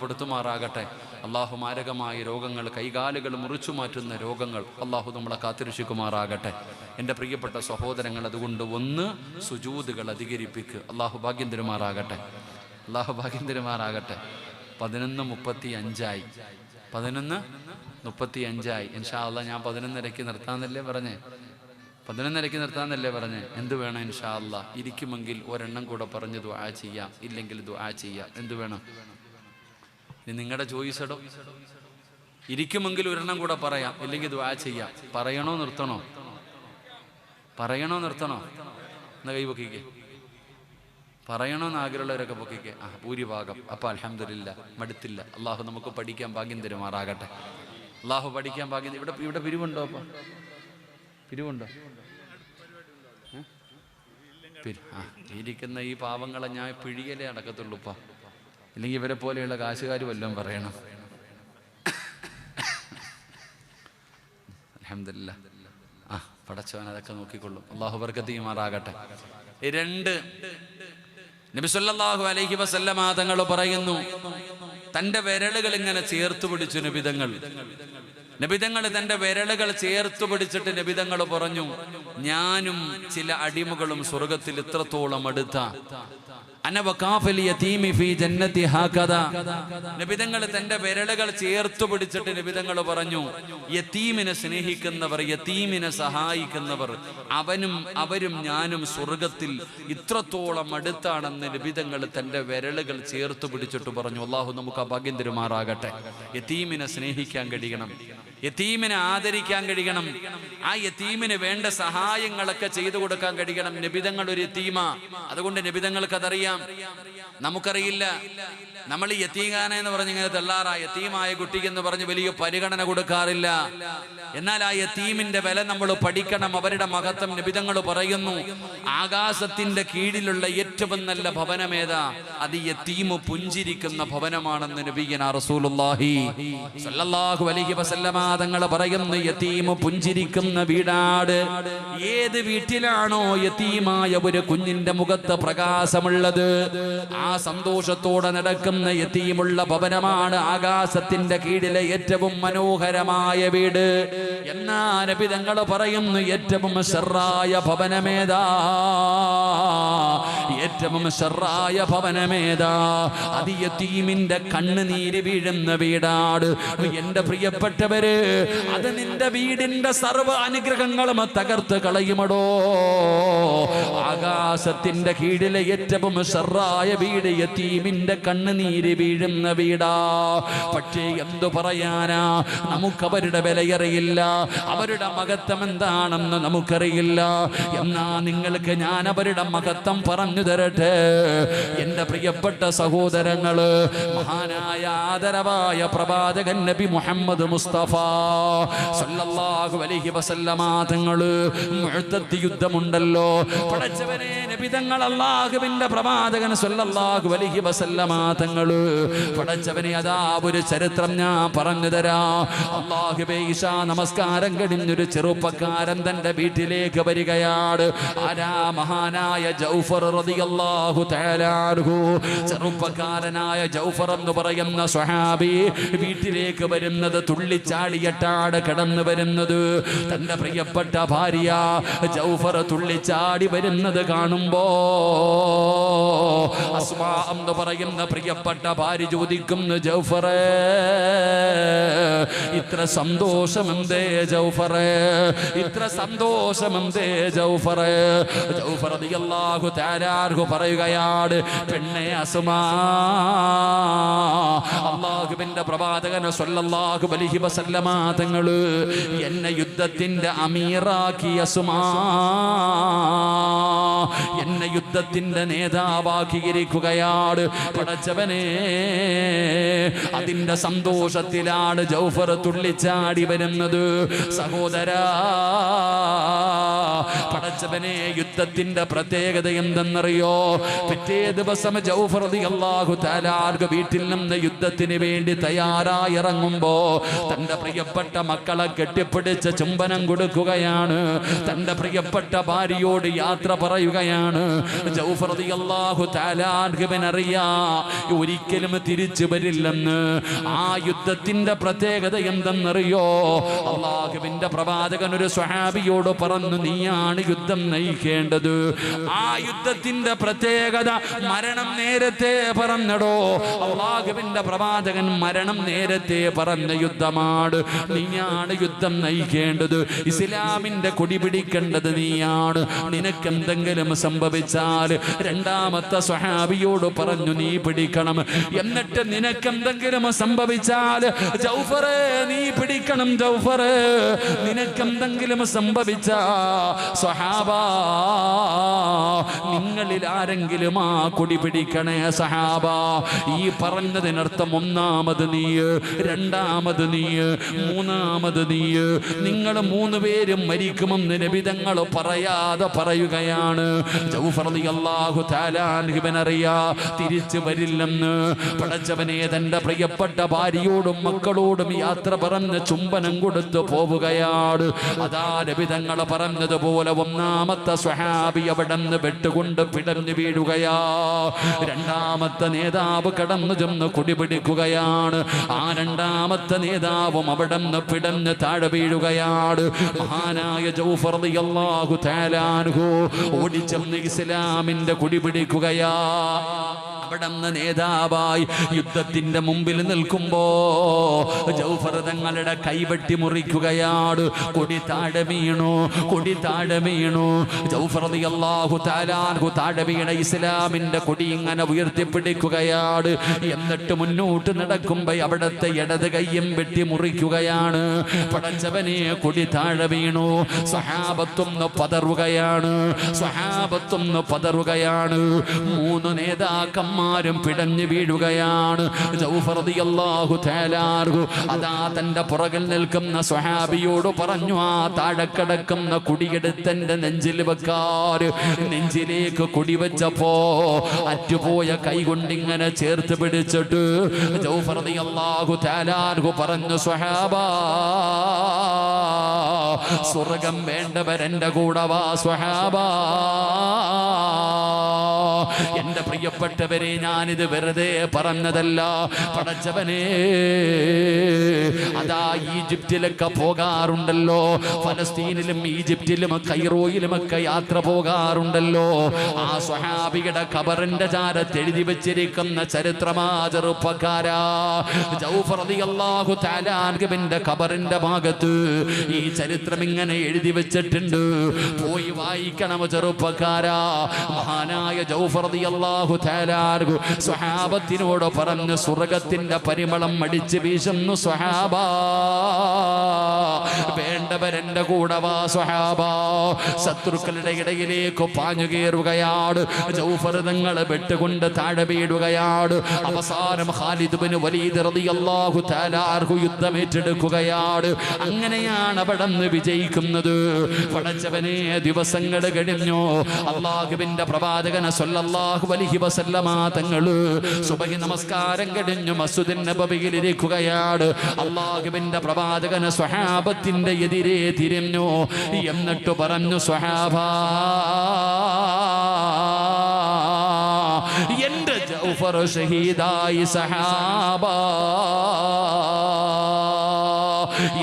പെടുത്തുമാറാകട്ടെ. അള്ളാഹു മാരകമായ രോഗങ്ങൾ, കൈകാലുകൾ മുറിച്ചു മാറ്റുന്ന രോഗങ്ങൾ അള്ളാഹു നമ്മളെ കാത്തിരക്ഷിക്കുമാറാകട്ടെ. എൻ്റെ പ്രിയപ്പെട്ട സഹോദരങ്ങൾ, അതുകൊണ്ട് ഒന്ന് സുജൂദുകൾ അധികരിപ്പിക്കുക. അള്ളാഹു ഭാഗ്യം തരുമാറാകട്ടെ. 11:35 11:35 ഇൻഷാ അല്ലാഹ്. ഞാൻ 11:30 നിർത്താന്നല്ലേ പറഞ്ഞേ? 11:30 എന്ത് വേണം? ഇൻഷാ അല്ലാഹ് ഇരിക്കുമെങ്കിൽ ഒരെണ്ണം കൂടെ പറഞ്ഞ് ദുആ ചെയ്യാം, ഇല്ലെങ്കിൽ ദുആ ചെയ്യാം. എന്ത് വേണം? ഇനി നിങ്ങളുടെ ചോയ്സടോ. ഇരിക്കുമെങ്കിൽ ഒരെണ്ണം കൂടെ പറയാം, ഇല്ലെങ്കിൽ ദുആ ചെയ്യാം. പറയണോ നിർത്തണോ? എന്നാ കൈ പൊക്കിക്കേ. പറയണമെന്ന് ആഗ്രഹമുള്ളവരൊക്കെ പൊക്കിക്കേ. ഭൂരിഭാഗം. അപ്പം അൽഹംദുലില്ലാ, മടുത്തില്ല. അള്ളാഹു നമുക്ക് പഠിക്കാൻ ഭാഗ്യം തരുമാറാകട്ടെ. ഇവിടെ പിരിവുണ്ടോ? അപ്പം പിരിവുണ്ടോ? ഇരിക്കുന്ന ഈ പാവങ്ങളെ ഞാൻ പിഴിയലേ നടക്കത്തുള്ളൂ ഇപ്പം, ഇല്ലെങ്കിൽ ഇവരെ പോലെയുള്ള കാശുകാർ വല്ലതും പറയണം. അൽഹംദുലില്ലാ, പടച്ചവൻ അതൊക്കെ നോക്കിക്കൊള്ളും. അള്ളാഹു ബർക്കത്ത് ചെയ്യുമാറാകട്ടെ. 2 നബി സല്ലല്ലാഹു അലൈഹി വസല്ലമ തങ്ങൾ പറയുന്നു, തൻ്റെ വിരലുകൾ ഇങ്ങനെ ചേർത്ത് പിടിച്ചു നബിതങ്ങൾ. നബിതങ്ങൾ തൻ്റെ വിരലുകൾ ചേർത്ത് പിടിച്ചിട്ട് നബിതങ്ങൾ പറഞ്ഞു, ഞാനും ചില അടിമകളും സ്വർഗത്തിൽ ഇത്രത്തോളം അടുത്ത നബിതങ്ങൾ തന്റെ വിരലുകൾ ചേർത്തു പിടിച്ചിട്ട് നബിതങ്ങൾ പറഞ്ഞു, യതീമിനെ സ്നേഹിക്കുന്നവർ, യതീമിനെ സഹായിക്കുന്നവർ, അവരും ഞാനും സ്വർഗത്തിൽ ഇത്രത്തോളം അടുത്താണെന്ന് നബിതങ്ങൾ തന്റെ വിരലുകൾ ചേർത്ത് പിടിച്ചിട്ട് പറഞ്ഞു. അല്ലാഹു നമുക്ക് ആ ഭാഗ്യം തരുമാറാകട്ടെ. യതീമിനെ സ്നേഹിക്കാൻ കഴിയണം, യതീമിനെ ആദരിക്കാൻ കഴിയണം, ആ യതീമിന് വേണ്ട സഹായങ്ങളൊക്കെ ചെയ്തു കൊടുക്കാൻ കഴിയണം. നബിതങ്ങൾ ഒരു യതീമ, അതുകൊണ്ട് നബിതങ്ങൾക്ക് അതറിയാം. നമുക്കറിയില്ല. നമ്മൾ യതീഖാന എന്ന് പറഞ്ഞ് ഇങ്ങനെ തെല്ലാറാ, യതീമായ കുട്ടിക്ക് എന്ന് പറഞ്ഞ് വലിയ പരിഗണന കൊടുക്കാറില്ല. എന്നാൽ ആ യതീമിന്റെ വില നമ്മൾ പഠിക്കണം, അവരുടെ മഹത്വം. നബിതങ്ങൾ പറയുന്നു, ആകാശത്തിന്റെ കീഴിലുള്ള ഏറ്റവും നല്ല ഭവനമേതാ? അത് യതീമ് പുഞ്ചിരിക്കുന്ന ഭവനമാണെന്ന് നബിയനാ റസൂലുള്ളാഹി സ്വല്ലല്ലാഹു അലൈഹി വസല്ലമ തങ്ങൾ പറയുന്നു, യതീമ് പുഞ്ചിരിക്കുന്ന വീടാട്. ഏത് വീട്ടിലാണോ യതീമായ ഒരു കുഞ്ഞിന്റെ മുഖത്ത് പ്രകാശമുള്ളത്, ആ സന്തോഷത്തോടെ നടക്കുന്ന യതീമുള്ള ഭവനമാണ് ആകാശത്തിന്റെ കീഴിലെ ഏറ്റവും മനോഹരമായ വീട്. എന്നാ നബി തങ്ങൾ പറയുന്നു, ഏറ്റവും ശർറായ ഭവനമേതാ? ഏറ്റവും ശർറായ ഭവനമേതാ? അത് യതീമിന്റെ കണ്ണുനീര് വീഴുന്ന വീടാണ്. എന്റെ പ്രിയപ്പെട്ടവര്, അത് നിന്റെ വീടിന്റെ സർവ്വ അനുഗ്രഹങ്ങളും തകർത്ത് കളയുമടോ. ആകാശത്തിന്റെ കീഴിലെ ഏറ്റവും ശർറായ വീട് യതീമിന്റെ കണ്ണുനീര് വീഴുന്ന വീടാ. പക്ഷേ എന്തു പറയാനാ, നമുക്കവരുടെ വിലയറിയില്ല, അവരുടെ മഹത്വം എന്താണെന്ന് നമുക്കറിയില്ല. എന്നാ നിങ്ങൾക്ക് ഞാൻ അവരുടെ മഹത്വം പറഞ്ഞു തരട്ടെ. എന്റെ പ്രിയപ്പെട്ട സഹോദരങ്ങള്, മഹാനായ ആദരവായ പ്രവാചകൻ നബി മുഹമ്മദ് മുസ്തഫ സല്ലല്ലാഹു അലൈഹി വസല്ലമ തങ്ങള് മുഅ്തദ് യുദ്ധമുണ്ടല്ലോ, പടച്ചവനെ നബി തങ്ങൾ അല്ലാഹുവിന്റെ പ്രവാചകൻ സല്ലല്ലാഹു അലൈഹി വസല്ലമ തങ്ങള് പടച്ചവനെ, അതാ ഒരു ചരിത്രം ഞാൻ പറഞ്ഞു തരാം. അല്ലാഹുവേ, ഇശാ നമസ്കാരം കഴിഞ്ഞൊരു ചെറുപ്പക്കാരൻ തന്റെ വീട്ടിലേക്ക് വരികയാണ്. ആരാ? മഹാനായ ജൗഫർ റളിയല്ലാഹു തആല അൻഹു. ചെറുപ്പക്കാരനായ ജൗഫർ എന്ന് പറയുന്ന സ്വഹാബി വീട്ടിലേക്ക് വരുന്നത് തുള്ളിച്ചാടിയിട്ടാണ് കടന്നു വരുന്നത്. തന്റെ പ്രിയപ്പെട്ട ഭാര്യ ജൗഫർ തുള്ളിച്ചാടി വരുന്നത് കാണുമ്പോ അസ്മാ എന്ന് പറയുന്ന പ്രിയപ്പെട്ട ഭാര്യ ചോദിക്കുന്നു, ജൗഫറേ, ഇത്ര സന്തോഷമെന്തേ ജൗഫറേ, ഇത്ര സന്തോഷമെന്തേ ജൗഫറേ? ജൗഫർ റളിയല്ലാഹു തആല അൻഹു പറയുകയാണ്, പെണ്ണേ അസ്മാ, അല്ലാഹുവിന്റെ പ്രവാചകൻ സ്വല്ലല്ലാഹു അലൈഹി വസല്ലമ തങ്ങള് എന്നെ യുദ്ധത്തിന്റെ അമീറാക്കി അസ്മാ, എന്നെ യുദ്ധത്തിന്റെ നേതാവാക്കിയിരിക്കുകയാണ്. പടച്ചവനെ, അതിന്റെ സന്തോഷത്തിലാണ് ജൗഫർ തുള്ളിച്ചാടി വരുന്നത്. സഹോദരാ, പടച്ചവനെ, യുദ്ധത്തിന്റെ പ്രത്യേകത എന്തെന്നറിയോ? പിറ്റേ ദിവസം ജൗഫർ റളിയല്ലാഹു തആല അൻഹു വീട്ടിൽ നിന്ന് യുദ്ധത്തിന് വേണ്ടി തയ്യാറായി ഇറങ്ങുമ്പോ തന്റെ പ്രിയപ്പെട്ട മക്കളെ കെട്ടിപ്പിടിച്ച് ചുംബനം കൊടുക്കുകയാണ്. തന്റെ പ്രിയപ്പെട്ട ഭാര്യയോട് യാത്ര പറയുകയാണ്. ജൗഫർ റളിയല്ലാഹു തആല അൻഹുവിനറിയാ ഒരിക്കലും തിരിച്ചു വരില്ലെന്ന്. ആ യുദ്ധത്തിന്റെ പ്രത്യേകത എന്തെന്നറിയോ? അല്ലാഹുവിന്റെ പ്രവാചകൻ ഒരു സ്വഹാബിയോട് പറഞ്ഞു, നീയാണ് യുദ്ധം നയിക്കേണ്ടത്. ആ യുദ്ധത്തിന്റെ പ്രത്യേകത മരണം നേരത്തെ പറഞ്ഞടോ. അല്ലാഹുവിന്റെ പ്രവാചകൻ മരണം നേരത്തെ പറഞ്ഞ യുദ്ധമാണ്. നീയാണ് യുദ്ധം നയിക്കേണ്ടത്, ഇസ്ലാമിന്റെ കൊടി പിടിക്കേണ്ടത് നീയാണ്. നിനക്കെന്തെങ്കിലും സംഭവിച്ചാൽ രണ്ടാമത്തെ സ്വഹാബിയോട് പറഞ്ഞു, നീ പിടിക്കണം. എന്നിട്ട് നിനക്കെന്തെങ്കിലും സംഭവിച്ചാൽ ജൗഫറേ, നീ പിടിക്കണം. ജൗഫറേ, നിനക്കെന്തെങ്കിലും സംഭവിച്ച സ്വഹാബാ, നിങ്ങളിൽ ആരെങ്കിലും ആ കൊടി പിടിക്കണേ സഹാബാ. ഈ പറഞ്ഞതിനർത്ഥം ഒന്നാമത് നീ, രണ്ടാമത് നീ, മൂന്നാമത് നീ, നിങ്ങൾ മൂന്ന് പേരും മരിക്കുമെന്ന് നബി തങ്ങൾ പറയാതെ പറയുകയാണ്. ജൗഫർ റളിയല്ലാഹു തആല അൻഹുവിനറിയാ തിരിച്ചു വരില്ലെന്ന്. പടച്ചവനെ, തന്റെ പ്രിയപ്പെട്ട ഭാര്യയോടും മക്കളോടും യാത്ര പറഞ്ഞ് ചുംബനം കൊടുത്തു പോവുകയാണ്. അതാ നബി തങ്ങൾ പറഞ്ഞതുപോലെ ഒന്നാം ഒന്നാമത്തെ സ്വഹാബി അവിടെ നിന്ന് വെട്ടുകൊണ്ട് പിടഞ്ഞു വീഴുകയാ. രണ്ടാമത്തെ നേതാവ് കടന്നു ചെന്ന് കുടിപിടിക്കുകയാണ്. ആ രണ്ടാമത്തെ നേതാവും അവിടെ നിന്ന് പിടഞ്ഞ് താഴെ വീഴുകയാണ്. മഹാനായ ജൗഫർ റളിയല്ലാഹു തആല അൻഹു ഓടിച്ചെന്ന് ഇസ്ലാമിന്റെ കുടിപിടിക്കുകയാ. അവിടുന്ന് നേതാവായി യുദ്ധത്തിന്റെ മുമ്പിൽ നിൽക്കുമ്പോ ജൗഫർ തങ്ങളുടെ കൈവെട്ടി മുറിക്കുകയാണ്. കൊടി താഴെ വീണു, കൊടി താഴെ വീണു. ജൗഫർ റളിയല്ലാഹു തആല അൻഹു താഴെ വീണ ഇസ്ലാമിന്റെ കൊടി ഇങ്ങനെ ഉയർത്തിപ്പിടിക്കുകയാണ്. എന്നിട്ട് മുന്നോട്ട് നടക്കുമ്പോ അവിടത്തെ ഇടത് കൈയും വെട്ടി മുറിക്കുകയാണ്. പടച്ചവനെ, കൊടി താഴെ വീണു. സ്വഹാബത്തൊന്ന് പതറുകയാണ്, സ്വഹാബത്തൊന്ന് പതറുകയാണ്. മൂന്ന് നേതാക്കന്മാരും പിടഞ്ഞു വീഴുകയാണ്. ജൗഫർ റളിയല്ലാഹു തആല അൻഹു അതാ തന്റെ പുറകിൽ നിൽക്കുന്ന സ്വഹാബിയോട് പറഞ്ഞു, ആ താഴെ കിടക്കുന്ന കുടിയെടുത്തെന്റെ നെഞ്ചിൽ വെക്കാർ. നെഞ്ചിലേക്ക് കുടി വെച്ചപ്പോ അറ്റുപോയ കൈ കൊണ്ടിങ്ങനെ ചേർത്ത് പിടിച്ചിട്ട് ജൗഫർ റളിയല്ലാഹു തആല അൻഹു പറഞ്ഞു, സ്വഹാബാ, സ്വർഗം വേണ്ടവരെന്റെ കൂടെ വാ സ്വഹാബാ. എന്റെ പ്രിയപ്പെട്ടവരെ, ഞാനിത് വെറുതെ പറഞ്ഞതല്ല. പടച്ചവനെ, അതാ ഈജിപ്തിലൊക്കെ പോകാറുണ്ടല്ലോ, ഫലസ്തീനിലും ഈജിപ്തിലും കൈറോയിലുമൊക്കെ യാത്ര പോകാറുണ്ടല്ലോ. ആ സ്വഹാബിയുടെ ഖബറിന്റെ ചാരത്ത് എഴുതി വെച്ചിരിക്കുന്ന ചരിത്രമാ ചെറുപ്പക്കാരാ. ജൗഫർ റളിയല്ലാഹു തആല അൻഹുവിന്റെ ഖബറിന്റെ ഭാഗത്ത് ഈ ചരിത്രം ഇങ്ങനെ എഴുതി വെച്ചിട്ടുണ്ട്. പോയി വായിക്കണം ചെറുപ്പക്കാരാ. മഹാനായ ജൗഫർ റളിയല്ലാഹു തആല അൻഹു സ്വഹാബത്തിനോട് പറഞ്ഞു, സ്വർഗ്ഗത്തിന്റെ പരിമളം അടിച്ച് വീശുന്നു സ്വഹാബാ, വേണ്ടവരെന്റെ കൂടെ വാ സ്വഹാബാ. ശത്രുക്കളുടെ ഇടയിലേക്ക് പാഞ്ഞു കയറുകയാണ്. ജൗഫർ തങ്ങൾ വെട്ടുകൊണ്ട് താഴെ വീഴുകയാണ്. അവസാനം ഖാലിദ് ഇബ്നു വലീദ് റളിയല്ലാഹു തആല അൻഹു യുദ്ധം ഏറ്റെടുക്കുകയാണ്. അങ്ങനെയാണ് അവിടെ നിന്ന് വിജയിക്കുന്നത്. പടച്ചവനെ, ദിവസങ്ങൾ കഴിഞ്ഞു. അല്ലാഹുവിന്റെ പ്രവാചകൻ സ്വല്ലല്ലാഹു അലൈഹി വസല്ലമ തങ്ങൾ സുബഹി നമസ്കാരം കഴിഞ്ഞു മസ്ജിദുൻ നബവിയിൽ ഇരിക്കുകയാണ്. അല്ലാഹുവിന്റെ പ്രവാചകൻ സ്വഹാബത്തിന്റെ എതിരെ തിരിഞ്ഞു. എന്നിട്ട് പറഞ്ഞു, സ്വഹാബാ, എന്റെ ജൗഫർ ഷഹീദായി സഹാബാ,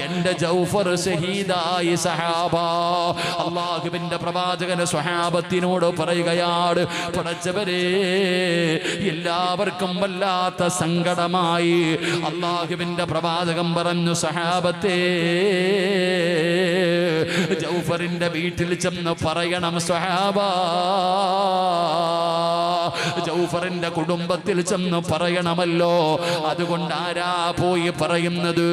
എന്റെ ജൗഫർ ഷഹീദായി സഹാബാ. അല്ലാഹുവിന്റെ പ്രവാചകൻ സ്വഹാബത്തിനോട് പറയുകയാണ്, പടച്ചവരെ, എല്ലാവർക്കും വല്ലാത്ത സങ്കടമായി. അല്ലാഹുവിന്റെ പ്രവാചകൻ പറഞ്ഞു, സഹാബത്തെ, ജൗഫറിന്റെ വീട്ടിൽ ചെന്ന് പറയണം സ്വഹാബാ, ജൗഫറിന്റെ കുടുംബത്തിൽ ചെന്ന് പറയണമല്ലോ. അതുകൊണ്ട് ആരാ പോയി പറയുന്നത്?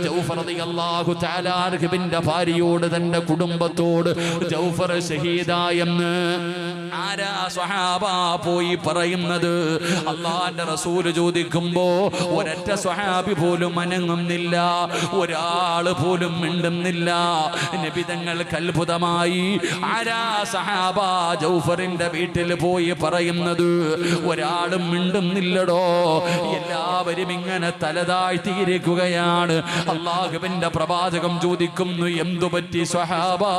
ജൗഫർ റളിയല്ലാഹു തആല അൻഹുവിന്റെ ഭാര്യയോട്, തന്റെ കുടുംബത്തോട് ജൗഫർ ഷഹീദായെന്ന് ആരാ സ്വഹാബാ പോയി പറയുന്നത്? അല്ലാഹുവിന്റെ റസൂൽ ചോദിക്കുമ്പോ ഒരൊറ്റ സ്വഹാബി പോലും അനങ്ങുന്നില്ല, ഒരാള് പോലും മിണ്ടുന്നില്ല. നബി തങ്ങൾക്ക് അത്ഭുതമായി. ആരാ സഹാബാ ജൗഫറിന്റെ വീട്ടിൽ പോയി പറയുന്നത്? ഒരാളും മിണ്ടുന്നില്ലടോ. എല്ലാവരും ഇങ്ങനെ തലതാഴ്ത്തിയിരിക്കുകയാണ്. അല്ലാഹുവിന്റെ പ്രവാചകം ചോദിക്കുന്നു, എന്തു പറ്റി സ്വഹാബാ,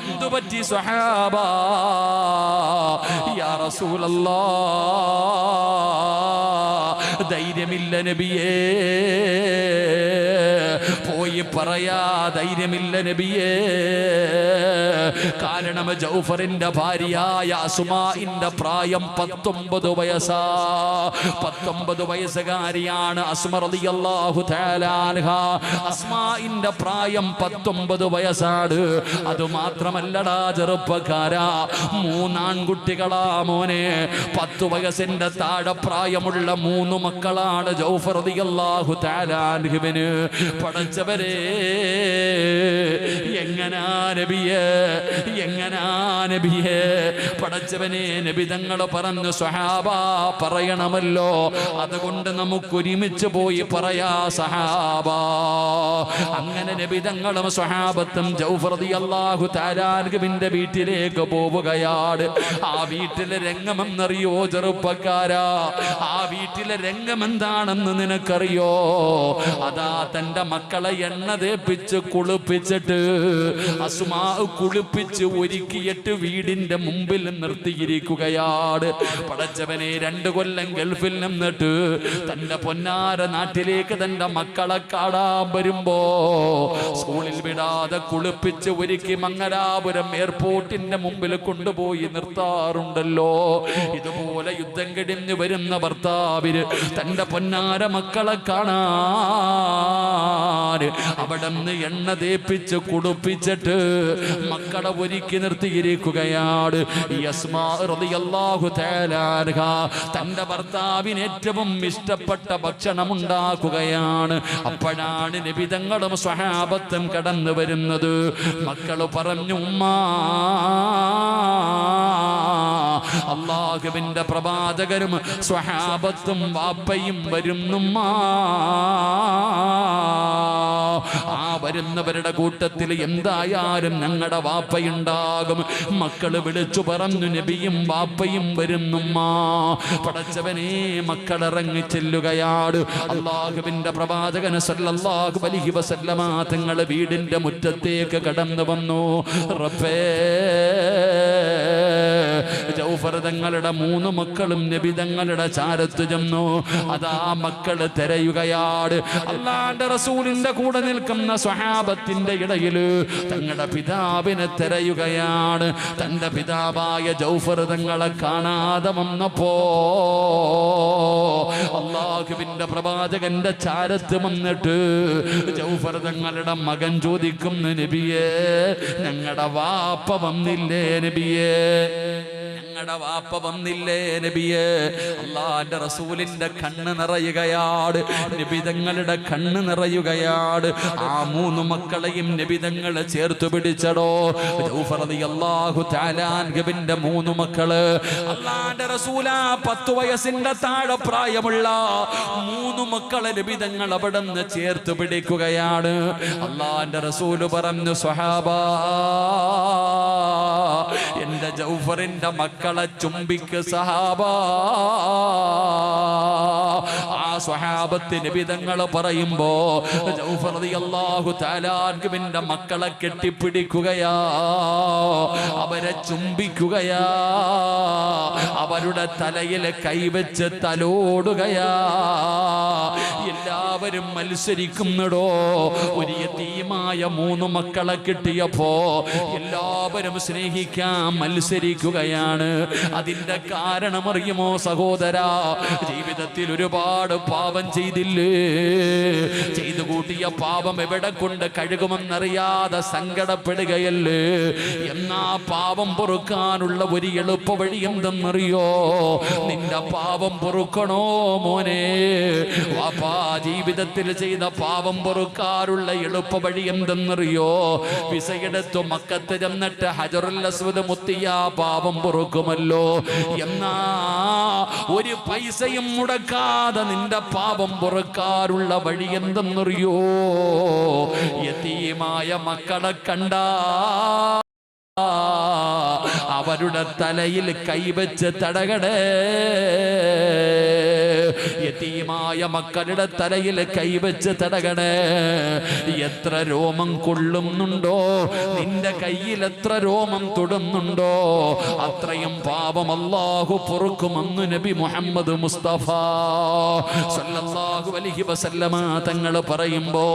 എന്തു പറ്റി സ്വഹാബാ? യാ റസൂലല്ലാഹ്, ധൈര്യമില്ല നബിയേ, പോയി പറയാ ധൈര്യമില്ല നബിയേ. കാരണം ജൗഫറിന്റെ ഭാര്യയായ അസ്മാഇന്റെ പ്രായം 19 വയസ്സാ. 19 വയസ്സുകാരിയാണ് അസ്മ റളിയല്ലാഹു തആല അൻഹാ. അസ്മാഇന്റെ പ്രായം 19 വയസ്സാണ്. അതുമാത്രമല്ലടാ ചെറുപ്പക്കാരാ, 3 ആൺകുട്ടികളാ മോനെ. 10 വയസ്സിന്റെ താഴെ പ്രായമുള്ള 3 മക്കളാണ് ജൗഫർ റളിയല്ലാഹു തആല അൻഹുവിന്. പടച്ചവരെ, എങ്ങനാ നബിയേ, എങ്ങനാ നബിയേ? പടച്ചവനെ, നബി തങ്ങൾ പറഞ്ഞു, സ്വഹാബാ പറയണമല്ലോ, അതുകൊണ്ട് നമുക്ക് ഒരുമിച്ച് പോയി പറയാ സഹാബാ. അങ്ങനെ നബി തങ്ങളും സ്വഹാബത്തും ജൗഫർ റളിയല്ലാഹു തആല അൻഹുവിന്റെ വീട്ടിലേക്ക് പോവുകയാണ്. ആ വീട്ടിലെ രംഗമെന്നറിയോ ചെറുപ്പക്കാരാ? ആ വീട്ടിലെ രംഗം എന്താണെന്ന് നിനക്കറിയോ? അതാ തന്റെ മക്കൾ മക്കളെ എണ്ണ തേപ്പിച്ച് കുളിപ്പിച്ചിട്ട് അസ്മാ കുളിപ്പിച്ച് ഒരുക്കിയിട്ട് വീടിന്റെ മുമ്പിൽ നിർത്തിയിരിക്കുകയാണ്. പടച്ചവനെ 2 കൊല്ലം ഗൾഫിൽ നിന്നിട്ട് തന്റെ പൊന്നാര നാട്ടിലേക്ക് തന്റെ മക്കളെ കാണാൻ വരുമ്പോ സ്കൂളിൽ വിടാതെ കുളിപ്പിച്ച് ഒരുക്കി മംഗലാപുരം എയർപോർട്ടിന്റെ മുമ്പിൽ കൊണ്ടുപോയി നിർത്താറുണ്ടല്ലോ. ഇതുപോലെ യുദ്ധം കഴിഞ്ഞ് വരുന്ന ഭർത്താവിന് തന്റെ പൊന്നാര മക്കളെ കാണാൻ അവിടെ നിന്ന് എണ്ണ തേപ്പിച്ച് കുളിപ്പിച്ചിട്ട് മക്കളെ ഒരുക്കി നിർത്തിയിരിക്കുകയാണ്. അസ്മാ റളിയല്ലാഹു തആല അൻഹ തന്റെ ഭർത്താവിന് ഏറ്റവും ഇഷ്ടപ്പെട്ട ഭക്ഷണം ഉണ്ടാക്കുകയാണ്. അപ്പോഴാണ് നബി തങ്ങളും സ്വഹാബത്തും കടന്നു വരുന്നത്. മക്കള് പറഞ്ഞു, ഉമ്മാ, അല്ലാഹുവിന്റെ പ്രവാചകരും സ്വഹാബത്തും വാപ്പയും വരുന്നുമ്മാ. ആ വരുന്നവരുടെ കൂട്ടത്തിൽ എന്തായാലും ഞങ്ങളുടെ വാപ്പയുണ്ടാകും. മക്കള് വിളിച്ചു പറഞ്ഞു, നബിയും വാപ്പയും വരുന്നുമ്മാ. പടച്ചവനെ, മക്കളിറങ്ങി ചെല്ലുകയാണ്. അല്ലാഹുവിന്റെ പ്രവാചകൻ സല്ലല്ലാഹു അലൈഹി വസല്ലമ തങ്ങളുടെ വീടിന്റെ മുറ്റത്തേക്ക് കടന്നു വന്നു. റബ്ബേ, ജൗഫർ തങ്ങളുടെ 3 മക്കളും നബി തങ്ങളുടെ ചാരത്ത് ചെന്നു. അതാ മക്കള് തിരയുകയാണ്. അല്ലാഹുവിന്റെ റസൂലിന്റെ കൂടെ നിൽക്കുന്ന സ്വഹാബത്തിന്റെ ഇടയിൽ തങ്ങളുടെ പിതാവിനെ തിരയുകയാണ്. തന്റെ പിതാവായ ജൗഫർ തങ്ങളെ കാണാതെ വന്നപ്പോ അല്ലാഹുവിന്റെ പ്രവാചകന്റെ ചാരത്ത് വന്നിട്ട് ജൗഫർ തങ്ങളുടെ മകൻ ചോദിക്കുന്നു, നബിയേ, ഞങ്ങളുടെ വാപ്പ വന്നില്ലേ നബിയേ? ഞങ്ങളുടെ വാപ്പ വന്നില്ലേ നബിയേ? അല്ലാഹുവിന്റെ റസൂലിന്റെ കണ്ണ് നിറയുകയാണ്. നബിതങ്ങളുടെ കണ്ണ് നിറയുകയാണ്. ആ 3 മക്കളെയും നബിതങ്ങൾ ചേർത്ത് പിടിച്ചടോ. ജൗഫർ റളിയല്ലാഹു തആല അൻഹുവിന്റെ 3 മക്കള് അല്ലാഹുവിന്റെ റസൂല 10 വയസ്സിന്റെ താഴെ പ്രായമുള്ള 3 മക്കളെ നബിതങ്ങൾ അവിടെ നിന്ന് ചേർത്ത് പിടിക്കുകയാണ്. അല്ലാഹുവിന്റെ റസൂല് പറഞ്ഞു, സ്വഹാബാ, എന്റെ ജൗഫറിന്റെ മക്കളെ ചുംബിക്ക് സഹാബാ. ആ സ്വഹാബത്ത് നബി തങ്ങൾ പറയുമ്പോ ജൗഫർ റളിയല്ലാഹു തആല അൻഹുവിന്റെ മക്കളെ കെട്ടിപ്പിടിക്കുകയാ, അവരെ ചുംബിക്കുകയാ, അവരുടെ തലയിൽ കൈവച്ച് തലോടുകയാ. എല്ലാവരും മത്സരിക്കുന്നുടോ. ഒരു യതീമായ 3 മക്കളെ കിട്ടിയപ്പോ എല്ലാവരും സ്നേഹിക്കാൻ മത്സരിക്കുകയാണ്. അതിന്റെ കാരണം അറിയുമോ സഹോദരാ? ജീവിതത്തിൽ ഒരുപാട് പാപം ചെയ്തില്ലേ? ചെയ്തു കൂട്ടിയ പാപം എവിടെ കൊണ്ട് കഴുകുമെന്നറിയാതെ സങ്കടപ്പെടുകയല്ലേ? എന്നാ പാപം പൊറുക്കാനുള്ള ഒരു എളുപ്പ വഴി എന്തെന്നറിയോ? നിന്റെ പാപം പൊറുക്കണോ മോനെ? വാപ്പാ, ജീവിതത്തിൽ ചെയ്ത പാപം പൊറുക്കാനുള്ള എളുപ്പ വഴി എന്തെന്നറിയോ? വിസയെടുത്തു മക്കത്ത് ചെന്നിട്ട് ഹജറുൽ അസ്വദ് മുത്തിയ പാപം പൊറുക്കുമല്ലോ. എന്നാ ഒരു പൈസയും മുടക്കാതെ നിന്റെ പാപം പൊറുക്കാനുള്ള വഴി എന്തെന്നറിയോ? യതീമായ മക്കളെ കണ്ടാ അവരുടെ തലയിൽ കൈവച്ച് തടകടേ. യതീമായ മക്കളുടെ തലയിൽ കൈവച്ച് തടകണേ. എത്ര രോമം കൊള്ളുന്നുണ്ടോ, നിന്റെ കയ്യിൽ എത്ര രോമം തൊടുന്നുണ്ടോ, അത്രയും പാപം അല്ലാഹു പൊറുക്കുമെന്ന് നബി മുഹമ്മദ് മുസ്തഫ സല്ലല്ലാഹു അലൈഹി വസല്ലമ തങ്ങൾ പറയുമ്പോ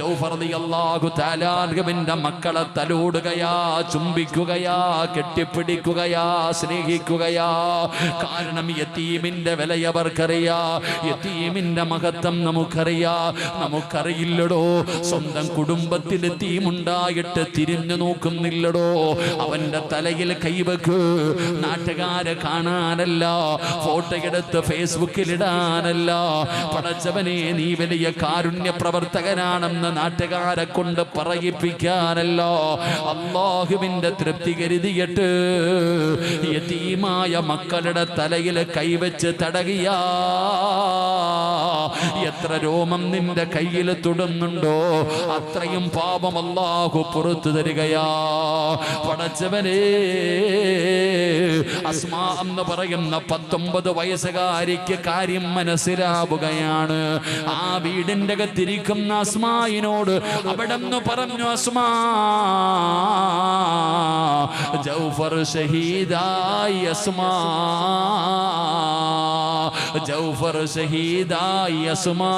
ജൗഫർ റളിയല്ലാഹു തആല അൻഹുവിന്റെ മക്കളെ തലോടുകയാ, ചുംബിക്കുകയാ, കെട്ടിപ്പിടിക്കുകയാ, സ്നേഹിക്കുകയാ. കാരണം യതീമിന്റെ വിലയവർക്കറിയാ, യതീമിന്റെ മഹത്വം നമുക്കറിയില്ലടോ. സ്വന്തം കുടുംബത്തിൽ യതീമുണ്ടായിട്ട് തിരിഞ്ഞു നോക്കുന്നില്ലടോ. അവന്റെ തലയിൽ കൈവക്ക്, നാട്ടുകാരെ കാണാനല്ല, ഫോട്ടോ എടുത്ത് ഫേസ്ബുക്കിൽ ഇടാനല്ല. പടച്ചവനെ, നീ വലിയ കാരുണ്യ പ്രവർത്തകനാണെന്ന് നാട്ടുകാരെ കൊണ്ട് പറയിപ്പിക്കാനല്ല. അല്ലാഹുവിന്റെ തൃപ്തി കരുതിയിട്ട് യതീമായ മക്കളുടെ തലയിൽ കൈവച്ച് തടകിയാ എത്ര രോമം നിന്റെ കയ്യിൽ തൊടുന്നുണ്ടോ അത്രയും പാപം അല്ലാഹു പുറത്തു തരികയാ. പടച്ചവനേ, അസ്മാ എന്ന് പറയുന്ന 19 വയസ്സുകാരിക്ക് കാര്യം മനസ്സിലാവുകയാണ്. ആ വീടിന്റെ അകത്തിരിക്കുന്ന അസ്മായിനോട് അവിടെന്ന് പറഞ്ഞു, അസ്മാ, ജൗഫർ ഷഹീദായി, അസ്മാ, ജൗഫർ ഷഹീദായി, അസ്മാ.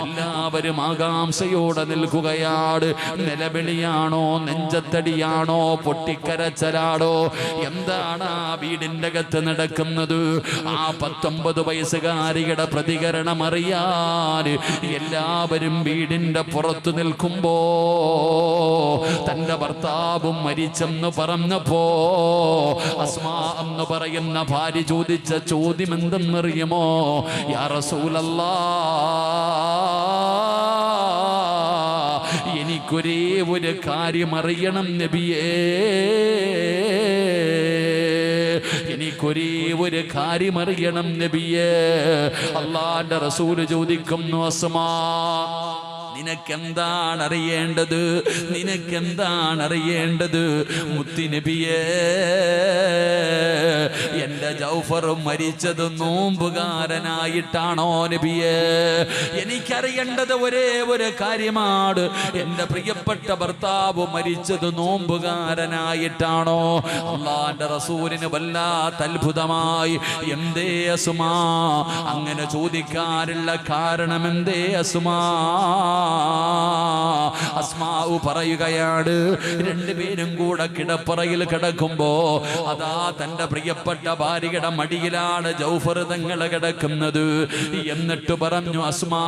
എല്ലാവരും ആകാംക്ഷയോടെ നിൽക്കുകയാണ്. നിലവിളിയാണോ, നെഞ്ചത്തടിയാണോ, പൊട്ടിക്കരച്ചലാണോ, എന്താണ് ആ വീടിന്റെ അകത്ത് നടക്കുന്നത്? ആ 19 വയസ്സുകാരിയുടെ പ്രതികരണം അറിയാൻ എല്ലാവരും വീടിന്റെ പുറത്തു നിൽക്കുമ്പോ തന്റെ ഭർത്താവും മരിച്ചെന്ന് പറഞ്ഞപ്പോ അസ്മാ എന്ന് പറയുന്ന ഭാര്യ ചോദിച്ച ചോദ്യം എന്തെന്നറിയുമോ? യാ റസൂലല്ലാഹ്, എനിക്കൊരേ ഒരു കാര്യം അറിയണം നബിയേ, എനിക്കൊരേ ഒരു കാര്യം അറിയണം നബിയേ. അല്ലാഹുവിന്റെ റസൂൽ ചോദിക്കുന്നു, അസ്മാ, നിനക്കെന്താണ് അറിയേണ്ടത്? നിനക്കെന്താണ് അറിയേണ്ടത്? മുത്തുനബിയേ, എന്റെ ജൗഫർ മരിച്ചത് നോമ്പുകാരനായിട്ടാണോ നബിയേ? എനിക്കറിയേണ്ടത് ഒരേ ഒരു കാര്യമാണ്. എന്റെ പ്രിയപ്പെട്ട ഭർത്താവ് മരിച്ചത് നോമ്പുകാരനായിട്ടാണോ? അല്ലാഹുവിന്റെ റസൂലിന് വല്ലാത്ത അത്ഭുതമായി. എന്തേ അസ്മാ അങ്ങനെ ചോദിക്കാനുള്ള കാരണം? എന്തേ അസ്മാ? അസ്മാഉ പറയുകയാണ്, രണ്ടുപേരും കൂടെ കിടപ്പറയിൽ കിടക്കുമ്പോ അതാ തന്റെ പ്രിയപ്പെട്ട ഭാര്യയുടെ മടിയിലാണ് ജൗഫർ തങ്ങൾ കിടക്കുന്നത്. എന്നിട്ട് പറഞ്ഞു, അസ്മാ,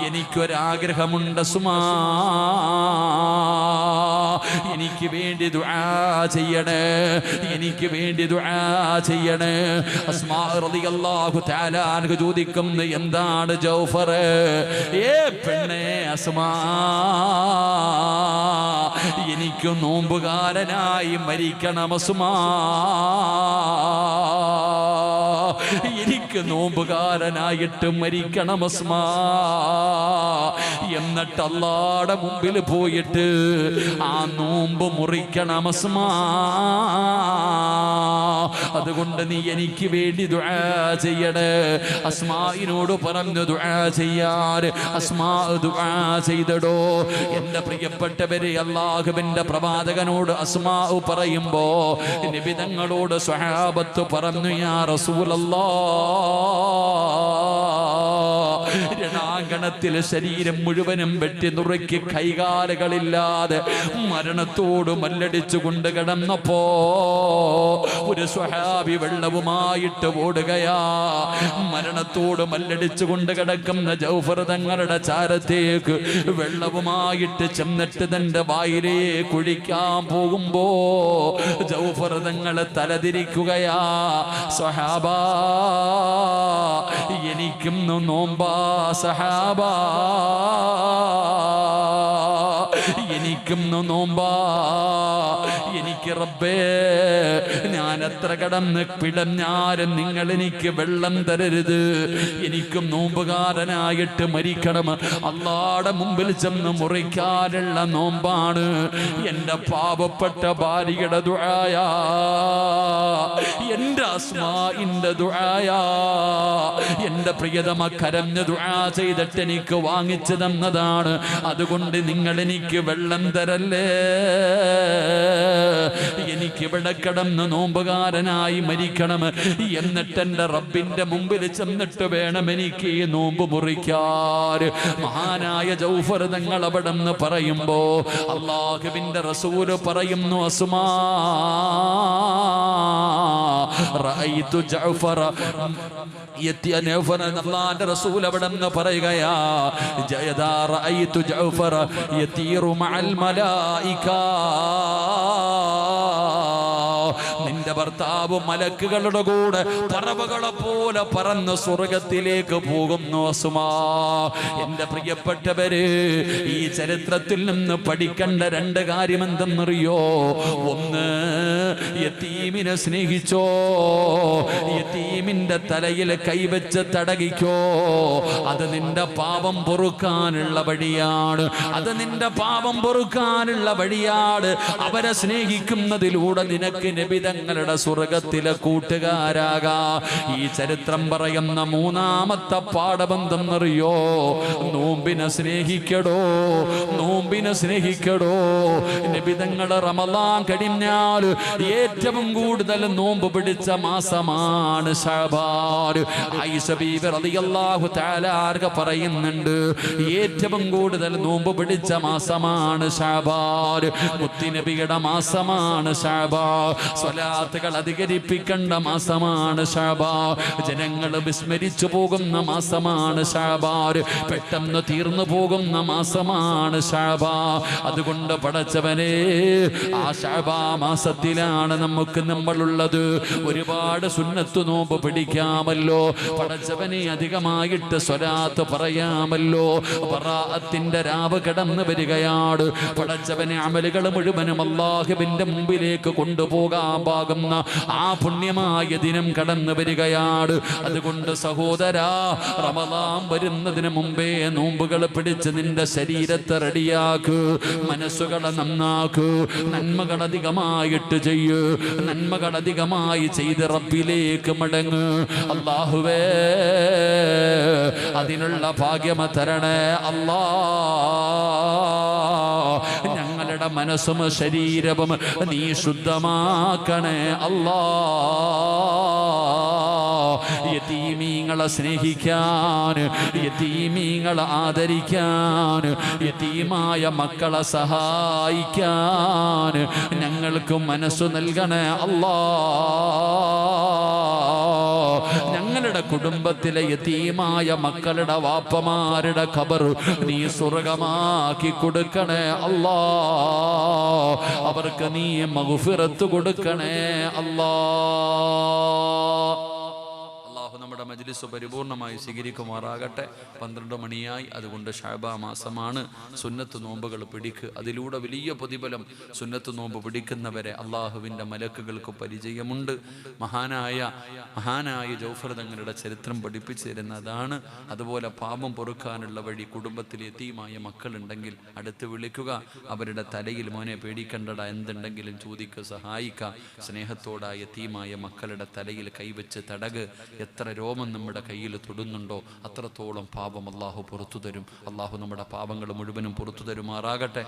എനിക്കൊരാഗ്രഹമുണ്ട് അസ്മാ, എനിക്ക് വേണ്ടി ദുആ ചെയ്യണേ, എനിക്ക് വേണ്ടി ദുആ ചെയ്യണേ. അസ്മാ റളിയല്ലാഹു തആല അൻഹ ചോദിക്കുന്നു, എന്താണ് ജൗഫർ? ഏ പെണ്ണേ അസ്മാ, എനിക്ക് നോമ്പുകാരനായി മരിക്കണം അസ്മാ, എനിക്ക് നോമ്പുകാരനായിട്ട് മരിക്കണം അസ്മാ. എന്നിട്ട് അല്ലാഹുവിന്റെ മുമ്പിൽ പോയിട്ട് ആ നോമ്പ് മുറിക്കണം അസ്മാ. അതുകൊണ്ട് നീ എനിക്ക് വേണ്ടി ദുആ ചെയ്യണേ. അസ്മായിനോട് പറഞ്ഞു ദുആ ചെയ്യാൻ. അസ്മാ ദുആ ചെയ്തടോ. എന്റെ പ്രിയപ്പെട്ടവരെ, അല്ലാഹുവിന്റെ പ്രവാചകനോട് അസ്മാ പറയുമ്പോ നബി തങ്ങളോട് സ്വഹാബത്ത് പറഞ്ഞു, യാ റസൂലല്ലാഹ്, രണാങ്കണത്തിൽ ശരീരം മുഴുവനും വെട്ടി നുറുക്കി കൈകാലുകളില്ലാതെ മരണത്തോട് മല്ലടിച്ചുകൊണ്ട് കിടന്നപ്പോ ഒരു സ്വഹാബി വെള്ളവുമായിട്ട് ഓടുകയാ. മരണത്തോട് മല്ലടിച്ചുകൊണ്ട് കിടക്കുന്ന ജൗഫർ തങ്ങളുടെ ചാരത്തേക്ക് വെള്ളവുമായിട്ട് ചെന്നിട്ട് തന്റെ വായിലേ കുഴിക്കാൻ പോകുമ്പോ ജൗഫർ തങ്ങളെ തലതിരിക്കുകയാ. സ്വഹാബാ, എനിക്കും നോമ്പാ സഹാബാ, എനിക്കും നോമ്പാ. എനിക്ക് റബ്ബേ, ഞാൻ എത്ര കടന്ന് പിടഞ്ഞാലും നിങ്ങൾ എനിക്ക് വെള്ളം തരരുത്. എനിക്കും നോമ്പുകാരനായിട്ട് മരിക്കണം. അല്ലാഹുവിന്റെ മുമ്പിൽ ചെന്ന് മുറിക്കാനുള്ള നോമ്പാണ്. എന്റെ പാവപ്പെട്ട ഭാര്യയുടെ ദുആയാ, എന്റെ അസ്മാഇന്റെ ദുആയാ. എന്റെ പ്രിയതമ കരഞ്ഞ് ദുആ ചെയ്തിട്ട് എനിക്ക് വാങ്ങിച്ചു തന്നതാണ്. അതുകൊണ്ട് നിങ്ങൾ എനിക്ക് വെള്ളം തരല്ലേ. എനിക്ക് ഇവിടെ കിടന്ന് നോമ്പുകാരനായി മരിക്കണം. എന്നിട്ട് എന്റെ റബ്ബിന്റെ മുമ്പിൽ ചെന്നിട്ട് വേണം എനിക്ക് ഈ നോമ്പ് മുറിക്കാൻ. മഹാനായ ജൗഫർ തങ്ങൾ അവിടെ നിന്ന് പറയുമ്പോ അല്ലാഹുവിന്റെ റസൂല് പറയുന്നു, അസ്മാ, റഅയ്തു ജഅഫർ അല്ലാഹുവിന്റെ റസൂൽ അവിടെ നിന്ന് പറയുകയാ, ജയദാ റഅയ്തു ജഅഫർ യതീറു മഅൽ മലായിക, നിന്റെ നിന്റെ ഭർത്താവ് മലക്കുകളുടെ കൂടെ പറവകളെ പോലെ പറന്ന് സ്വർഗത്തിലേക്ക് പോകുന്നു. അസുമാ, എന്റെ പ്രിയപ്പെട്ടവര്, ഈ ചരിത്രത്തിൽ നിന്ന് പഠിക്കേണ്ട രണ്ട് കാര്യം എന്തെന്നറിയോ? ഒന്ന്, യതീമിനെ സ്നേഹിച്ചോ, യതീമിന്റെ തലയിൽ കൈവച്ച് തടകിക്കോ. അത് നിന്റെ പാപം പൊറുക്കാനുള്ള വഴിയാണ്. അത് നിന്റെ പാപം പൊറുക്കാനുള്ള വഴിയാണ്. അവരെ സ്നേഹിക്കുന്നതിലൂടെ നിനക്ക് നബിതങ്ങളുടെ സ്വർഗത്തിലെ കൂട്ടുകാരാകാ. ഈ ചരിത്രം പറയുന്ന മൂന്നാമത്തെ പാഠബന്ധം അറിയോ? നോമ്പിനെ സ്നേഹിക്കടോ, നോമ്പിനെ സ്നേഹിക്കടോ. നബിതങ്ങൾ റമളാൻ കഴിഞ്ഞാൽ ഏറ്റവും കൂടുതൽ നോമ്പ് പിടിച്ച മാസമാണ് ശഅബാൻ. ആയിഷ ബീബി റളിയല്ലാഹു തആല ആർക പറയുന്നുണ്ട്, ഏറ്റവും കൂടുതൽ നോമ്പ് പിടിച്ച മാസമാണ് ശഅബാൻ. മുത്തുനബിയുടെ മാസമാണ് ശഅബാൻ. സ്വലാത്തുകൾ അധികരിപ്പിക്കേണ്ട മാസമാണ് ശഅബാൻ. ജനങ്ങൾ വിസ്മരിച്ചു പോകുന്ന മാസമാണ് ശഅബാൻ. പെട്ടെന്ന് തീർന്നു പോകുന്ന മാസമാണ് ശഅബാൻ. അതുകൊണ്ട് പടച്ചവനെ, ആ ശഅബാൻ മാസത്തിലാണ് നമ്മളുള്ളത്. ഒരുപാട് സുന്നത്ത് നോമ്പ് പിടിക്കാമല്ലോ. പടച്ചവനെ, അധികമായിട്ട് സ്വലാത്ത് പറയാമല്ലോ. ബറാഅത്തിന്റെ രാവ് കടന്നു വരികയാണ്. പടച്ചവനെ, അമലുകൾ മുഴുവനും അല്ലാഹുവിന്റെ മുമ്പിലേക്ക് കൊണ്ടുപോകാൻ പാകുന്ന ആ പുണ്യമായ ദിനം കടന്നു വരികയാണ്. അതുകൊണ്ട് സഹോദരാ, റമളാൻ വരുന്നതിന് മുമ്പേ നോമ്പുകൾ പിടിച്ച് നിന്റെ ശരീരത്തെ റെഡിയാക്ക്, മനസ്സുകളെ നന്നാക്ക്, നന്മകൾ അധികമായിട്ട് ചെയ്യ്, നന്മകൾ അധികമായി ചെയ്ത് റബ്ബിലേക്ക് മടങ്ങ്. അല്ലാഹുവേ, അതിനുള്ള ഭാഗ്യം തരണേ അല്ലാ. ഞങ്ങളുടെ മനസ്സും ശരീരവും നീ ശുദ്ധമാക്കണേ അല്ലാ. യതീമീങ്ങളെ സ്നേഹിക്കാൻ, യതീമീങ്ങളെ ആദരിക്കാൻ, യതീമായ മക്കളെ സഹായിക്കാൻ ഞങ്ങൾക്ക് മനസ്സു നൽകണേ അല്ലാ. ഞങ്ങളുടെ കുടുംബത്തിലെ യതീമായ മക്കളുടെ വാപ്പമാരുടെ ഖബർ നീ സ്വർഗമാക്കി കൊടുക്കണേ അല്ലാ. അവർക്ക് നീ മഗ്ഫിറത്ത് കൊടുക്കണേ അല്ലാ. നമ്മുടെ മജ്ലിസ് പരിപൂർണമായി സ്വീകരിക്കുമാറാകട്ടെ. 12 മണിയായി. അതുകൊണ്ട് ശഅബാൻ മാസമാണ്. സുന്നത്ത് നോമ്പുകൾ പിടിക്ക്. അതിലൂടെ വലിയ പ്രതിഫലം. സുന്നത്ത് നോമ്പ് പിടിക്കുന്നവരെ അള്ളാഹുവിൻ്റെ മലക്കുകൾക്ക് പരിചയമുണ്ട്. മഹാനായ ജൗഫർ തങ്ങളുടെ ചരിത്രം പഠിപ്പിച്ചു തരുന്നതാണ്. അതുപോലെ പാപം പൊറുക്കാനുള്ള വഴി. കുടുംബത്തിൽ യതീമായ മക്കളുണ്ടെങ്കിൽ അടുത്ത് വിളിക്കുക. അവരുടെ തലയിൽ മോനെ പേടിക്കണ്ടട, എന്തുണ്ടെങ്കിലും ചോദിക്കുക, സഹായിക്കുക. സ്നേഹത്തോടെ യതീമായ മക്കളുടെ തലയിൽ കൈവച്ച് തടക്. എത്ര രോമം നമ്മുടെ കയ്യിൽ തൊടുന്നുണ്ടോ അത്രത്തോളം പാപം അല്ലാഹു പുറത്തു തരും. അല്ലാഹു നമ്മുടെ പാപങ്ങൾ മുഴുവനും പുറത്തു തരുമാറാകട്ടെ.